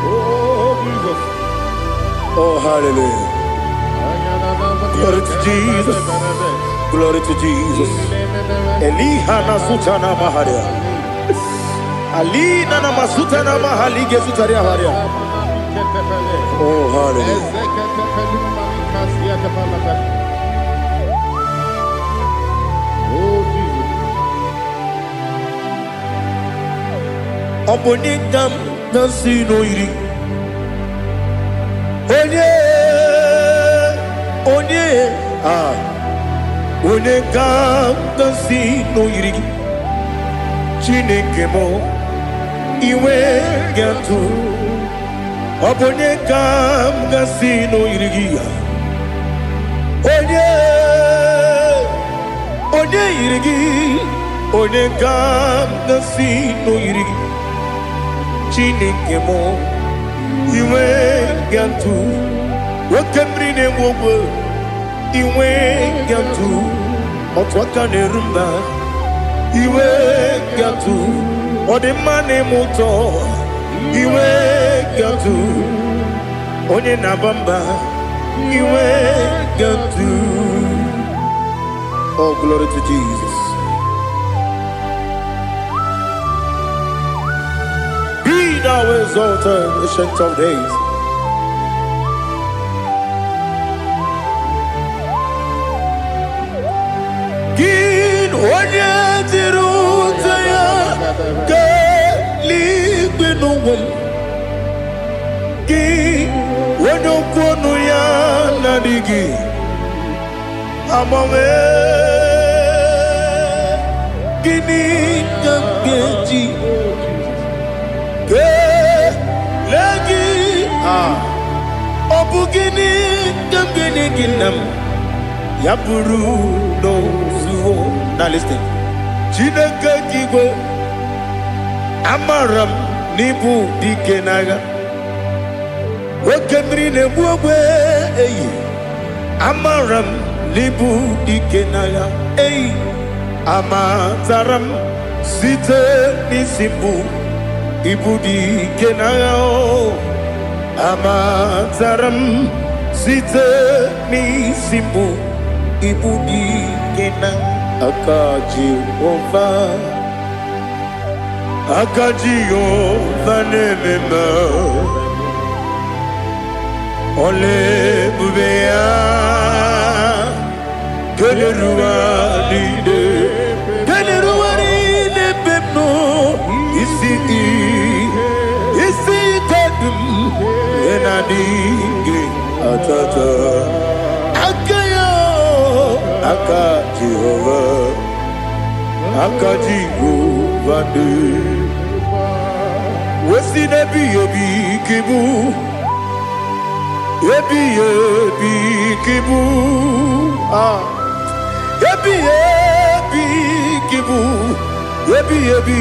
Oh, Jesus. Oh, hallelujah. Glory to Jesus. Glory to Jesus. Elihana sutana maharia. Alina na masuta na mahali gesutaria haria. Oh, hallelujah. Oh, Jesus. Obonikam nasino iri. Onye Onekam nasino iri. Chineke mo iwe gatu. Obonekam nasino iri. Onye irigi, Onekam nasino iri. Chineke mo iwe gatu. Wakemri ne wogo iwe gatu. Otwaka ne rumba iwe gatu. Odemane moto iwe gatu. Onye nabamba iwe gatu. Oh, glory to Jesus. Be thou exalted, ancient of days. Gin onye tirutaya ke ligbinugum. Gin onye kwonu ya nadigi. Amame gini kamgeji ke lagi obu gini kamgeni ginam yapuru no zuo. Now listen. Chineke kigwe amaram nibu dikenaga wakemri ne buogwe eyi amaram nibu dikenaga eyi amataram site nisimbu ibu dikenaga amataram site nisimbu ibu dikenaga akaji ova nemema ole bubea Keleruaride bebno isi kadum enadinge atata akayo akaji ovande wesi nebi kibu ebi kibu ebi kibu ebi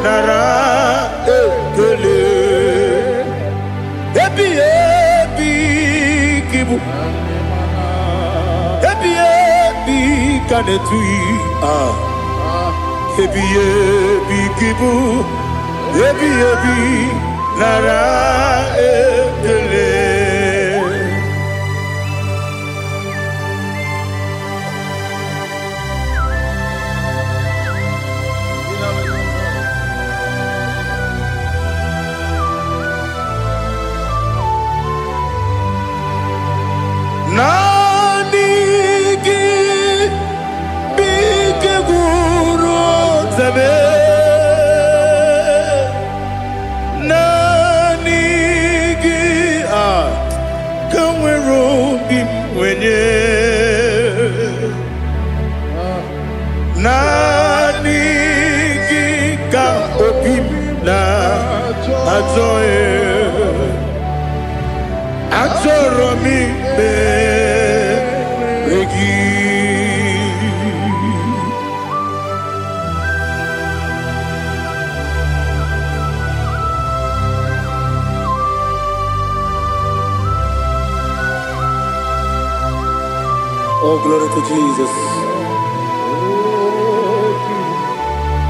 nara ekele ebi kibu ebi kanetui ebi kibu ebi nara ekele. Nanigi bike guru zabe. bim wenye nani gika obim na ajoye ajoro mi be regi. Oh, glory to Jesus.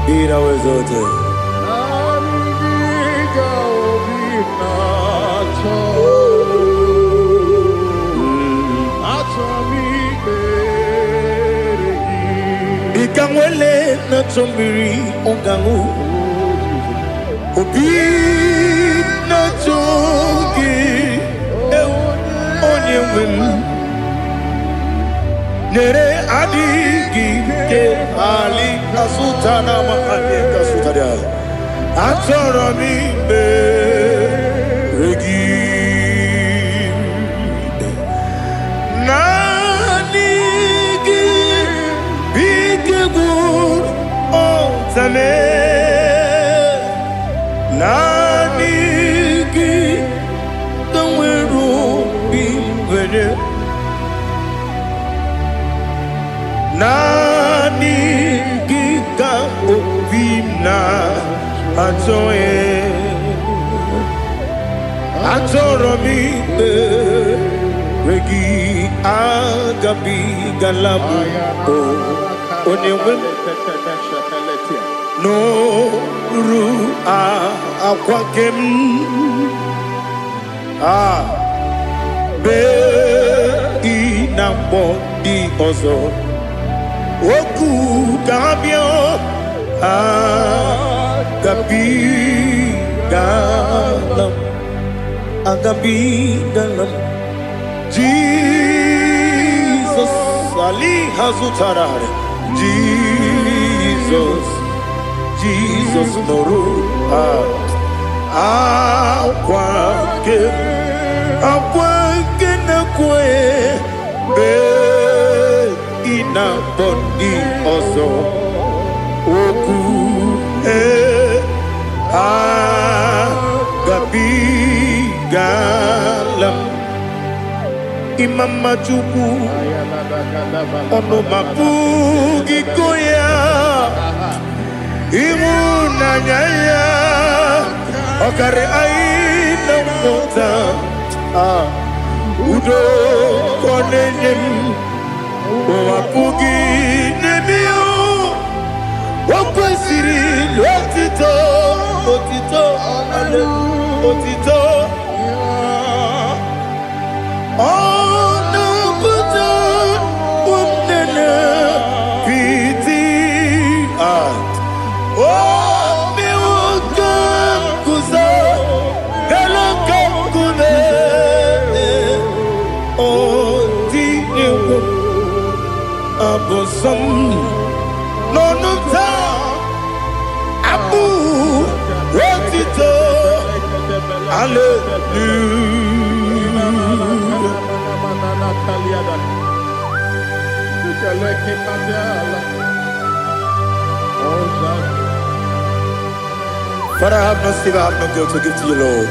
Be thou exalted. Ikangwele na chombiri ongangu obi na chogi onye wem nere adigi ke ali asutana mahali kasutaria atoro mi be regi nanigi biggur otame nanigi kanweru bimwere nani gika obimna atoye atoro mi regi agabi galabu onyewe no ru akwakem be inambo di ozo oku gabio agabi galam Jesus ali hazutarare Jesus noru akwake na kwe be ina boni ozo oku gabi galam imama chuku ono mapugi koya imuna nyaya okare aina mota udo konenyem wapugi nemio wakwesiri lotito ale otito ono buto umnene piti miwoka kuzo galaka kune abosom nonuta abu rotito Father, I have no silver, I have no gold to give to you, Lord.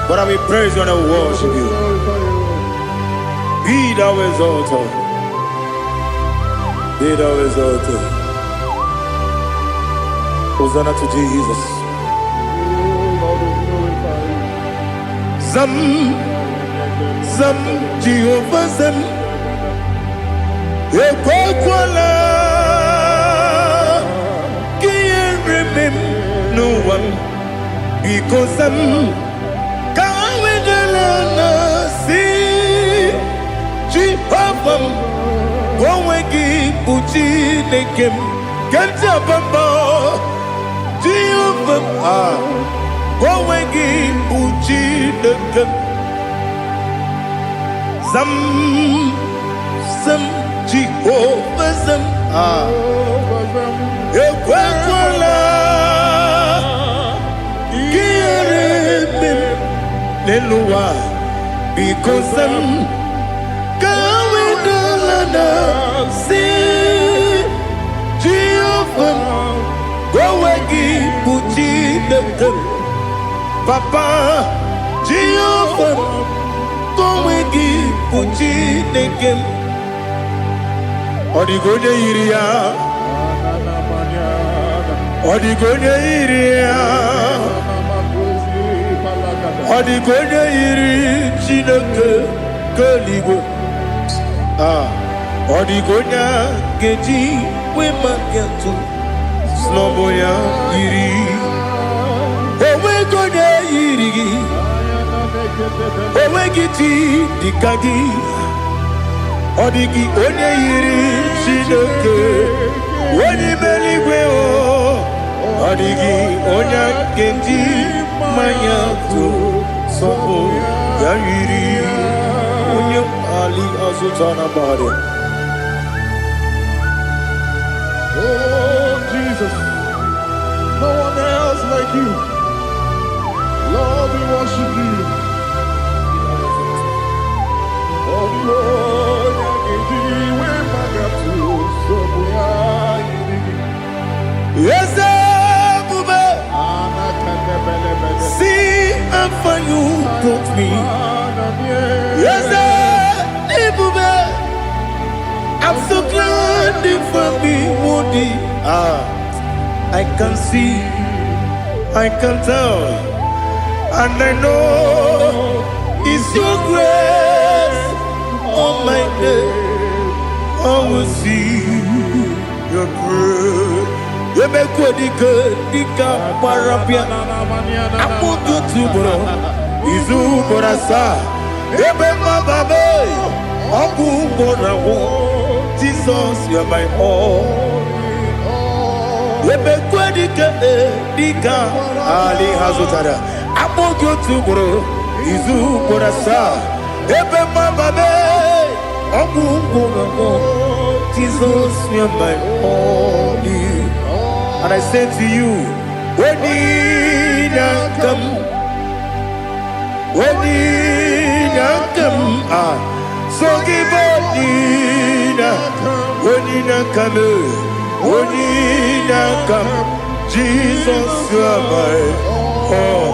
But I will praise you and I will worship you. Be thou exalted. Be thou exalted. Hosanna to Jesus. Zam Jehovah Zam Ekwakwala Can't remember no one because Zam Kawedalana see Jehovah Gowegi Puchi Nekem Kanta Bamba Jehovah Gowegi Puchi Nekem Zam Jehovah Zam Ekwakwala Kieremem Nelua because I'm going to see Jehovah. Go away, Puchi the Papa Jehovah. Go away, Puchi the game. Odigonya iria, Odigonya iria, Odigonya iri chineke keligo. Odigonya geji we magetu snoboya iri. Owe gonya iri, owe giti dikagi. Odigi onye yiri Chineke onye meligwe o. Odigi onye kenji manya to sopo ya yiri onye ali azutana bade. Oh Jesus, no one else like you. Lord, we worship you. Oh Lord, yes, see how far you brought me. Yes, I'm so glad you found me woody. I can see, I can tell, and I know it's your grace on my day. I will see your grace. You make what you could, Dika Parapia. I'm going to bro. Izu Borasa. You make my baby. Abu Borawo. Jesus, you're my all. You make what you could, Dika Ali Hazutara. I'm going to bro. Izu Borasa. You make my baby. Jesus, you're my only. And I say to you, when you come, so give up, when you come, Jesus, you're my all.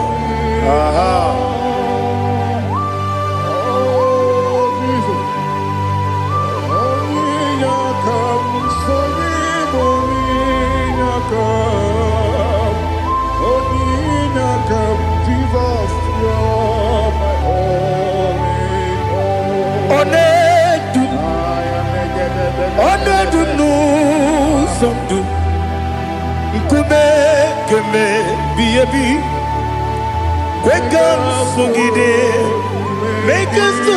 Make us to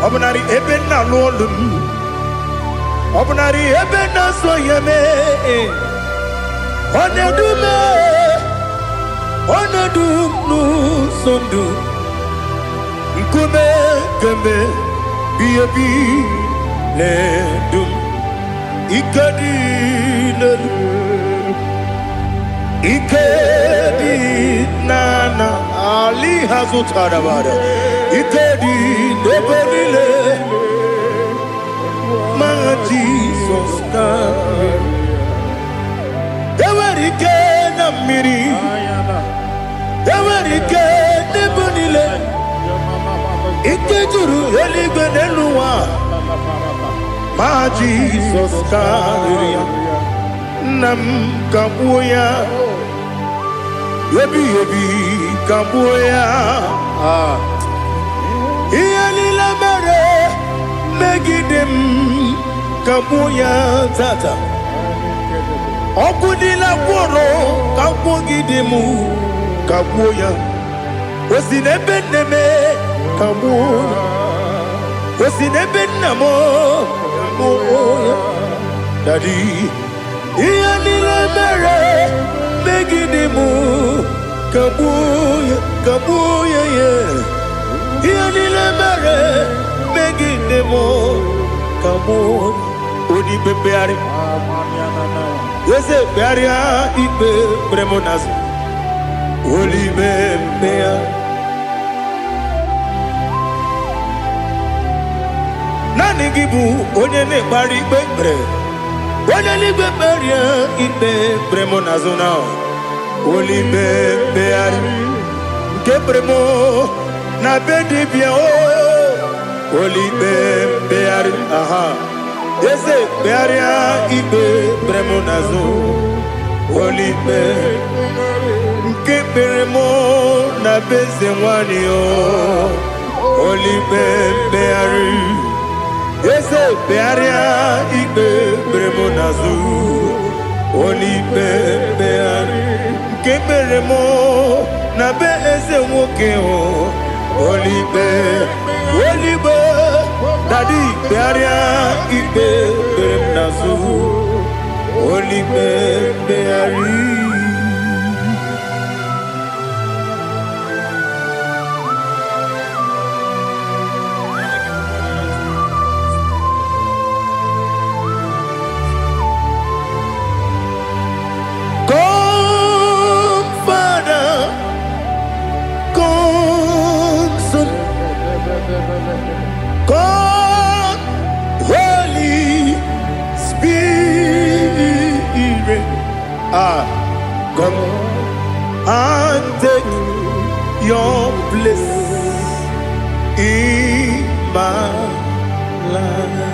Obnari ebena lolum, Obnari ebena soyeme, Onedu nu sondu, Nkume keme biyebi ledum, Ikadi nana Ali Hazutarabada, Ikadi nebenile, my Jesus come. Ewerike na miri, Ewerike nebenile, Ikejuru eligwe neluwa, my Jesus come. Nam kabuya, yebi kabuya. Iyalila mere megidem kabuya tata. Okudila kworo kabugidemu kabuya. Osinebenneme kabuya. Osinebennamo kabuya. Daddy, iyanile mere megidimu kabuya ye. Iyanile mere megidimu kabuya. Odi bebeari, yese bearia ibe bremonas. Oli bebea. Nani gibu onye ne bari bebre. Onye ni beberia ibe bremonazona. Oli bebeari. Kebremo na bedi bia o. Oli bebeari aha. Yese bearia ibe bremonazo. Oli bebeari. Kebremo na beze wani o. Oli bebeari. Yese bearia ibe bremonazo. Oli bebeari. Kebremo na beze woke o. Oli be Daddy bearia ibe bremonazo. Oli bebeari. God, Holy Spirit, come and take your place in my life.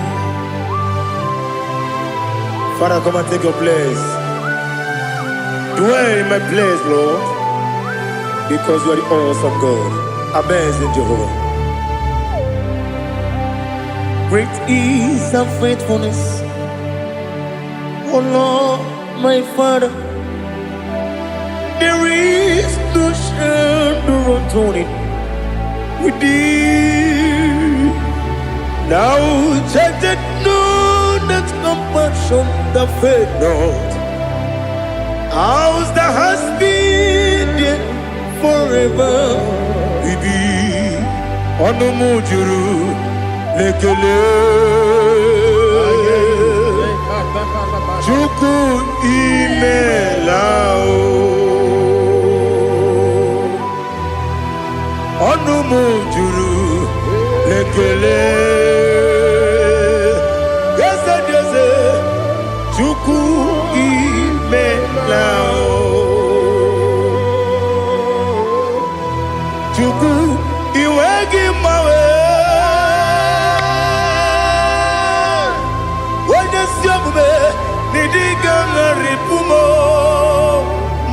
Father, come and take your place. Dwell in my place, Lord, because you are the awesome God. Amazing Jehovah. Great is thy faithfulness, O Lord, my Father. There is no shadow of turning with thee. Now judged know that compassion that faith not. Ours that has been there forever. We be on the mujuru. Lekele Chuku imelao Onumu juru Lekele Yese Chuku imelao Chuku iwegi mawe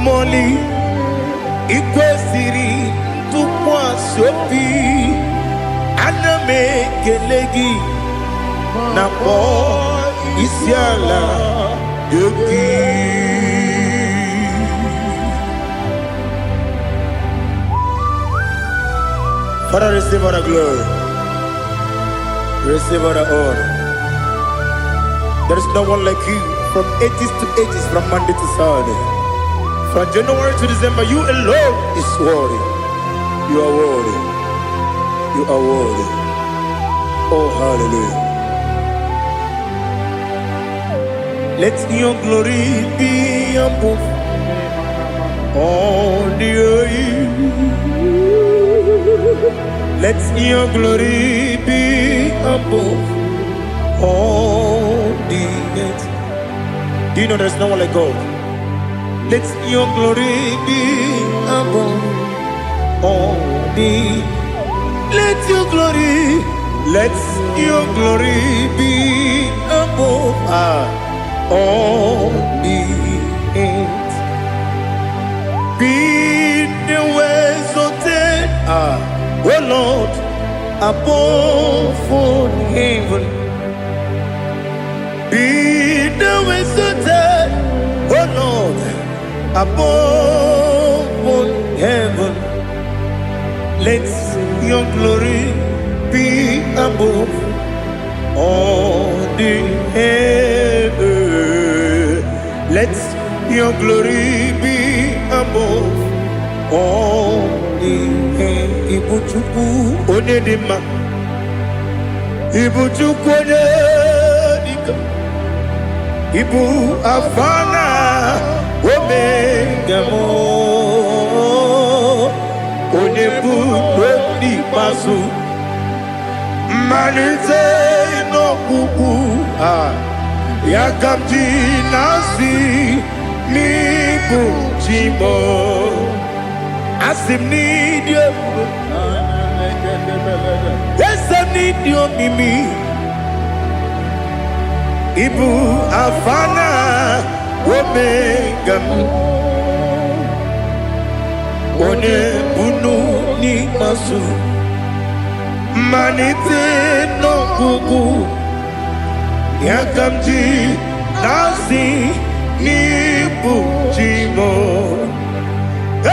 Moli ikwesiri tukwa sopi aname kelegi na po isiala yoki. Father, receive all the glory, receive all the honor. There is no one like you. From ages to ages, from Monday to Saturday, from January to December, you alone is worthy. You are worthy. You are worthy. Oh, hallelujah. Let your glory be above all the earth. Let your glory be above all the earth. Do you know there's no one like God? Let your glory be above all the. Let your glory be above all the earth. Be the exalted, oh Lord, above all heaven. Be the exalted, oh Lord, above all heaven. Let your glory be above all the heaven. glory be above all the Ibu Chukwu onye dị mma, Ibu Chukwu onye dịka, Ibu Alfa na Omega mo, onye bụ n'ikpeazụ, mmalite n'ọgwụgwụ ya ka m ji na-asị n'ịbụ chi m, asị m n'ịdị ebube, ese m n'ịdị omimi, Ibu Alfa na Omega m, onye bunu n'ikpeazụ, mmalite n'ọgwụgwụ ya ka m ji na-asị n'ịbụ chi m,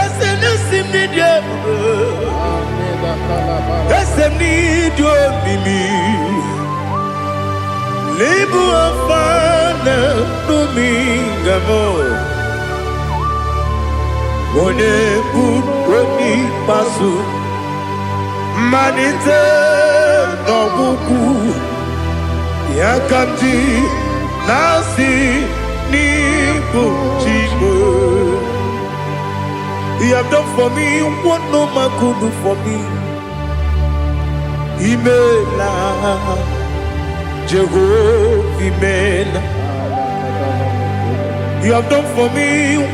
ese n'isi m n'ịdị ebube, ese m n'ịdị omimi, n'Ibu Alfa na Omega m, onye bụ n'ikpeazụ, mmalite n'ọgwụgwụ ya ka m ji na-asị n'ịbụ chi m. You have done for me what no man could do for me. Imela Jehovah, Imela. You have done for me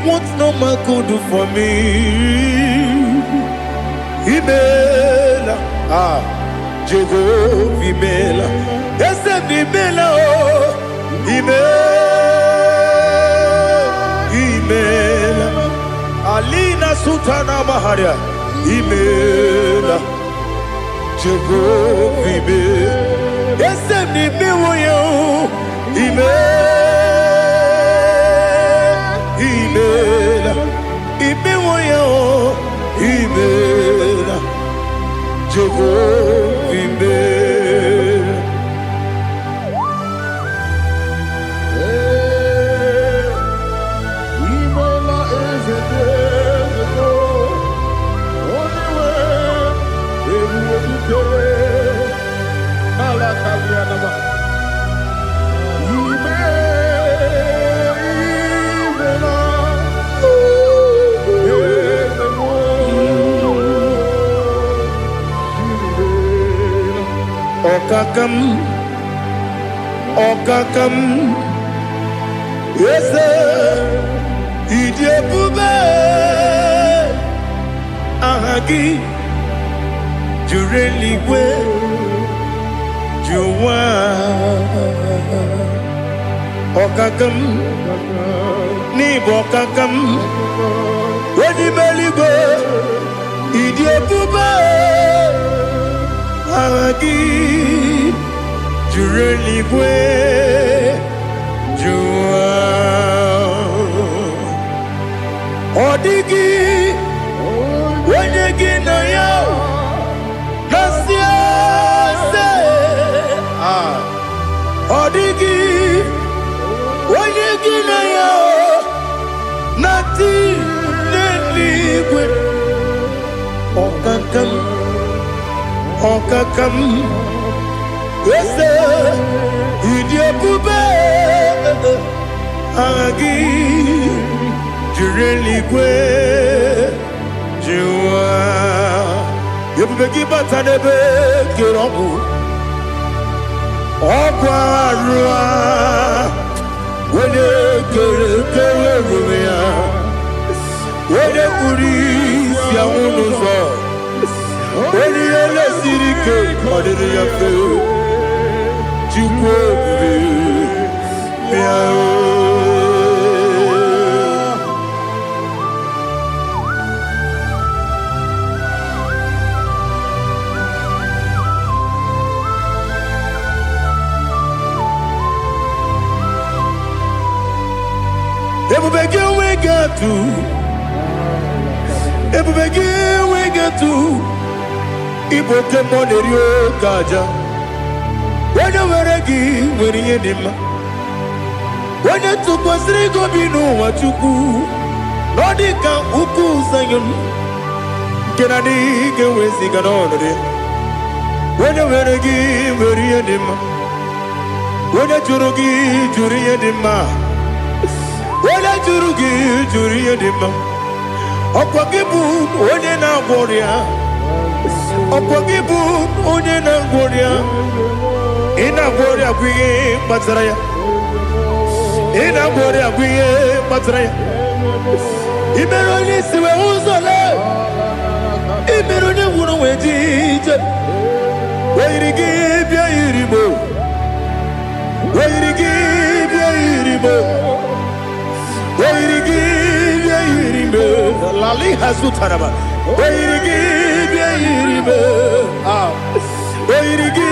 what no man could do for me. Imela, Jehovah, Imela. Yes, Imela, Imela. Alina Sultana Maharia, Imela, Jehovah, Imela. Yes, Imela, Imela, Imela, Jehovah, Imela. Okakam, yes, Idiabube, Ahagi, Jureli we, Juwa, Okakam, Nibokakam, Wedi Meligo, Idiabube, Ahagi. Jureligwe Jua Odigi Wenyegi na yo Nasia se Odigi Wenyegi na yo Nati Neligwe Okakam Okakam Ese Idiabube Agi Jureligwe Jua Yebubeki Batanebe Kirobu Okwarua Wene Kere Rumia Wene Kuri Siamunuzo Wene Ele Sirike Kodiri Yafe Ebubege we get to Igbo Kemonerio Kaja. When you were a gay, when you did, onye tụkwasịrị gị obi n'ụwa Chukwu ọ dị ka ukwu Zayọn nke na-adịghị ga-eweziga n'ọnọdụ ya. Onye nwere gị nwere ihe dị mma, onye jụrụ gị jụrụ ihe dị mma, onye jụrụ gị jụrụ ihe dị mma. Ọkwa gị bụ onye na-agwọ ọrịa, ọkwa gị bụ onye na-agwọ ọrịa. Ị na-agwọ ọrịa bụ ihe kpatara ya, ị na-agwọ ọrịa bụ ihe kpatara ya. I mere onye isi wee ụzọ lee, I mere onye nwụrụ wee dị ije. Oyiri gị bịa yiri Igbo, oyiri gị bịa yiri Igbo, oyiri gị bịa yiri Igbo. Lali hazụtara ma oyiri gị bịa yiri Igbo, oyiri gị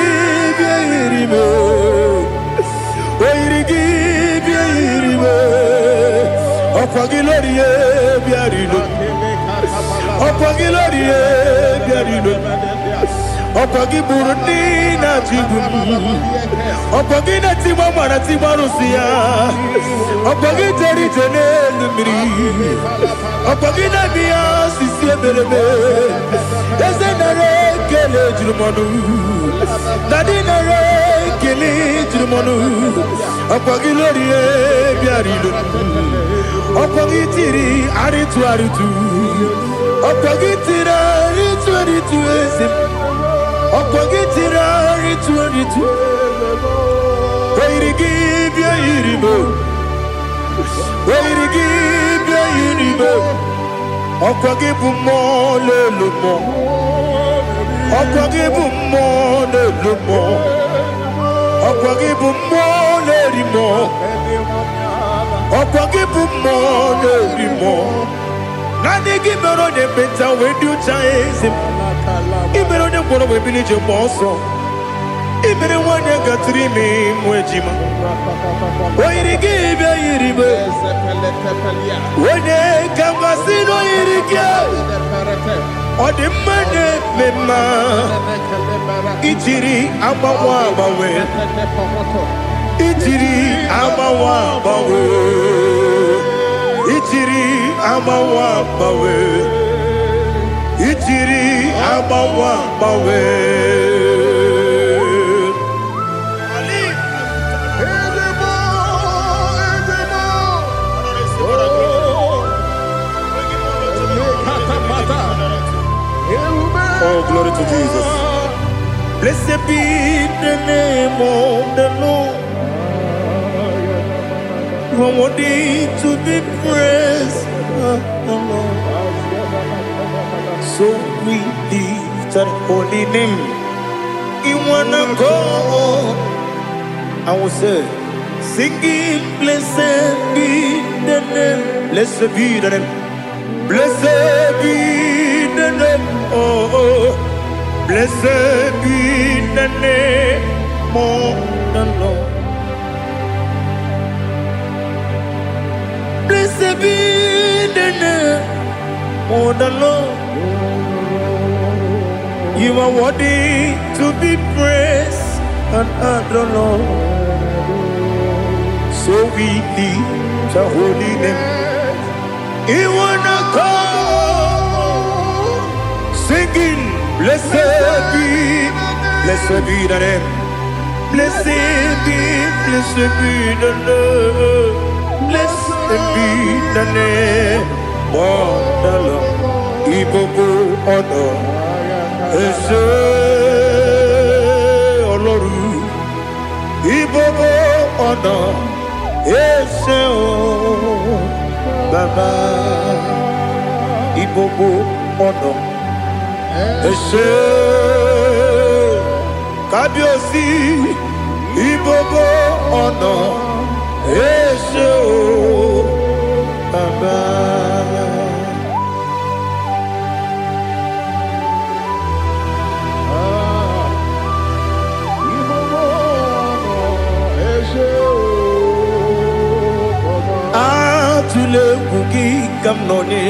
bịa yiri Igbo, oyiri gị bịa yiri Igbo. Ọkwa gị lori ye bịa rilo, ọkwa gị lori ye bịa rilo. Ọkwa gị bụrụ ndị na-achị igbu m, ọkwa gị na-etigba mara tigba arụsị ya, ọkwa gị jere ije n'elu mmiri, ọkwa gị na-eme ya osisi emereme. Eze nara ekele juru m ọnụ, na dị nara ekele juru m ọnụ. Ọkwa gị lori ihe bịara ilo, ọkwa gị tiri arịtụ arịtụ, ọkwa gị tiri arịtụ arịtụ eze m. Ọkwa gị tiri arịtụ arịtụ, oyiri gị bịa yiri Igbo, oyiri gị bịa yiri Igbo. Ọkwa gị bụ mmụọ n'elu mmụọ, ọkwa gị bụ mmụọ n'elu mmụọ, ọkwa gị bụ mmụọ n'eri mmụọ, ọkwa gị bụ mmụọ n'eri mmụọ. Naanị gị mere onye ekpenta wee dị ụcha eze m. I mere onye gwọrọ wee bili ije gba ọsọ, I mere nwanyị gatụrụ ime mụ ejima. Oyiri gị bịa yiri Igbo, onye ka mmasị n'oyiri gị. Ọ dị mma na-eme mma, ijiri agbanwe agbanwe, ijiri agbanwe agbanwe, ijiri agbanwe agbanwe, ijiri agbanwe agbanwe. Oh, glory to Jesus. Blessed be the name of the Lord. You are worthy to be praised, the Lord. So we lift that holy name. You wanna go, I will say, singing, blessed be the name, blessed be the name, blessed be the name, oh, blessed be the name of the Lord. Blessed be the name of the Lord. You are worthy to be praised and adored, Lord. So we lift the holy name. You wanna come singing, blessed be the name, blessed be the Lord, blessed be the name of the Lord. Igbo honor. Ese Oloru, Igbo ọ̀nà, ese o Baba, Igbo ọ̀nà, ese Kábíyèsí, Igbo ọ̀nà, ese o Baba. Tule kuki kamnoni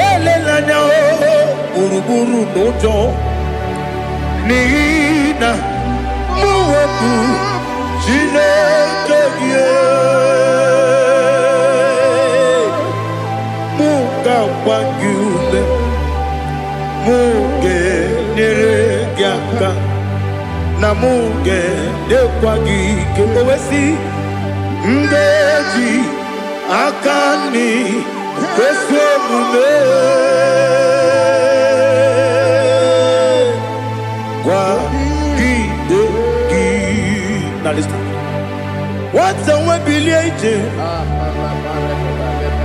elelanya uruburu nojo nina muwebu Chineke Wagyume Muge Neregiaka Namuge Dekwagi Kewesi Ndeji Akani Kwesomume Wagideki. Now listen. What's a webiliate?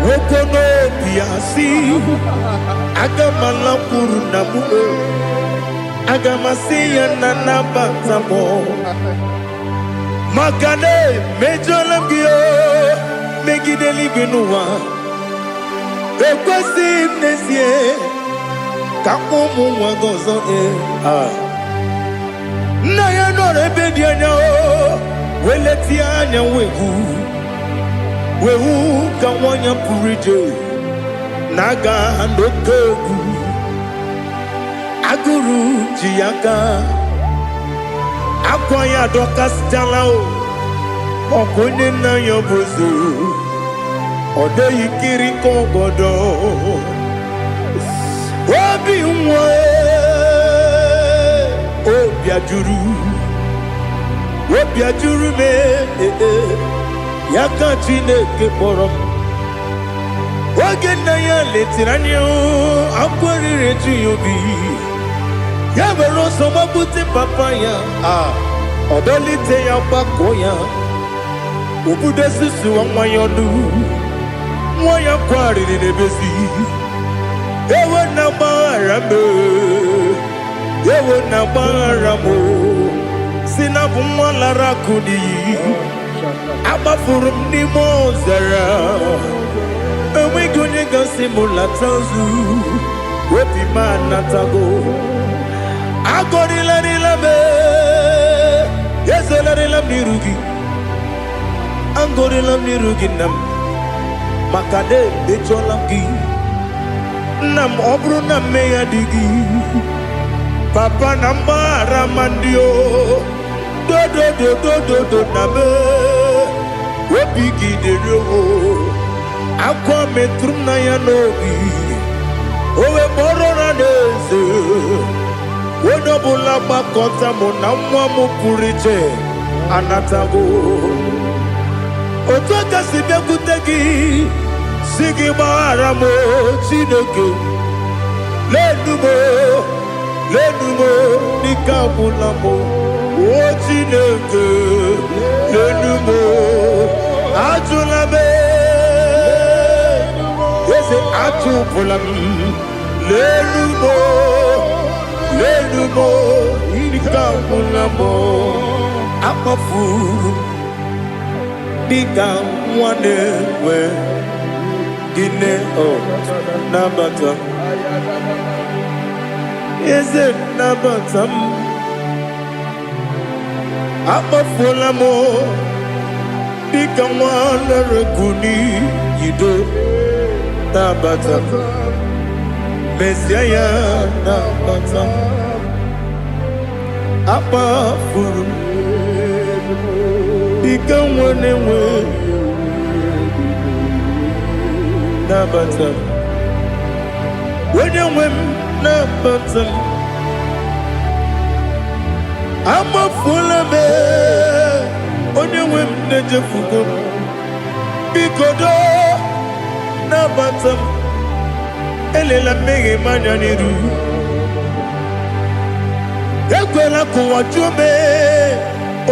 Wokono Piasi Agamalapuru Namu Agamasiya Nanabatamo Makane Mejolambio Megideli Benua Ekwesi Nesie Kakomu Wagozo Naya no Rebediana Weletianya Wegu Wehu Kawanya Purije Naga Ndokogu Aguru Jiaka Akwaya Dokas Jalao Okonye na Yobozu Ode Yikiri Kogodo Obi Mwe Obiajuru Obiajuru me Yaka Chineke Borom Oge na ya letiranyo Akwarire Chiyobi Yabero Somabute Papaya Odolite ya Bakoya Ubude Susu Wamayonu Mwaya Kwarire Nebezi Ewe na Barame Ewe na Baramo Sinabu Mwalara Kudi Abafurum ni Mozara Ewe gonye gasi mulatazu Wepi manatago Agori la nilabe Yeze la nilam nirugi Angori lam nirugi nam Makade becho lamgi Nam obru nam meya digi Papa namba ramandio Do do do do do do nabe Wepi gidero Akwa metrum na ya nobi Owe borona neze Wodobula bakota mona mwamu puriche Anatago Otoka sibe kutegi Sigi baramo Chineke Lenumo Nikabulamo O Chineke Lenumo Ajulabe Yese Ajubulam Lenumo Nikabulamo Akafu Bika Mwanewe Gine O Nabata Yese Nabatam Akafulamo Bika Mwanerekuni Yido Nabata Messiah Nabata Apa Furu Bika Mwanewe Nabata Wenye Nabata Ama Fulame Onye Nejefugo Bikodo Nabata Elela mege manyaniru Ekwela kuwa jume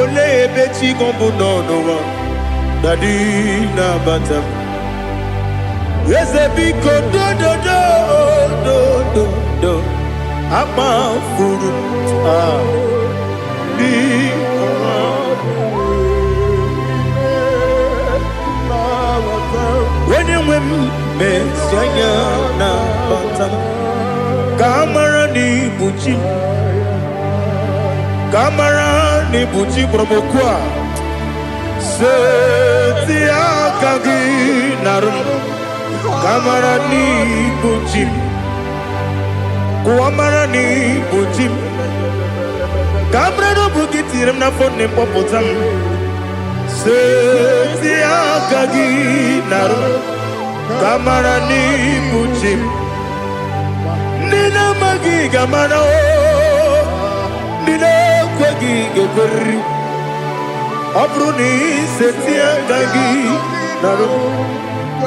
Ole ebechi gombu nonowa Dadi Nabata Yeze biko do do do do do do Ama furu Di When you win Messiah Nabata Kamara ni buchi Kamara ni buchi promokwa Setia kagi narum Kamara ni buchi Kuamara ni buchi Kamara no bukitiram na fone popotam Setia kagi narum Kamara ni buchim. Nina magi gamana o. Nina kwagi geberi. Abruni setia gagi. Naro.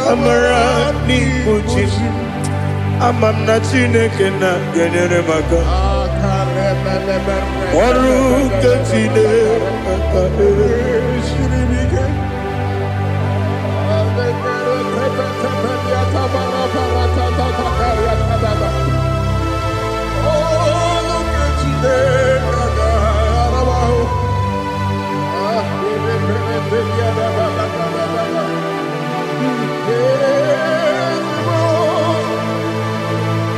Kamara ni buchim. Amam na chineke na genere maka. Oru kachine akane.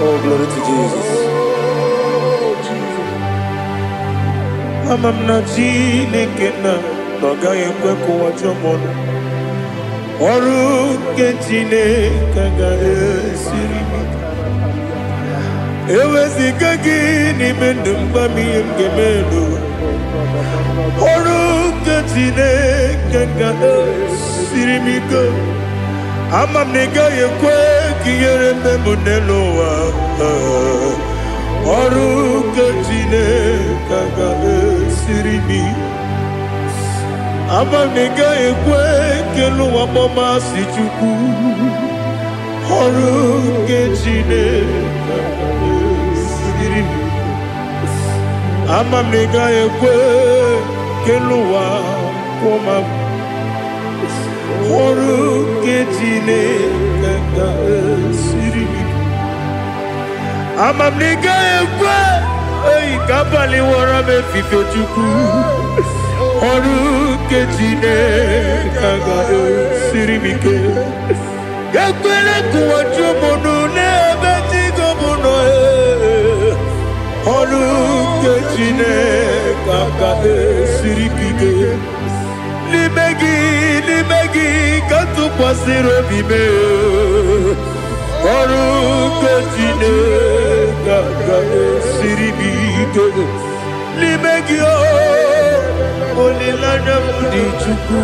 Oh, glory to Jesus. Amam na chineke na noga yekwe kuwa chomono. Oru kechine kaga esirimi. Ewezi kagi ni mendumba miyemgemelo. Oru kechine kaga esirimi go. Amam nega yekwe kiyere memunelo wa. Oru kechine kaga esirimi. Amam nega yekwe kelu wa mama si chuku. Oru kechine kaga esirimi. Amam nega yekwe kelu wa mama. Oru kechine kaga esirimi. Amam nega yekwe ei kabali wara me fife chuku. Oru kechine kaga esirimi ke. Yakwele kuwa chomono nebe tigo mono e. Oru kechine kaga esirimi ke. Limegi kantu pasiro bime. Oru kechine kaga esirimi ke. Limegi o olilana mudi chuku.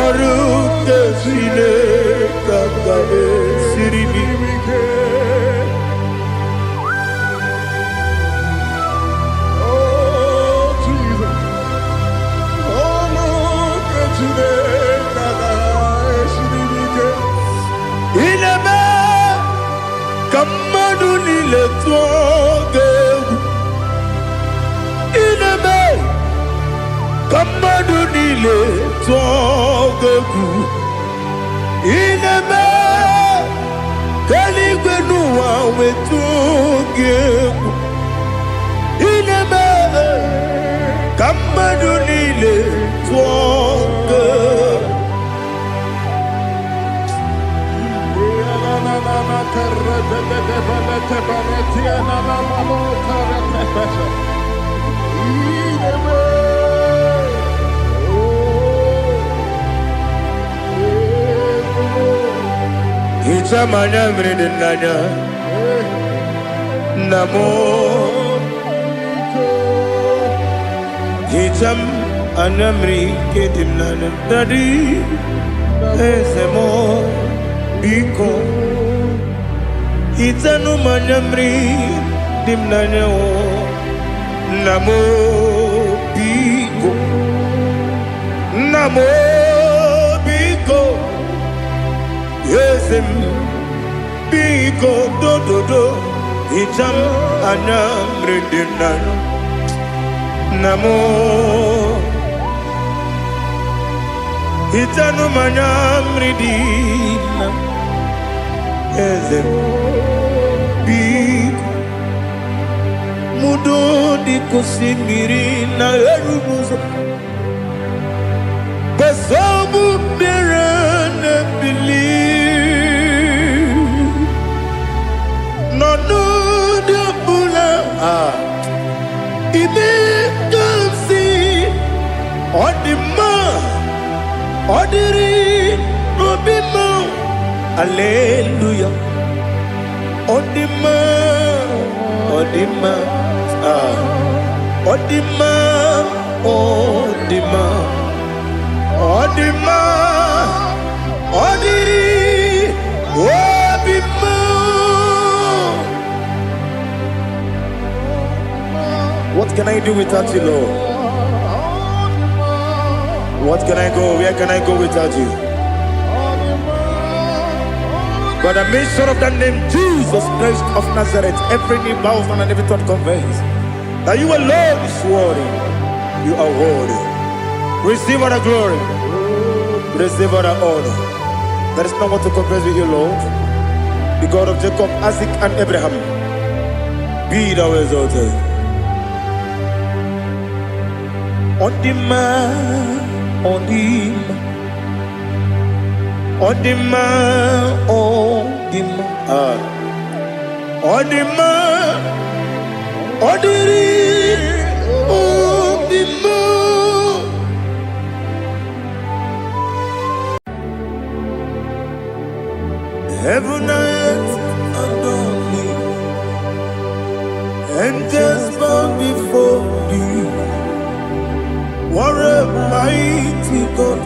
Oru kechine kaga esirimi ke. Ineme kamadu nile tuoge. Ineme kamadu nile tuoge. Ineme kaligwe nuwa wetuoge. Ineme kamadu nile tuoge. Icha manya mrede nanya namo. Icham anamri kedim nanya dadi esemo biko. Itanu manyamri dimnanya o namo biko. Namo biko. Yesem biko do do do. Icham anamri dimnanya namo. Itanu manyamri dimnanya. Yesem biko. Mudo di kusimiri na erumuzo. Basabu birane believe. No no de bula. Ibe kansi. Odima. Odiri. Obima. Hallelujah. Odima. Odima. Odima. Odima. Odima. Odiri. can I do without you, Lord? What can I go? Where can I go without you? By the mention of that name, Jesus Christ of Nazareth, every knee bows and every tongue confess that you alone is worthy. You are worthy. Receive all the glory. Receive all the honor. There is no one to compare with you, Lord. The God of Jacob, Isaac, and Abraham. Be thou exalted. On the man, on the man, on the man, on the man, on the man, on the man. Heaven and earth adore me, angels bow before thee. What a mighty God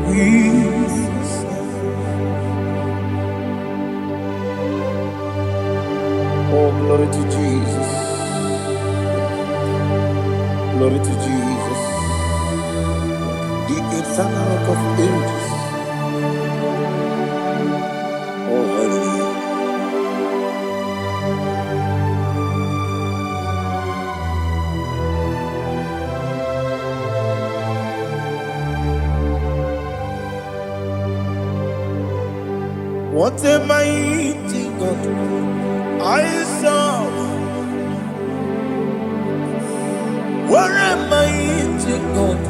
we serve. Oh, glory to Jesus. Glory to Jesus. The eternal rock of ages. Oh, hallelujah. What a mighty God I serve. What a mighty God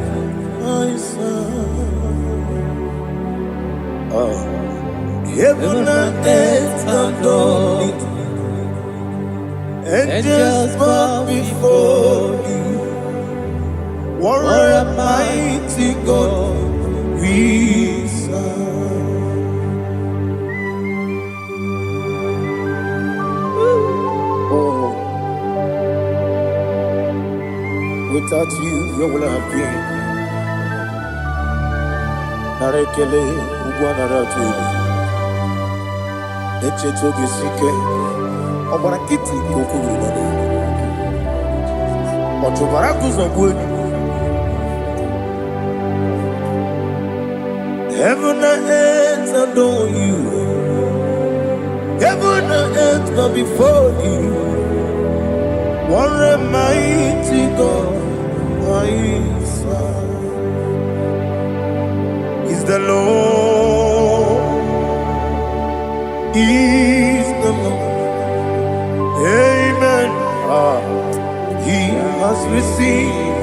I serve. Oh. Heaven and earth adore it. Angels bow before you. What a mighty God we serve. Without you, where would I have been? Narekele, Ugwanaratu, Echetoge Sike, Obarakiti, Kokuru, Otobarakus of wood. Heaven and earth adore you. Heaven and earth bow before you. What a mighty God I serve. Is the Lord, is the Lord. Amen. He has received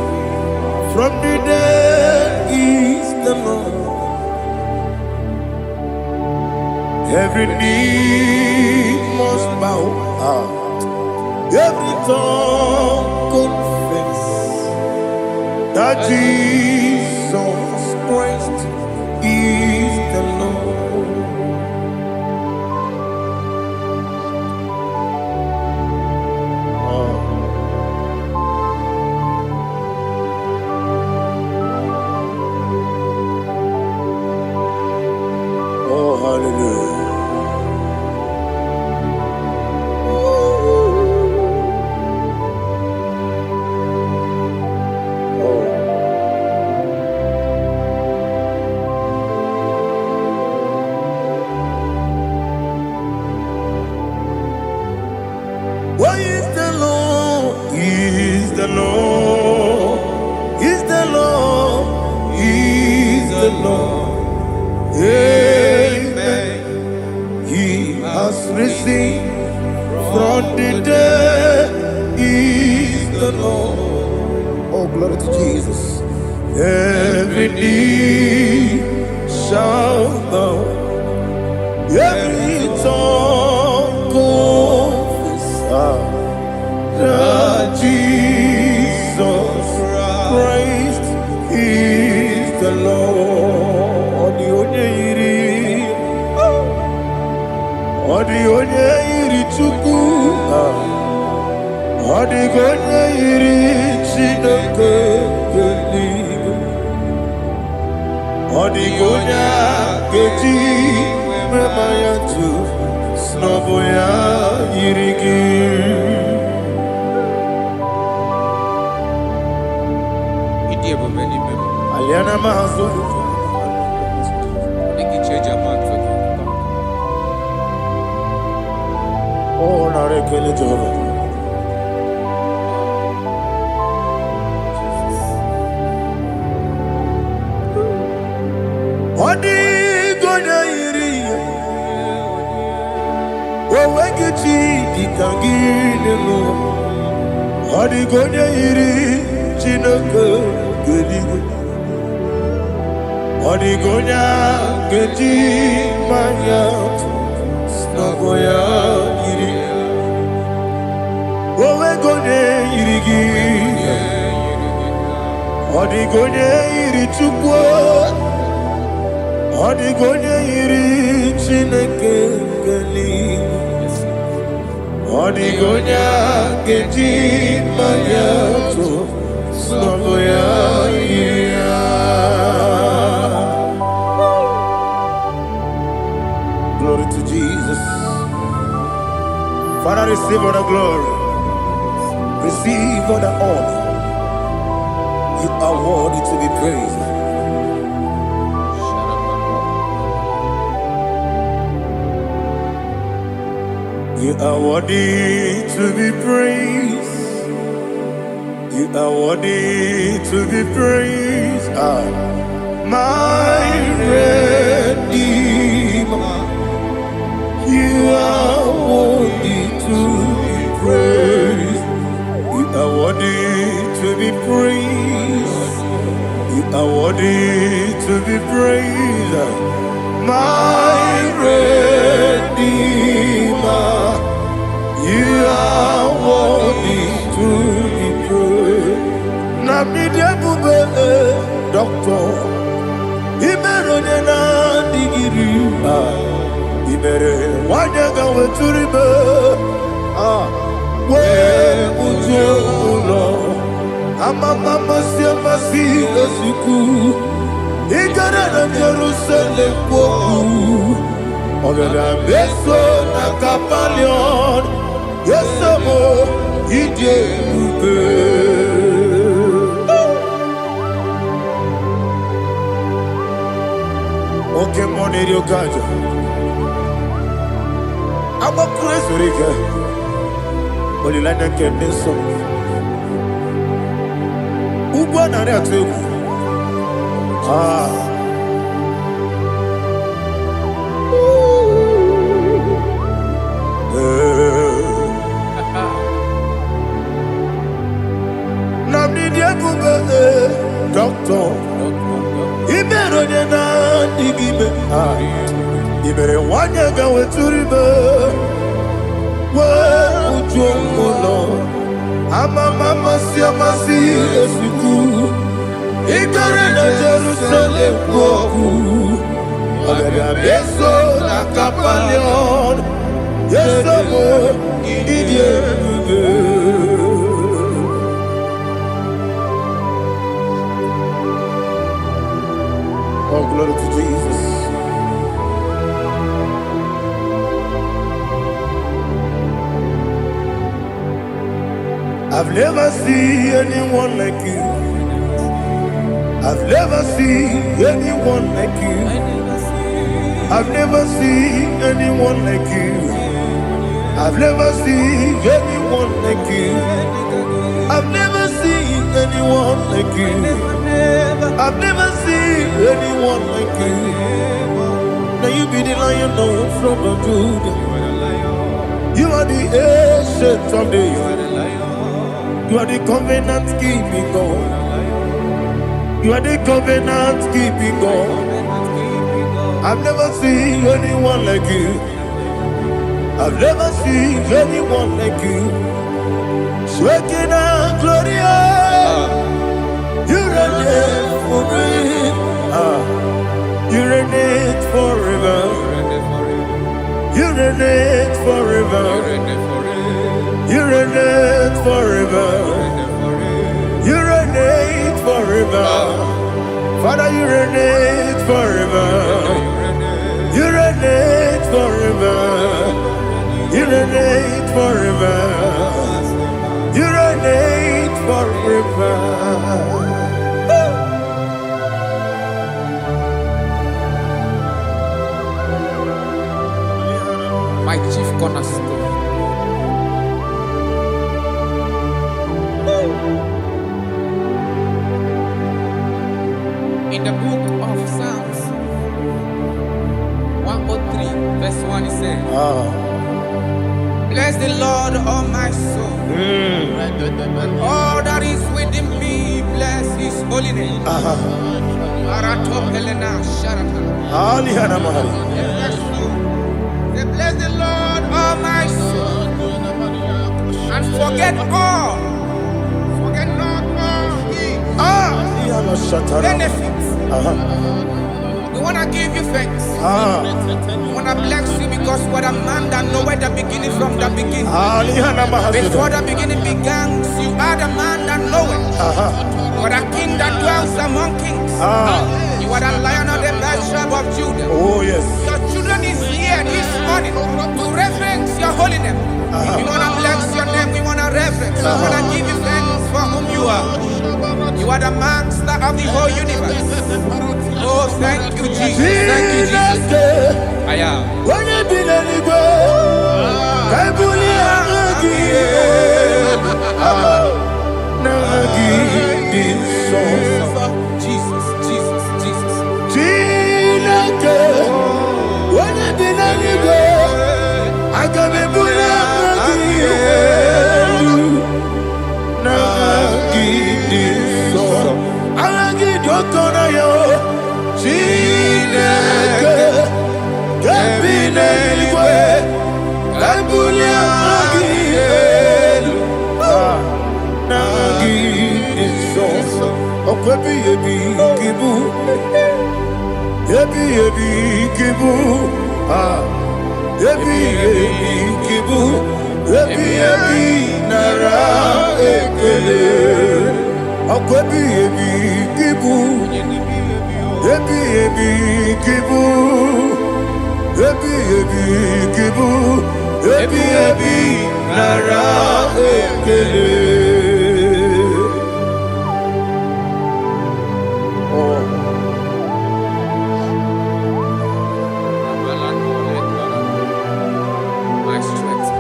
from the dead, is the Lord. Every knee must bow. Every tongue confess that Jesus Christ is the Lord. Oh, hallelujah. Why is the Lord? Is the Lord? Is the Lord? Is the Lord? Amen. He has risen from the dead. Is the Lord? Oh, glory to Jesus. Every knee shall bow. Every tongue confess that Jesus Christ is the Lord. The onye iri Chukwu, the onye iri Chineke eluigwe, the onye ga-eji mema ya tu n'ọbụ ya yiri gị. Yana Maso. Oh, Narekele Jehovah. Odi gonya iri, wawekiti dikangine mo. Odi gonya iri, chineke gedi. Odi gonya gedi maya, snagoya iri. Wawe gonya iri gi, odi gonya iri chukwo. Odigonya iri chineke geli, odigonya geji mayato sogoya ira. Glory to Jesus. Father, receive all the glory, receive all the honor. You are worthy to be praised. You are worthy to be praised. You are worthy to be praised. My Redeemer. You are worthy to be praised. You are worthy to be praised. You are worthy to be praised. My Redeemer. You are worthy to be praised. Namidia bube doctor. Imerone na digiri. Imere wanyaga weturibe. We ujo ulo. Amama masi esiku. Igara na Jerusalem woku. Ogada beso na kapalion. Yes, amo ije ube. Oke moneri okaja. Amo kures orike. Olilanya keneso. Ugbo nari ategu. Doctor, Ibero na digibe. Ibere wanyaga weturibe. We ujongulo. Amama masi esiku. Igare na Jerusalem woku. Agada beso na kapalion. Yesomo idie buge. Oh, glory to Jesus. I've never seen anyone like you. I've never seen anyone like you. I've never seen anyone like you. I've never seen anyone like you. I've never seen anyone like you. I've never seen anyone like you. Now you be the lion from the Judah. You are the ancient of days. You are the covenant keeping God. You are the covenant keeping God. I've never seen anyone like you. I've never seen anyone like you. Shaking and glorious. You reign forever. You reign forever. You reign forever. You reign forever. You reign forever. Father, you reign forever. You reign forever. You reign forever. You reign forever. chief cornerstone. In the book of Psalms 103, verse 1, it says, bless the Lord, all my soul, and all that is within me, bless his holy name. Bless the Lord, all my soul, and forget not all his benefits. We want to give you thanks. We want to bless you because what a man that knoweth the beginning from the beginning. Before the beginning began, you are the man that knoweth. You are the king that dwells among kings. You are the lion of the tribe of Judah. Oh yes. Your children is here this morning to reverence your holy name. We want to bless your name. We want to reverence. We want to give you thanks for whom you are. You are the master of the whole universe. Oh, thank you, Jesus. Thank you, Jesus. I am. Jesus, Jesus, Jesus. My strength,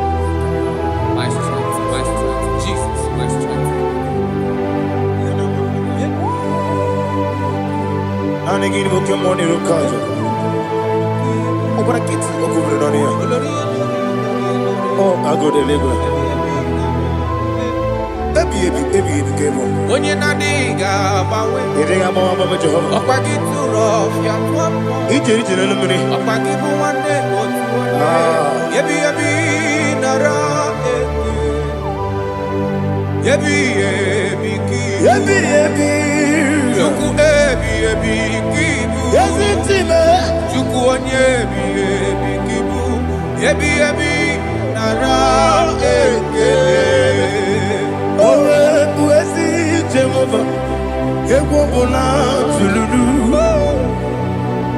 my strength, my strength, Jesus, my strength. Anegini Pokemon Rukaja. Obrakiti Okubrinonia. Oh, I go to Lagos. Baby, came on. When you're not diga, If they are more about Jehovah, Opaki too rough, you're each eliminate. Opaki one day, Yebi, Nara, Yebi, Juku, Kibu, Yes, it's him. Juku, Yebi, Kibu, Yebi, Nara, Jehovah, Ewobola Tululu.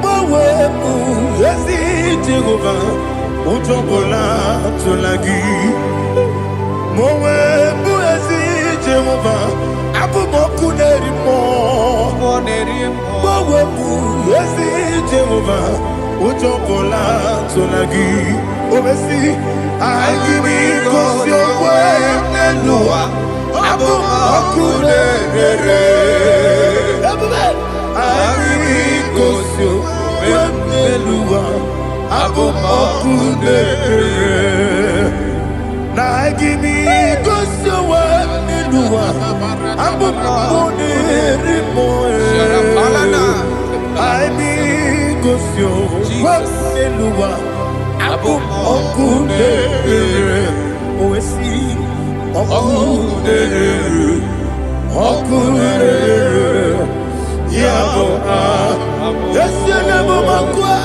Mowebu, Ezi Jehovah, Utobola Tulagi. Mowebu, Ezi Jehovah, Abumoku Nerimo. Mowebu, Ezi Jehovah, Utobola Tulagi. Obesi, I give you cause your way, Nelua. Abu Makunere, Agibigosio, Wemelua, Abu Makunere, Nagibigosio, Wemelua, Abu Makunere, Agibigosio, Wemelua, Abu Makunere, Oesi. Okunere, Yabo, Yesenemo Makwa,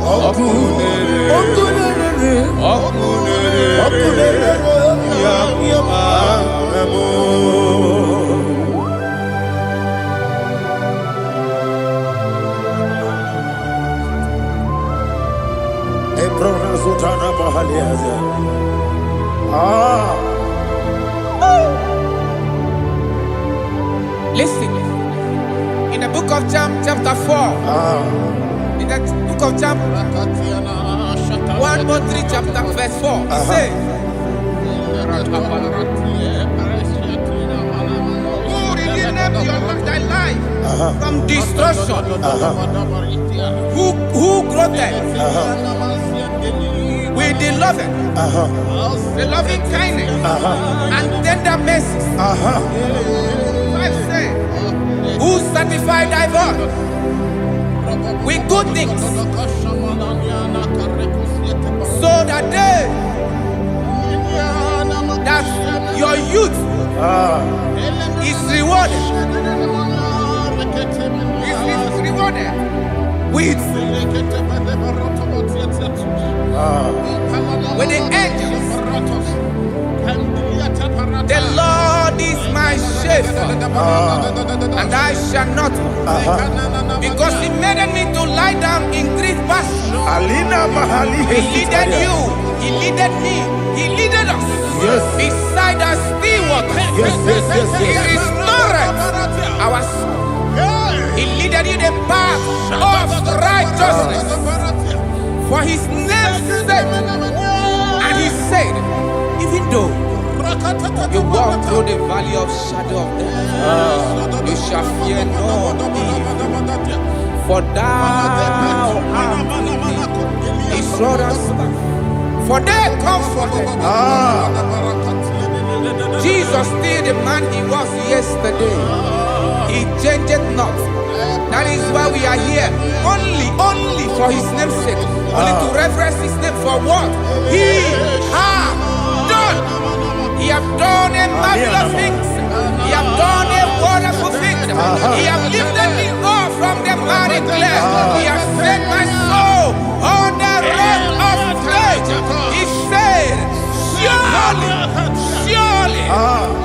Okunere, Yabo, Ebrona Sultana Bahaliaza. Listen, in the book of Psalm chapter 4, in the book of Psalm 1 or 3 chapter verse 4. He says, who redeemed thy life from destruction? Who clothed with the loving kindness and tender mercies? Who sanctified thy body with good things, so that your youth is rewarded. Is rewarded with the angels. The Lord is my shepherd, and I shall not want, because He made me to lie down in green pastures. He leaded you, He leaded me, He leaded us beside the still waters. He restored our soul. He leaded you the path of righteousness for His name's sake. And He said, even though you walk through the valley of shadow of death, you shall fear no evil, for thou art with me. His rod and staff, for they comforted. Jesus still the man He was yesterday. He changed not. That is why we are here. Only for His name's sake. Only to reverence His name for what He has done. He has done a marvelous things. He has done a wonderful thing. He has lifted me up from the miry clay. He has set my soul on the rock of faith. He said, surely,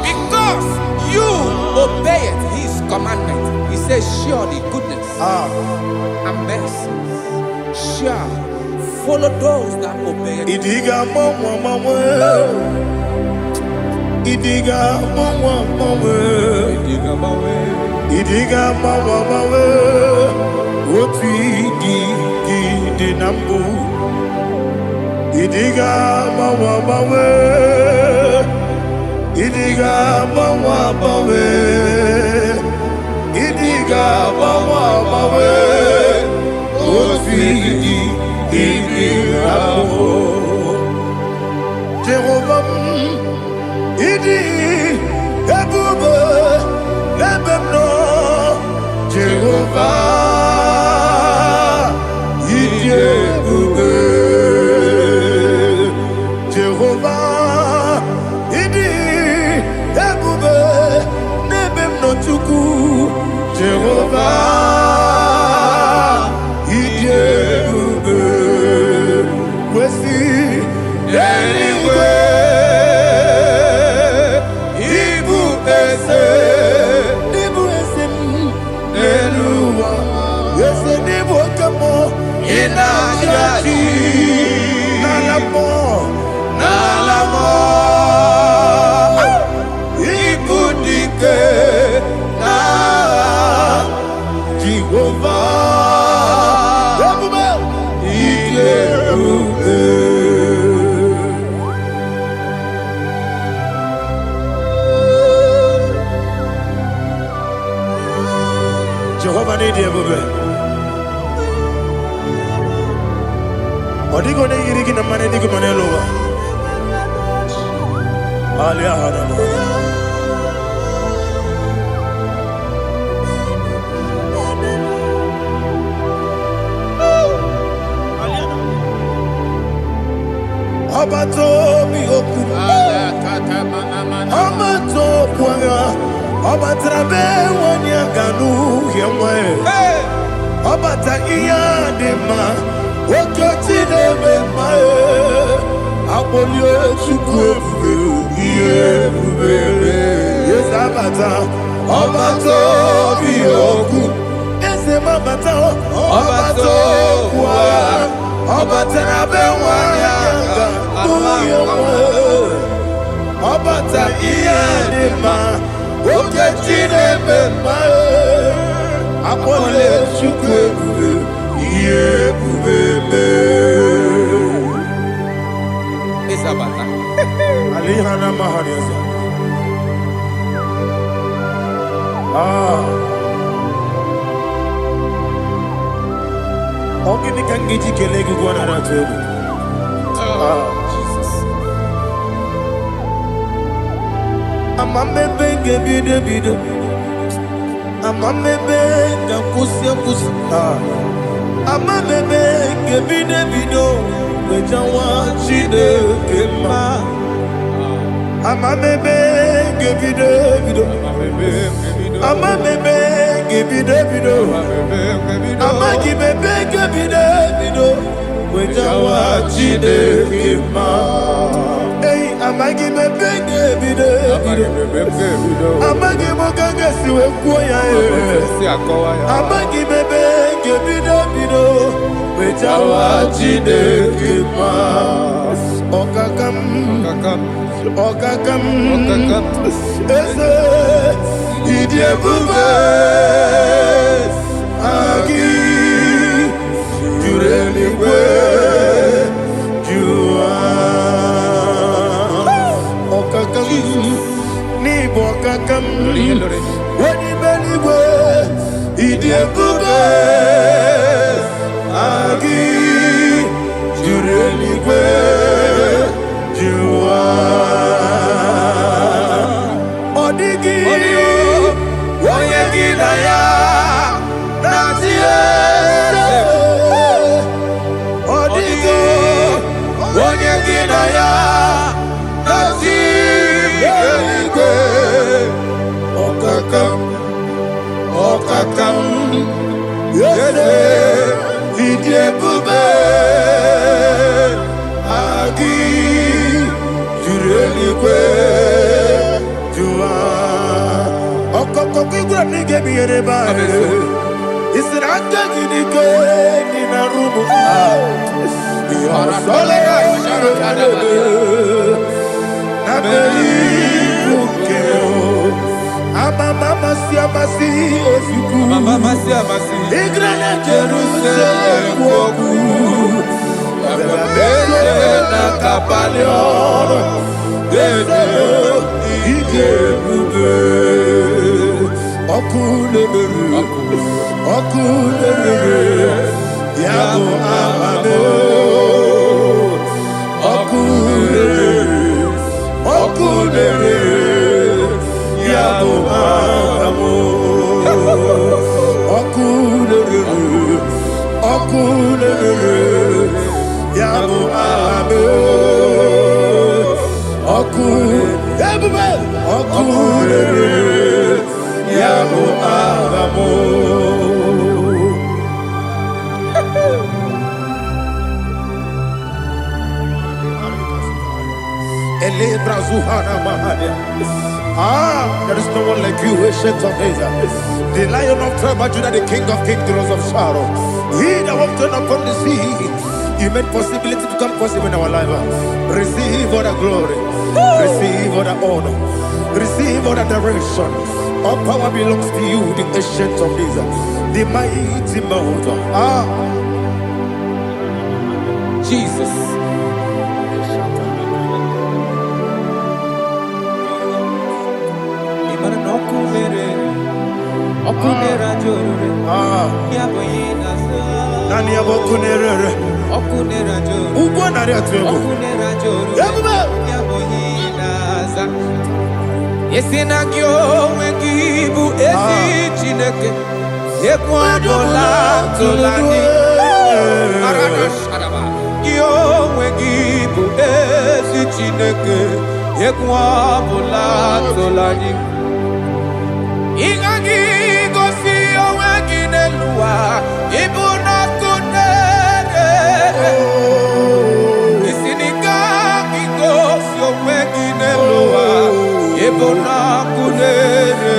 because you obeyed His commandment. He says, surely goodness and mercy shall follow those that obey it. Idiga mawe Oti di nambu Idiga mawe Idiga mawe Idiga mawe Oti di nambu Jehovah Idi ebube ebemno Jehovah Idi ebube Jehovah Idi ebube nebemno chuku Jehovah Idi ebube wesi anyway Nalamo Ibudike na Jehovah Ibube Jehovah need Ibube Odigo ne yiriki na mane digo manelowa Alia hadamo Abato mi oku Abato kwanga Abatrabe wanya ganu yemwe Abata iya dema Okoti nebe mae Apolio chukwu ebube Yes abata Obato biyoku Ese mabata Obato kwa Obata nabe wanyanga Obata iya dema Okoti nebe mae Apolio chukwu ebube na mahariasa. Ogini kangiji kelegu gwana ratuebu. Jesus. Amamebe gebide bide. Amamebe gakusia kusi. Amamebe gebide bido. Wejawa chide kema. Amamebe gebide bido. Amamebe gebide bido. Amagibebe gebide bido. Wejawa chide kema. Hey, amagibebe gebide bido. Amagimogaga siwe kuya e. Amagibebe gebide bido. Wejawa chide kema. Okakam. Ese idiebube agi jureligwe jua okakam ni bokakam wani beligwe idiebube agi jureligwe jua odigi oyegi na ya natie odigi oyegi na ya natie eligwe okakam yese idiebube agi jureligwe jua okokokigura nige biyereba isiraka gidike nina rumu yarasolega nabeli ukeo amama siamasi ofiku igrana Jerusalem wogu bebele na kapalion dede igebube okulere yabo amamo okulere yabo amamo okulere yabo amamo okulere yabo amamo. There is no one like you, ancient of days. The Lion of tribe of Judah, the King of kings, the Rose of Sharon. He that walked upon the sea, you made possibility to come possible in our life. Receive all the glory, receive all the honor, receive all the direction. All power belongs to you, the ancient of days, the mighty mountain. Jesus. Nani abokunere ugwo nari atwego Yesina kyo wengibu esi chineke Yekwadola tolani Arana shadaba Kyo wengibu esi chineke Yekwadola tolani Ingagi gosi owegine luwa Ibuna kunere Isinika gosi owegine luwa Ibuna kunere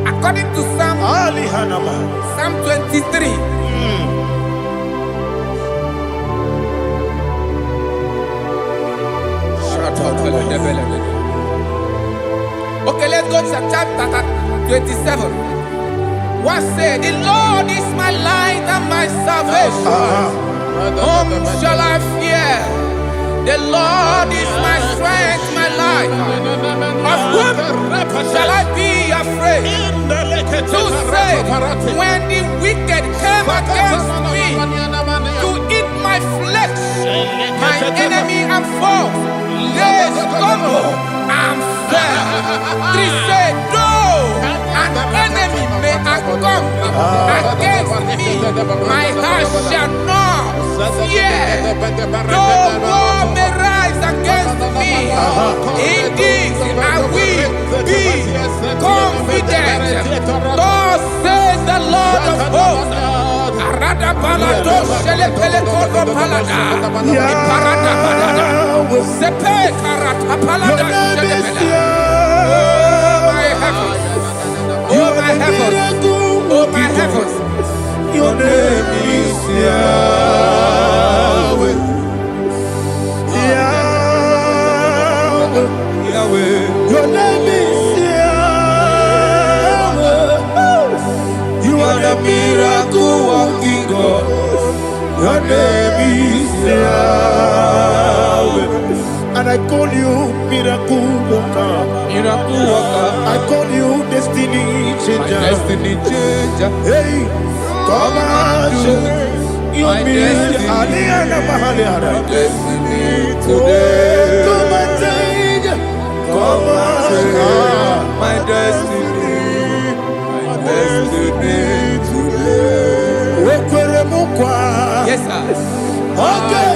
According to Psalm 23, chapter 27. What said? The Lord is my light and my salvation. Whom shall I fear? The Lord is my strength, my life. Of whom shall I be afraid? To say, when the wicked came against me to eat my flesh, my enemy and foe, they stumble and fell. 3 said, though an enemy may come against me, my heart shall not fear. Though war may rise against me, in this I will be confident. Thus says the Lord of hosts. Arada palado shele pele kodo palada. Iparada palada. Sepe karata palada shele pele. Oh my heavens. Oh my heavens. Oh my heavens. Your name is Yahweh. Yahweh. Yahweh. Your name is Yahweh. You are the miracle working God. Your name is Yahweh. And I call you miracle worker. Miracle worker. I call you destiny changer. Destiny changer. Hey, come on, your destiny. Destiny today. Come and change. Come on, my destiny. My destiny today. Yes, sir. Okay,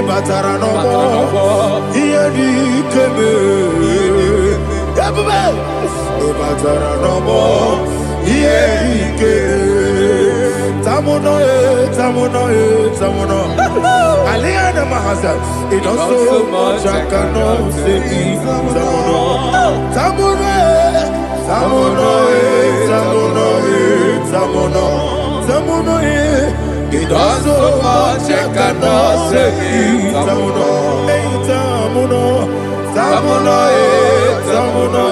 Batara no more. Here he came. Batara no more. Here he came. Tamuno, tamuno, tamuno. Aliana Mahasa. It don't so much I cannot say. Tamuno, tamuno, tamuno, tamuno, tamuno, tamuno. It does so much I cannot say. Tamuno, tamuno, tamuno, tamuno.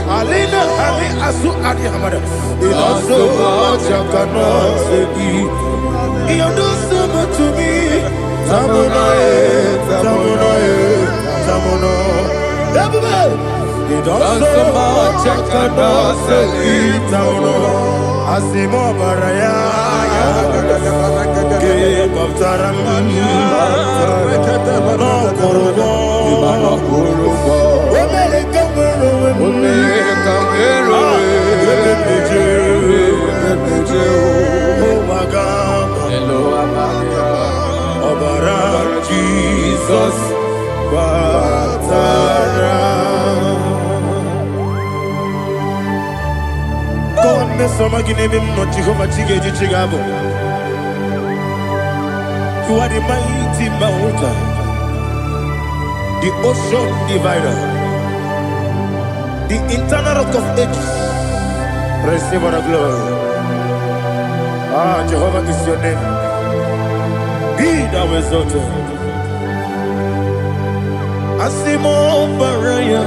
Alina, Ali, Asu, Ali, Hamada. It does so much I cannot say. You do so much to me. Tamuno, tamuno, tamuno. It does so much I cannot say. Tamuno, Asimo Baraya. Give up Taram, no Korogo, Jesus, Batara. Go on, Miss Somaginevim, not Jehovah Chiggy Chigabo. You are the mighty mountain, the ocean divider, the internal rock of ages. Receive all the glory. Ah, Jehovah is your name. Be thou exalted. Asimo Baraya,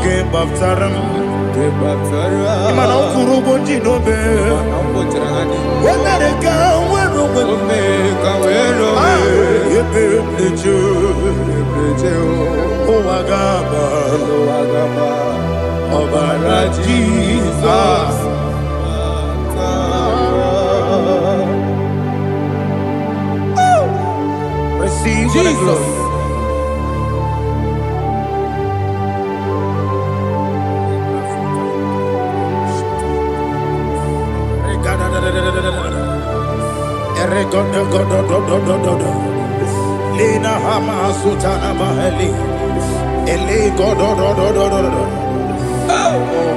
Game of Taram, Imano Kurubondi Nobe, when they come. Jesus. Receive Jesus. Lena Hama Sutana Mahali. Ele God. Oh,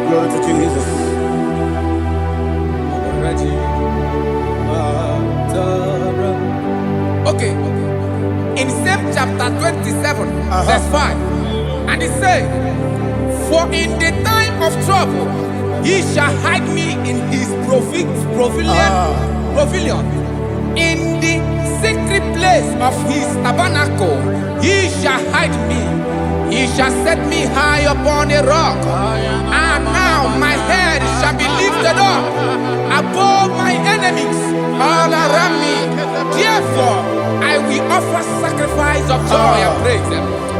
glory to Jesus. Okay. In same chapter 27, verse 5. And it says, for in the time of trouble, he shall hide me in his pavilion. In the secret place of his tabernacle, he shall hide me. He shall set me high upon a rock. And now my head shall be lifted up above my enemies all around me. Therefore, I will offer sacrifice of joy and praise.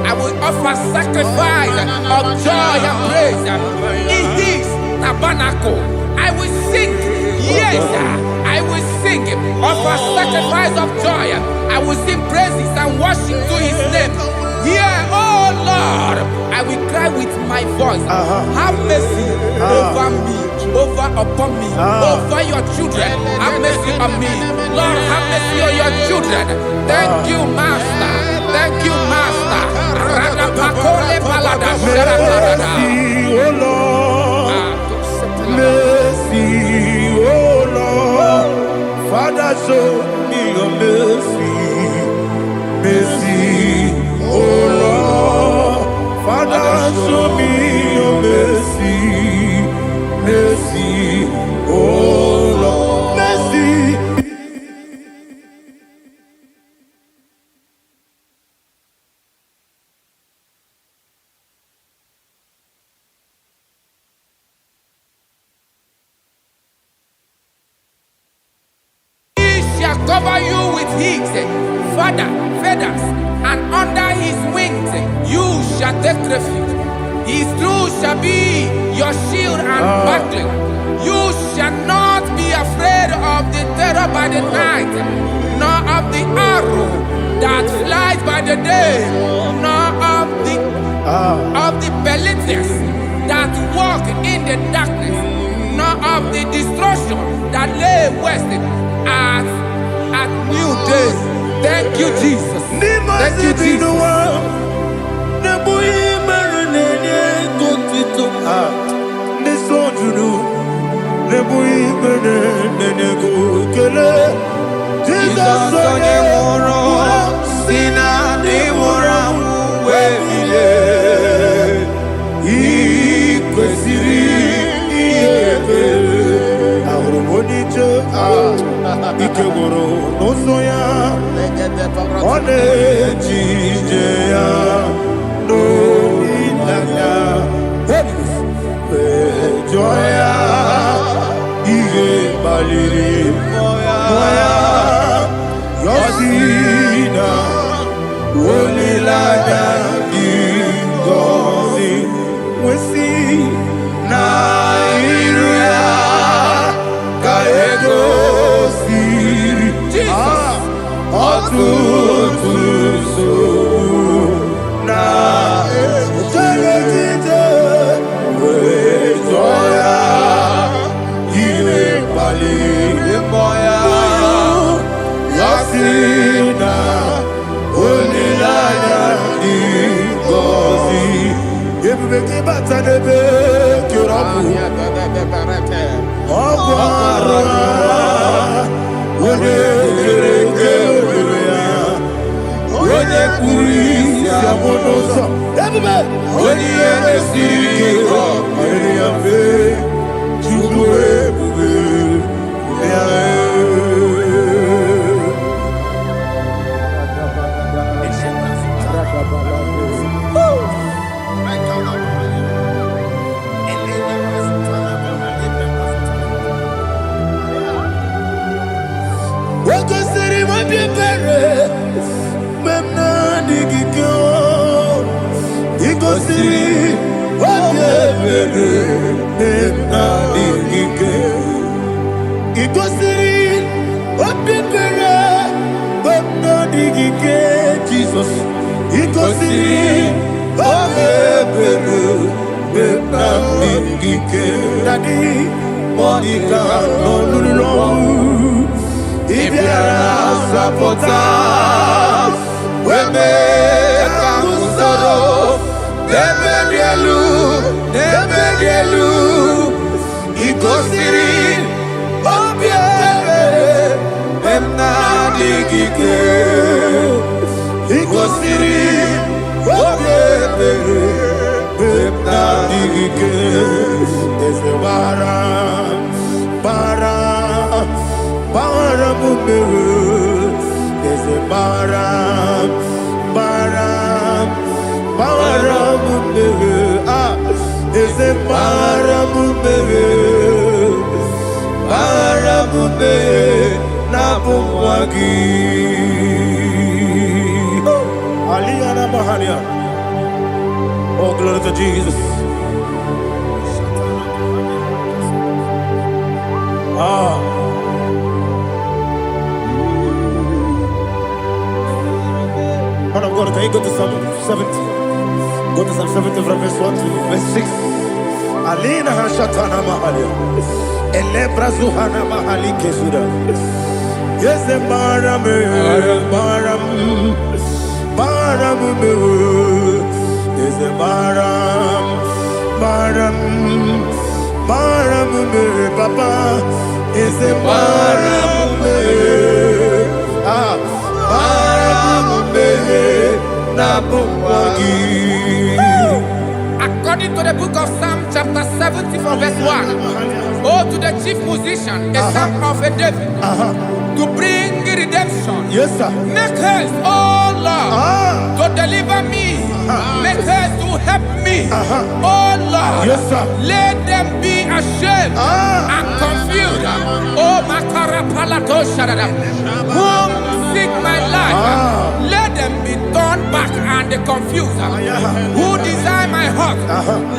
I will offer sacrifice of joy and praise. In his tabernacle, I will sing. Yes, I will sing. Offer sacrifice of joy. I will sing praises and worship to his name. Here, oh Lord, I will cry with my voice. Have mercy over me, upon me, over your children. Have mercy on me. Lord, have mercy on your children. Thank you, Master. Thank you, Master. Mercy, oh Lord. Mercy, oh Lord. Father, show me your mercy. Mercy, oh Lord. Father, show me your mercy. Mercy, oh Lord. Mercy. Cover you with his feathers, and under his wings you shall take refuge. His truth shall be your shield and buckler. You shall not be afraid of the terror by the night, nor of the arrow that flies by the day, nor of the pestilence that walk in the darkness, nor of the destruction that lay west at new day. Thank you, Jesus. Thank you, Jesus. Ikegoro n'ụzọ ọ na-ejije ya n'olileanya jụọ ya ihe kpaliri mmụọ ya yọsi na olileanya dị ngọzi nwesị na iru ya ka ego Ibiara sapota. Weme kamusoro. Debedielu. Igosiri. Obiebe. Emnadigike. Igosiri. Obiebe. Emnadigike. Eze bara mumere. Eze bara mumere. Ah, eze bara mumere na bumwagi. Aliyana Mahalia. Oh, glory to Jesus. Ah. Man of God, can you go to Psalm 70? Go to Psalm 70 from verse 1 to verse 6. Alina Hashatana Mahalia. Elebra Zuhana Mahali Kesuda. Yes, the Baram. Yes, the Baram. Papa. Yes, the Baram. Ah, According to the book of Psalm chapter 70 from verse 1, oh, to the chief musician, a psalm of a David, to bring redemption. yes, sir. Make haste, oh Lord, to deliver me. Make haste to help me. Oh Lord, Yes, sir. let them be ashamed and confused. Oh Makara Palato Shadada, whom seek my life, let them be turned back and confused. Who desire my heart,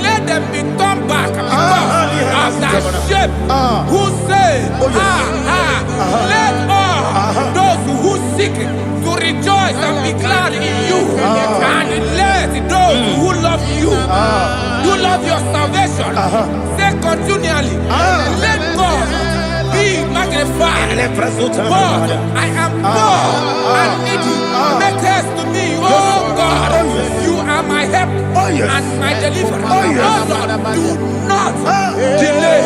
let them be turned back because of that shape. Who say, let all those who seek to rejoice and be glad in you, and let those who love you, who love your salvation, say continually, let God be magnified. God, I am poor and needy. Make haste to me, oh God. You are my help and my deliverer. Oh Lord, do not delay.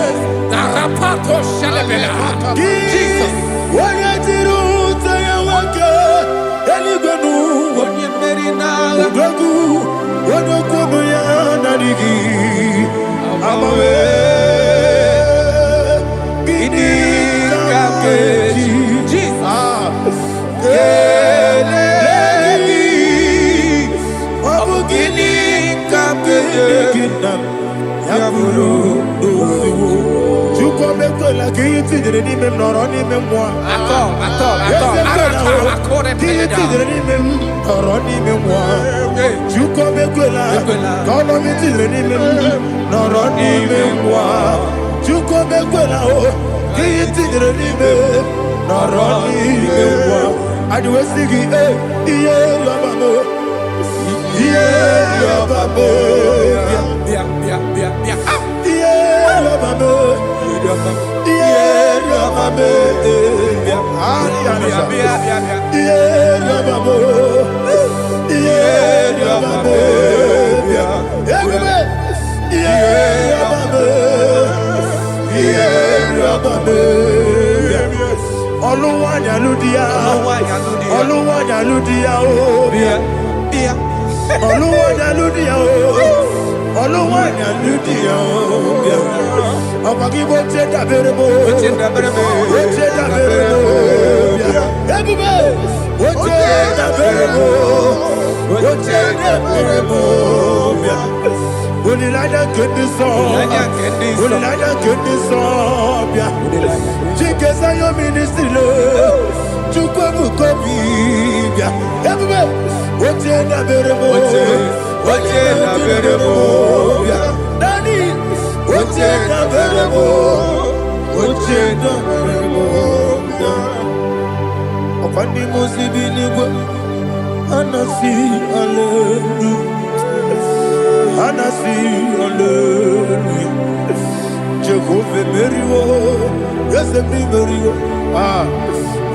Tarapato Shalabela. Jesus.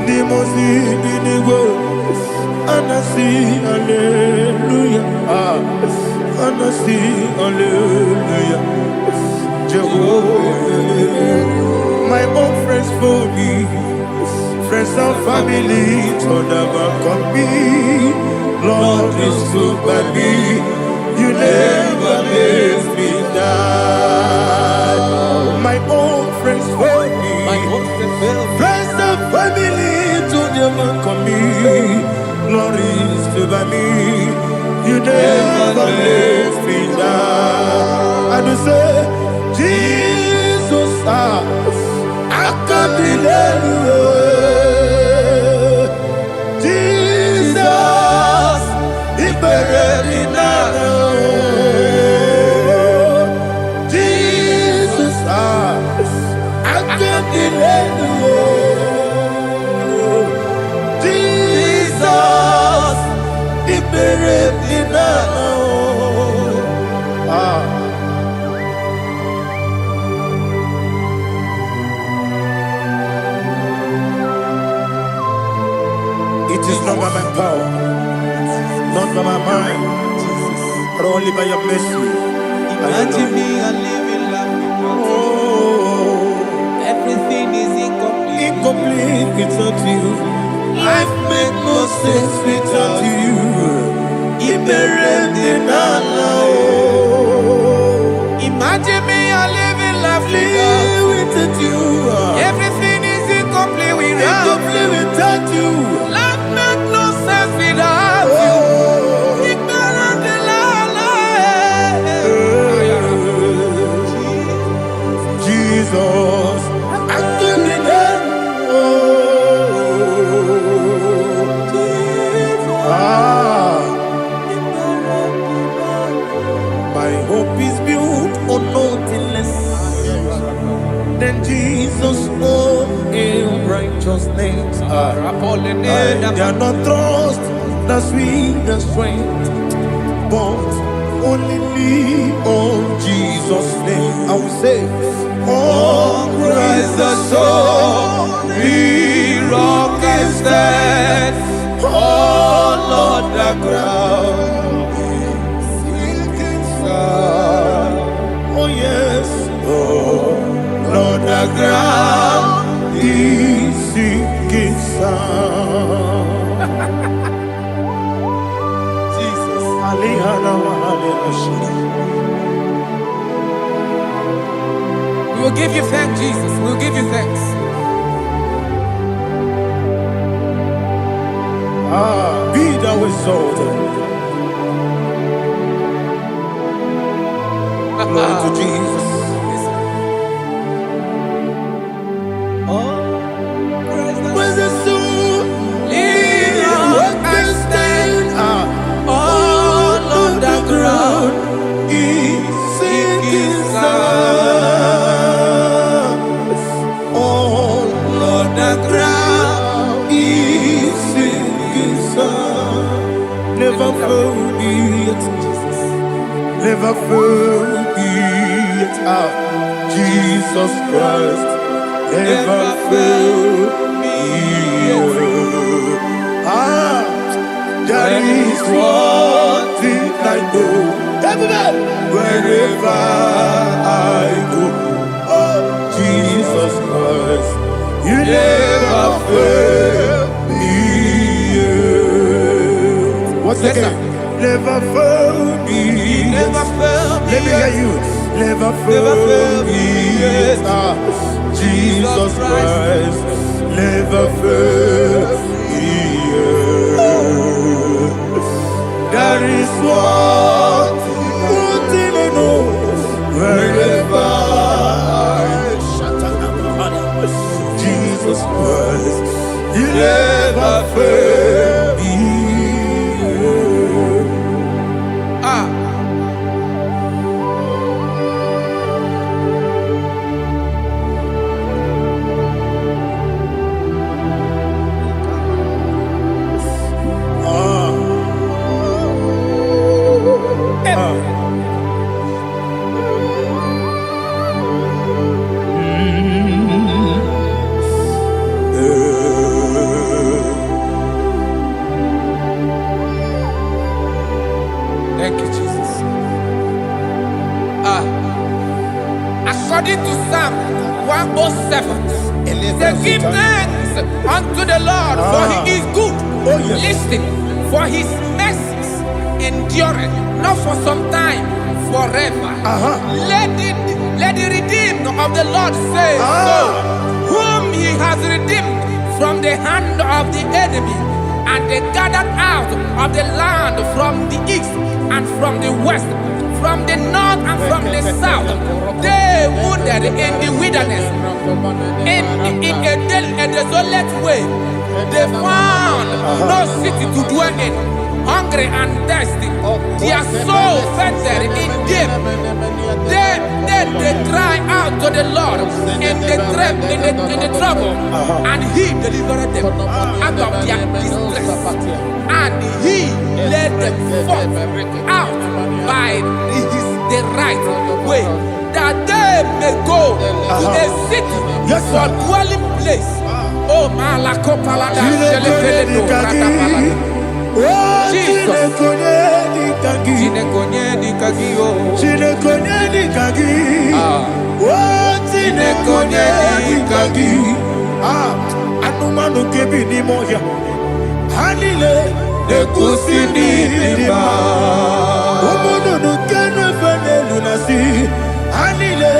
Nimosi Binigo, Anasi, Hallelujah. Anasi, Hallelujah. Jehovah, my own friends for me, friends and family, told them come me. Lord is good by me, you never leave me die. My own friends for me, friends and family, told them come me. Lord is good by me, you never leave me die. And you say, Jesus, I can't believe you. Jesus, He buried me now. Jesus, I can't believe you. Jesus, He buried me now. It is not by my power, not by my mind, but only by your mercy. Imagine me and living life without you. Everything is incomplete. Incomplete without you. Life makes no sense without you. Imagine me and living life without you. Everything is incomplete without you. Life makes no sense without you. Jesus, I can be there. My hope is built on nothing less than Jesus' own righteousness. I cannot trust the sweetest strength, but only me on Jesus' name. I will say, on Christ the solid rock is stand. Oh Lord, the ground is sinking sand. Oh yes, oh Lord, the ground is sinking sand. Jesus, We will give you thanks, Jesus. We will give you thanks. Be thou exalted. Glory to Jesus. Where's the soul? What can stand? All on the ground is sinking sand. All on the ground is sinking sand. Never forget, never forget, Jesus Christ. Never fail me. That is one thing I know. Wherever I go, oh Jesus Christ, you never fail me. What's again? Never fail me. Never fail me. Let me hear you. Never fail me. Jesus Christ, never fail me. That is one thing I know. Wherever Jesus Christ, you never fail me. Thank you, Jesus. According to Psalm 107, they give thanks unto the Lord, for he is good. Oh, yes. Listen, for his mercies endureth, not for some time, forever. Let the redeemed of the Lord say so, whom he has redeemed from the hand of the enemy, and they gathered out of the land from the east and from the west, from the north and from the south. They wandered in the wilderness, in a desolate way. They found no city to dwell in, hungry and thirsty. Their soul fettered in them. They cry out to the Lord in the trouble, and he delivered them out of their distress, and he led them forth out by the right way, that they may go to a city for dwelling place. Oh, Malakopalada, Anumanu kebi ni moya, hanile nekusini lima. Omono nukenu fene lunasi, hanile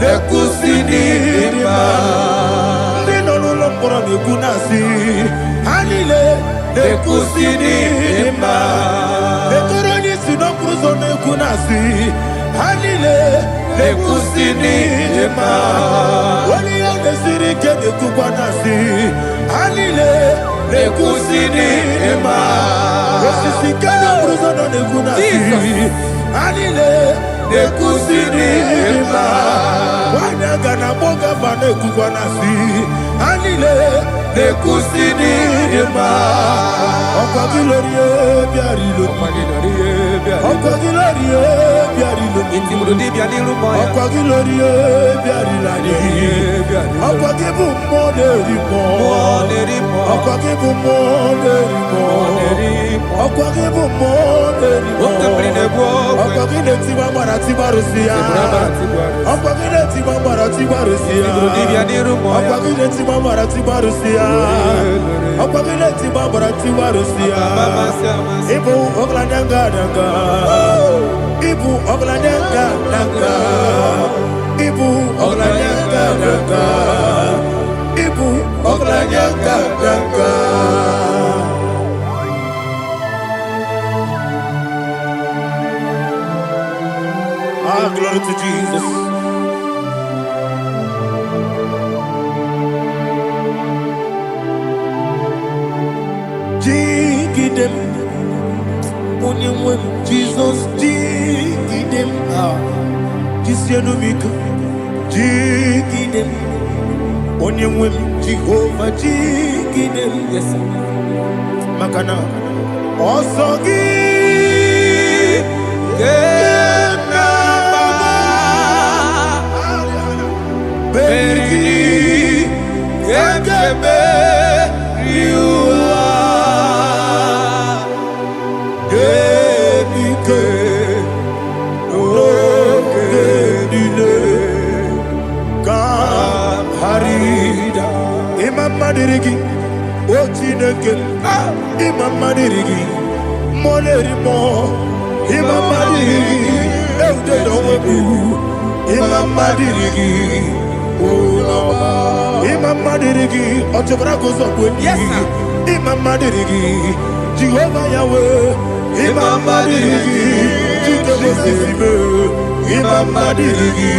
nekusini lima. Nino lulopora nekunasi, hanile nekusini lima. Nekoroni sinokruzo nekunasi, hanile nekusini lima. Wali yone sirike nekubwanasi, hanile nekusini lima. Wasisikana bruzono nekunasi, hanile nekusini lima. Wanaga na boga vane kubwanasi, hanile nekusini lima. Okwa gilorie biarilo, okwa gilorie biarilo, okwa gilorie biarilani, okwa gibu moderimo, okwa gibu moderimo, okwa gibu moderimo, okwa gine tiba mara tiba rusia, okwa gine tiba mara tiba rusia, okwa gine tiba mara tiba rusia, okwa gine tiba mara tiba rusia. Ibu oglananga nanga, ibu oglananga nanga, ibu oglananga nanga, ibu oglananga nanga. Glory to Jesus. Jigidem, Jesus, jigidem, Kisianumika, jigidem, Onyemwem, Jehovah, jigidem, yes, Makana, Osogi, Kena Baba, Beri, Kekebe, Madirigi, o Chineke, Imam Madirigi, Molerimo, Imam Madirigi, Eude Dowebu, Imam Madirigi, Imam Madirigi, Otobrako Zobweni, Imam Madirigi, Jehovah Yahweh, Imam Madirigi, Jikabosibe, Imam Madirigi,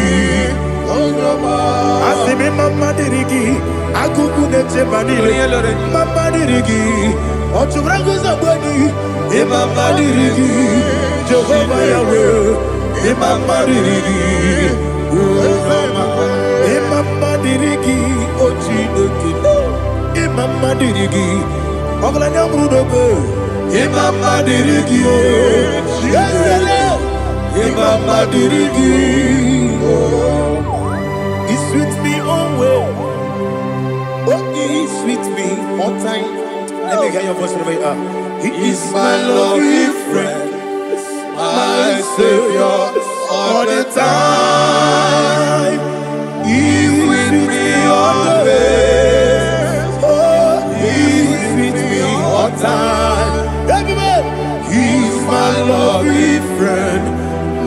Asimi Mama Dirigi, Akuku Neche Manile, Mama Dirigi, Otubrago Zabani, Imama Dirigi, Jehovah Yahweh, Imama Dirigi, Imama Dirigi, Ochineki, Imama Dirigi, Oglanya Brudobe, Imama Dirigi, Imama Dirigi. He sweet me always. Oh, he sweet me all time. Let me hear your voice wherever you are. He is my loving friend, my be friend,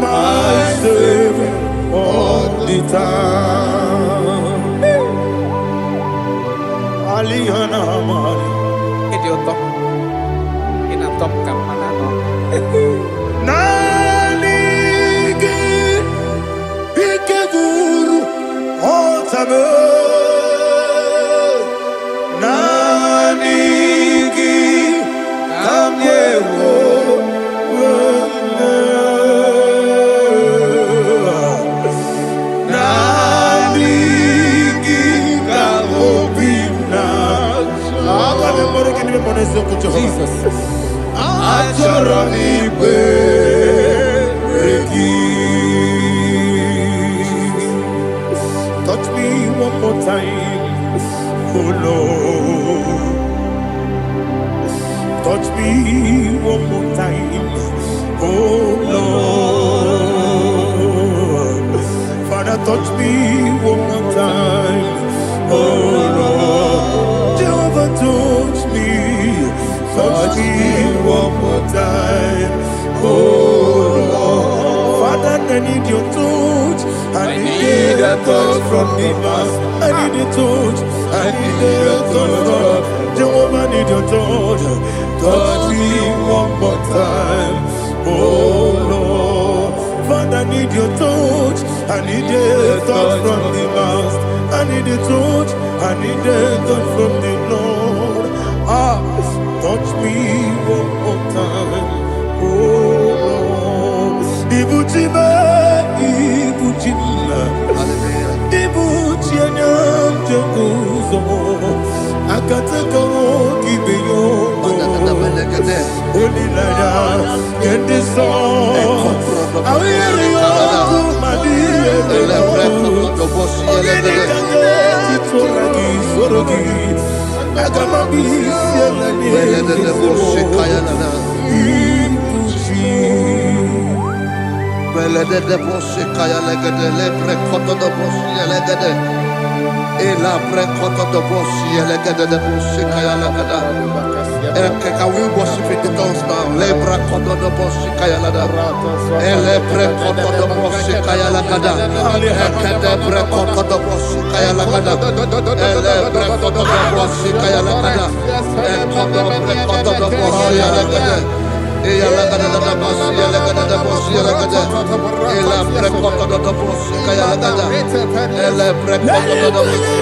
my Savior, all the time. Alihana Mari. Idiot. In a top campana. Nanigi, Ikeguru, Otame. Nanigi, Kamyewo. Jesus. Touch me one more time, oh Lord. Touch me one more time, oh Lord. Father, touch me one more time, oh Lord. Jehovah, touch me. Touch me one more time, oh Lord. Father, I need your touch. I need a touch from the Master. I need a touch. I need a touch from Jehovah. I need your touch. Touch me one more time, oh Lord. Father, I need your touch. I need a touch from the Master. I need a touch. I need a touch from the Lord. Touch me one more time, oh Lord. Ibuchima, Ibuchima, Ibuchianyam Jaguzo, Akataka Gibeyo, Holy Lada, get this song. I will hear you, my dear. Can we worship in the tongues now? Lebra koto do boshi kaya lada. Elebre koto do boshi kaya lada. Ekede bre koto do boshi kaya lada. Elebre koto do boshi kaya lada. Ekodo bre koto do boshi lada. Eya lada da boshi lada da boshi lada. Elebre koto do boshi kaya lada. Elebre koto do boshi.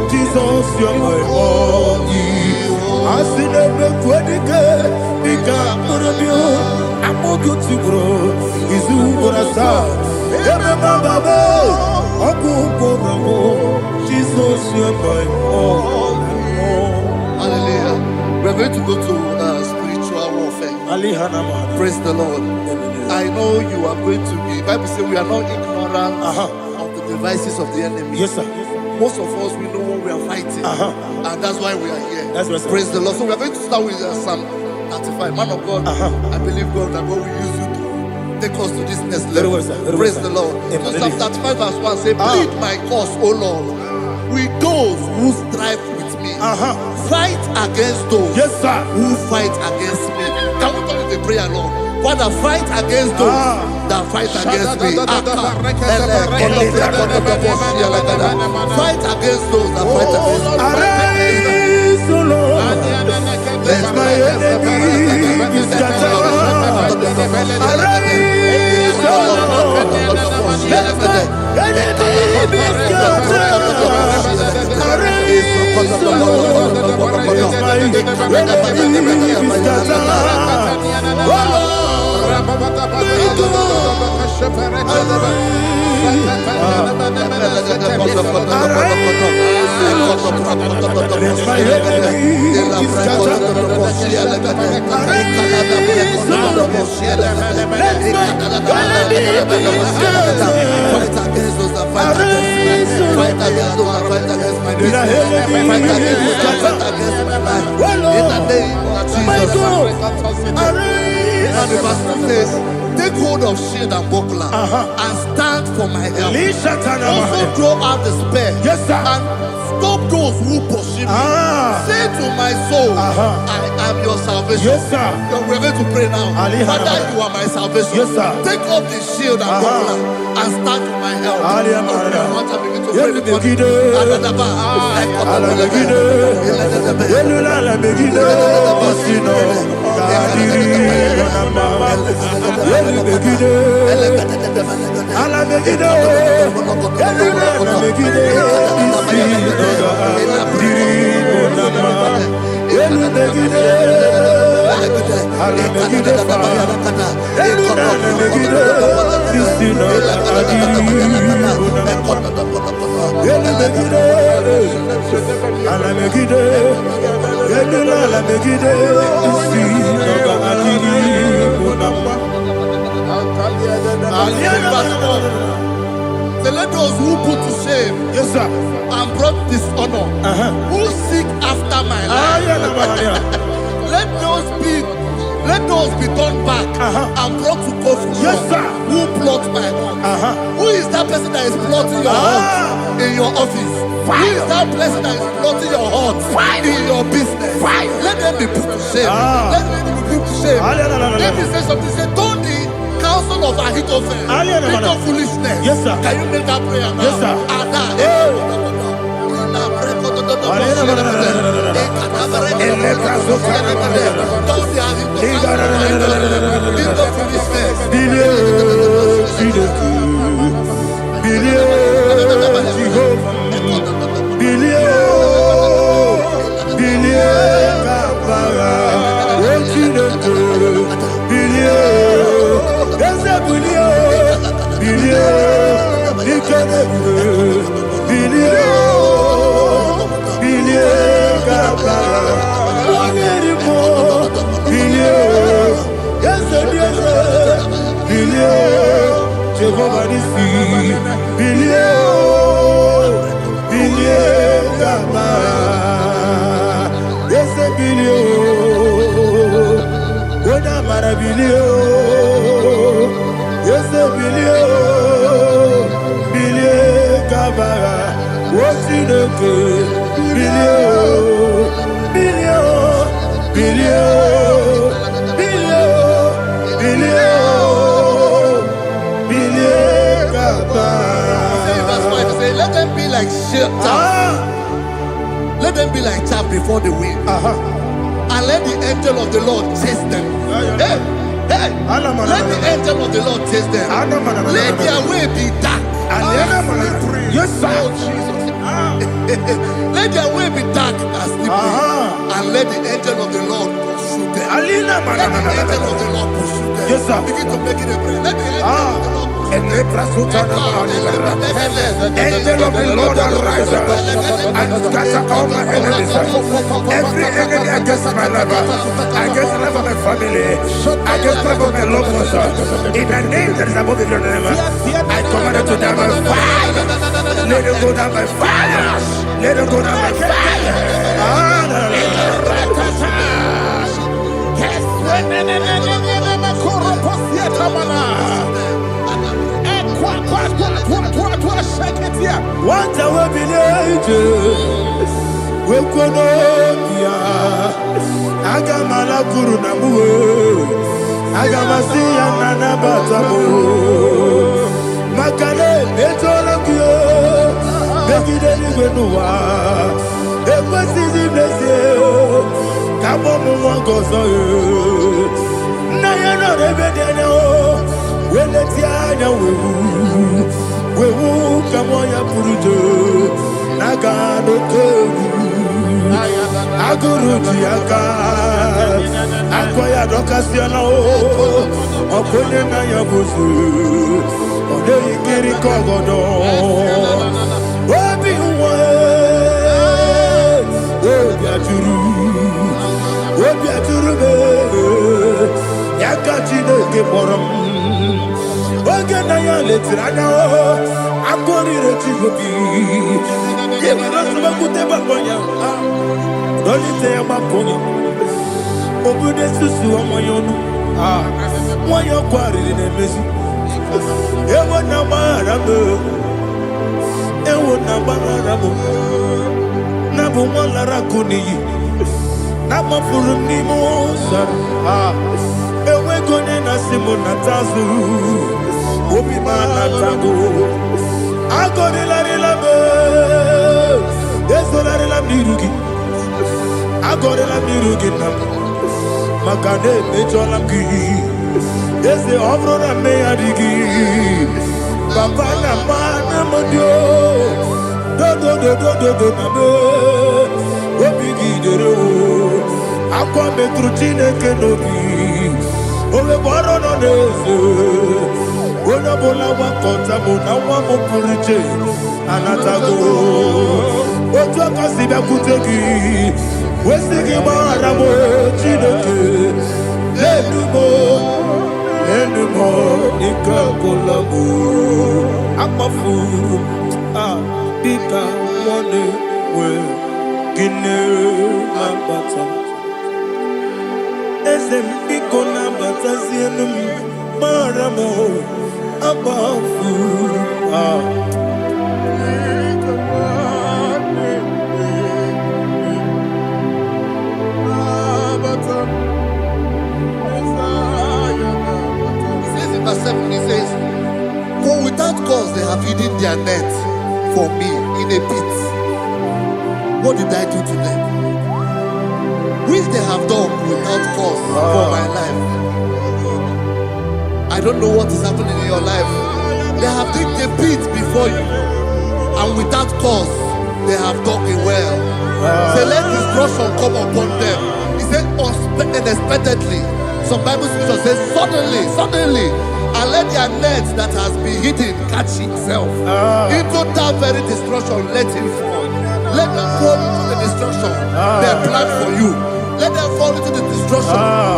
Jesus, you're my all. I see them quadrique, Nika, Morabio, I'm more good to grow. Is who I saw. Jesus, you're my all. Hallelujah. We're going to go to spiritual warfare. Praise the Lord. I know you are going to be. Bible says we are not ignorant of the devices of the enemy. Yes, sir. Most of us, we know what we are fighting. And that's why we are here. That's right, sir. Praise the Lord. So we are going to start with Psalm 35. Man of God, I believe God that God will use you to take us to this next level. Well, sir. Praise Well, the Lord. Amen. So Psalm 35 verse 1 say, plead my cause, O Lord, with those who strive with me. Fight against those who fight against me. Can we call it a prayer, Lord? Father, fight against those that fight against me. Fight against those that fight against me. Arise, O Lord. Let my enemy be scattered. Arise, O Lord. Let my enemy be scattered. Arise, O Lord. Let my enemy be scattered. Oh Lord. take hold of shield and buckler and stand for my help. Also draw out the spear and stop those who pursue me. Say to my soul, I am your salvation. We're going to pray now. Father, you are my salvation. Take off the shield and buckler and stand for my help. Let those who put to shame and brought dishonor, who seek after my life, let those be turned back and brought to confusion. Who plot my heart? Who is that person that is plotting your heart in your office? Who is that person that is plotting your heart in your business? Let them be put to shame. Let them be put to shame. Let me say something. Say, don't the counsel of Ahithophel into foolishness. Can you make that prayer now? Let them be like let them be like chaff before the wind, and let the angel of the Lord chase them. Let the angel of the Lord chase them. Let their way be dark. Let their way be dark as slippery, and let the angel of the Lord pursue them. Let the angel of the Lord pursue them. Begin to make it a prayer. Let the angel of the Lord. Angel of the Lord arise and scatter all my enemies. Every enemy against my life, against the life of my family, against the life of my loved ones, in the name that is above the name, I command it to die by fire. Let it go down by fire. Let it go down by fire. What I will be ages, we could Agamala Guru Namu, Agamasi and Nanabatamu, Makale, Betolakio, Begideni Benua, Equasi Blessio, Kabomu Wangozo, Nayana Rebedeno, Weletiana Wewu Kamoya Purujo, Nagano Kogu, Aguru Diaka, Akoya Docasiano, Okone Nayabuzu, Ode Kiri Kogodo, Obi Uwe, gị kpọrọ m oge na ya letiri anya akụrịrị chigobi ịmara nsogbakwute gbapụ ya dolite ya gbapụ ya obodo susu ọmanye ọnụ nwanyị ọkụ arịrị na-emezi ewo na gbaghara m ewo na gbaghara m na bụ nwa lara akụ n'iyi na mafuru m n'ime ụzọ enweghị onye na-asị m nata azụ obi m anatago agọrịlarịla m ezorarịla m n'iru gị agọrịla m n'iru gị nna m maka na emejọla m gị eze ọ bụrụ na mmehie adịghị papa na mma na modio dodododododo na me obi gị dere akwa metụrụ Chineke n'obi owebe ọrụ nọ n'eze onye ọbụla gbakọta mụ na nwa m pụrụ iche anatago otu aka si bịakwute gị wesị gị gbaghara m Chineke lenu m ike agwụla m akpafuru dịka nwanne nwee gịnị na-abata eze m biko na-abatazienu m mara m akpafuru Verse 7, he says, for without cause they have hidden their net for me in a pit. What did I do to them? Which they have done without cause for my life. I don't know what is happening in your life. They have digged a pit before you, and without cause they have dug it well. Say, let destruction come upon them. He said, unexpectedly. Some Bible scripture says, suddenly, and let their net that has been hidden catch itself. Into that very destruction, let it fall. Let them fall into the destruction they plan for you. Let them fall into the destruction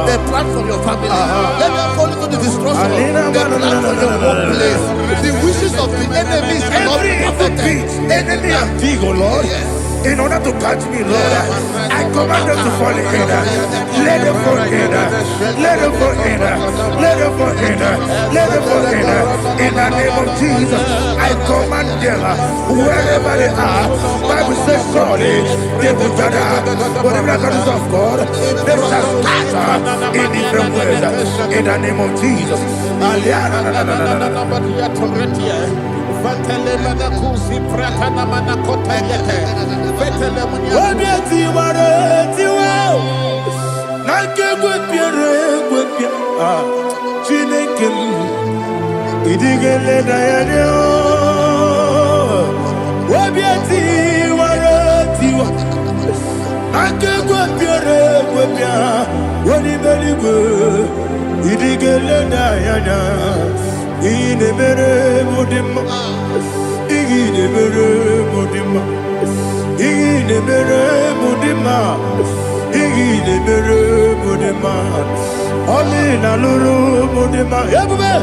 they plan for your family. Let them fall into the destruction they plan for your workplace. The wishes of the enemies cannot be perfected. Enemy and big, oh Lord. Yes. In order to catch me, Lord, I command them to fall in. Let them fall in. Let them fall in. Let them fall in. Let them fall in. In the name of Jesus, I command them wherever they are. Bible says surely they will gather. Whatever the is of God, they shall scatter in different ways. In the name of Jesus. Inemere modima, inemere modima, inemere modima, inemere modima. Oli na luru modima, ebube.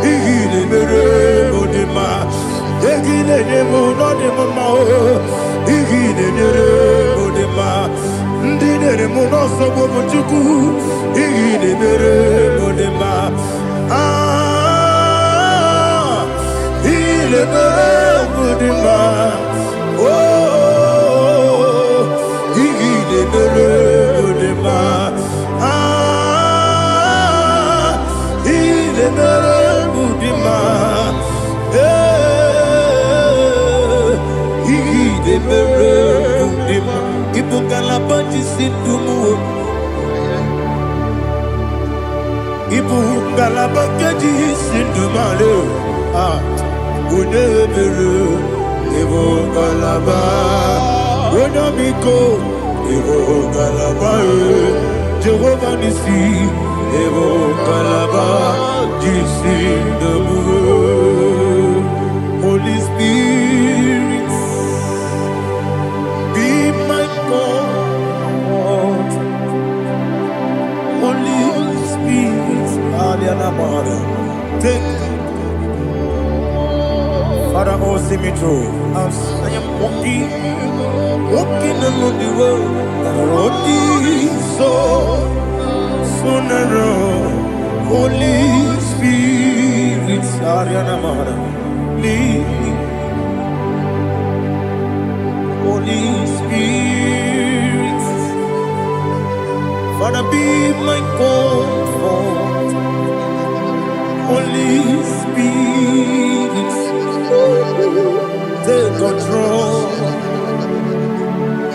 Inemere modima, inemere modima, inemere modima. Ndinere monoso bobuchuku, inemere modima. Mudima, oh, Mudima, Mudima, Mudima, Ibukalabanji Sindumu, Ibukalabanji Sindumalo, Udebere, Evo Galaba, Udabiko, Evo Galaba, Jehovah Nissi, Evo Galaba, Jisi Damu, Holy Spirit, be my God, Holy Spirit, Alianama. me through. As I am walking along the road, the road is so narrow. Holy Spirit, Ariana Mara, lead me. Holy Spirit, Father, be my comfort. Holy Spirit, take control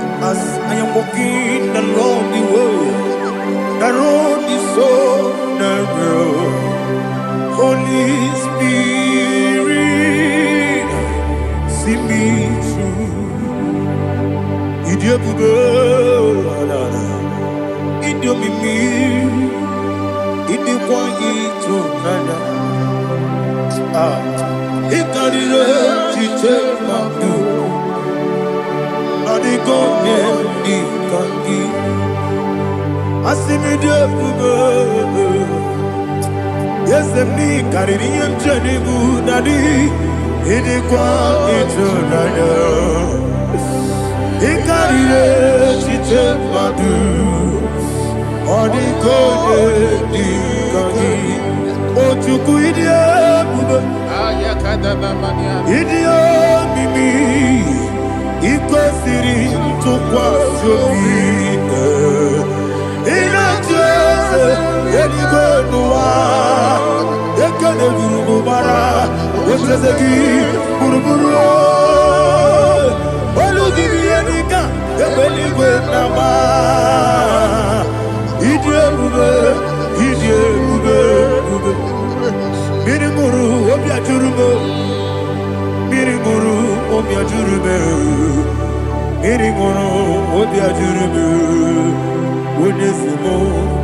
as I am walking along the way. The road is so narrow. Holy Spirit, see me through. Idiabube, Idiomimi, Idikwa Itonanya. He got it to take my good. Not the golden, he can give. I see me there, yes, I'm me, carrying him, Jenny Good, Daddy. He did quite to he got it to take my good. Or the golden, he can give. Oh, to quit Idio mimi iko siri tukwa sobi ina jese eligwe nuwa ekene gurubu bara ojezeki buruburu olugibi enika ebeligwe nama idie bube Mirimuru obia jurume Mirimuru obia jurume Mirimuru obia jurume Unesimo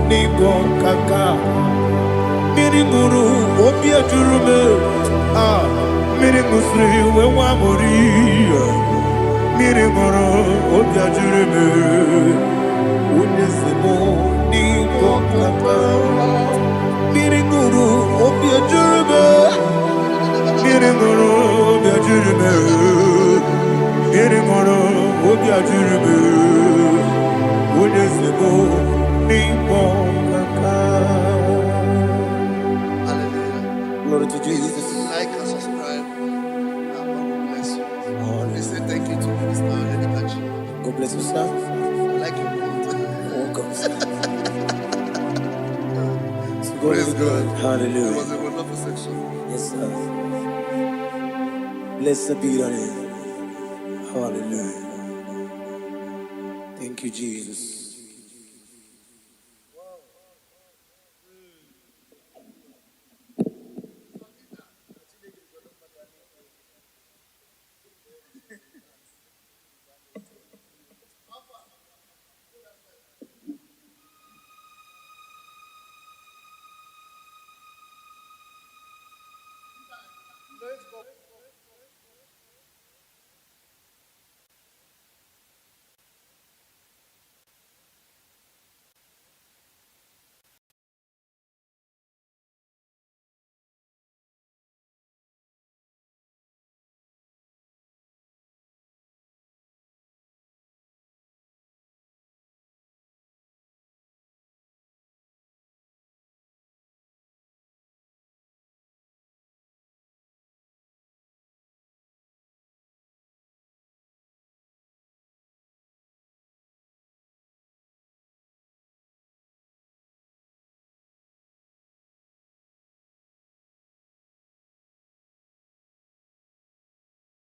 nigo kaka Mirimuru obia jurume Mirimusri wewa mori Mirimuru obia jurume Unesimo nigo kaka Mirimuru obia jurume Mirimuru obia jurume Mirimuru obia jurume Unesimo nigo kaka. Hallelujah. Glory to Jesus. Like and subscribe. And God will bless you. We say thank you to Minister Edikachi. God bless you, sir. I like your mouth. Welcome. Praise God. Hallelujah. It was a wonderful section. Yes, sir. Blessed be your name. Hallelujah. Thank you, Jesus.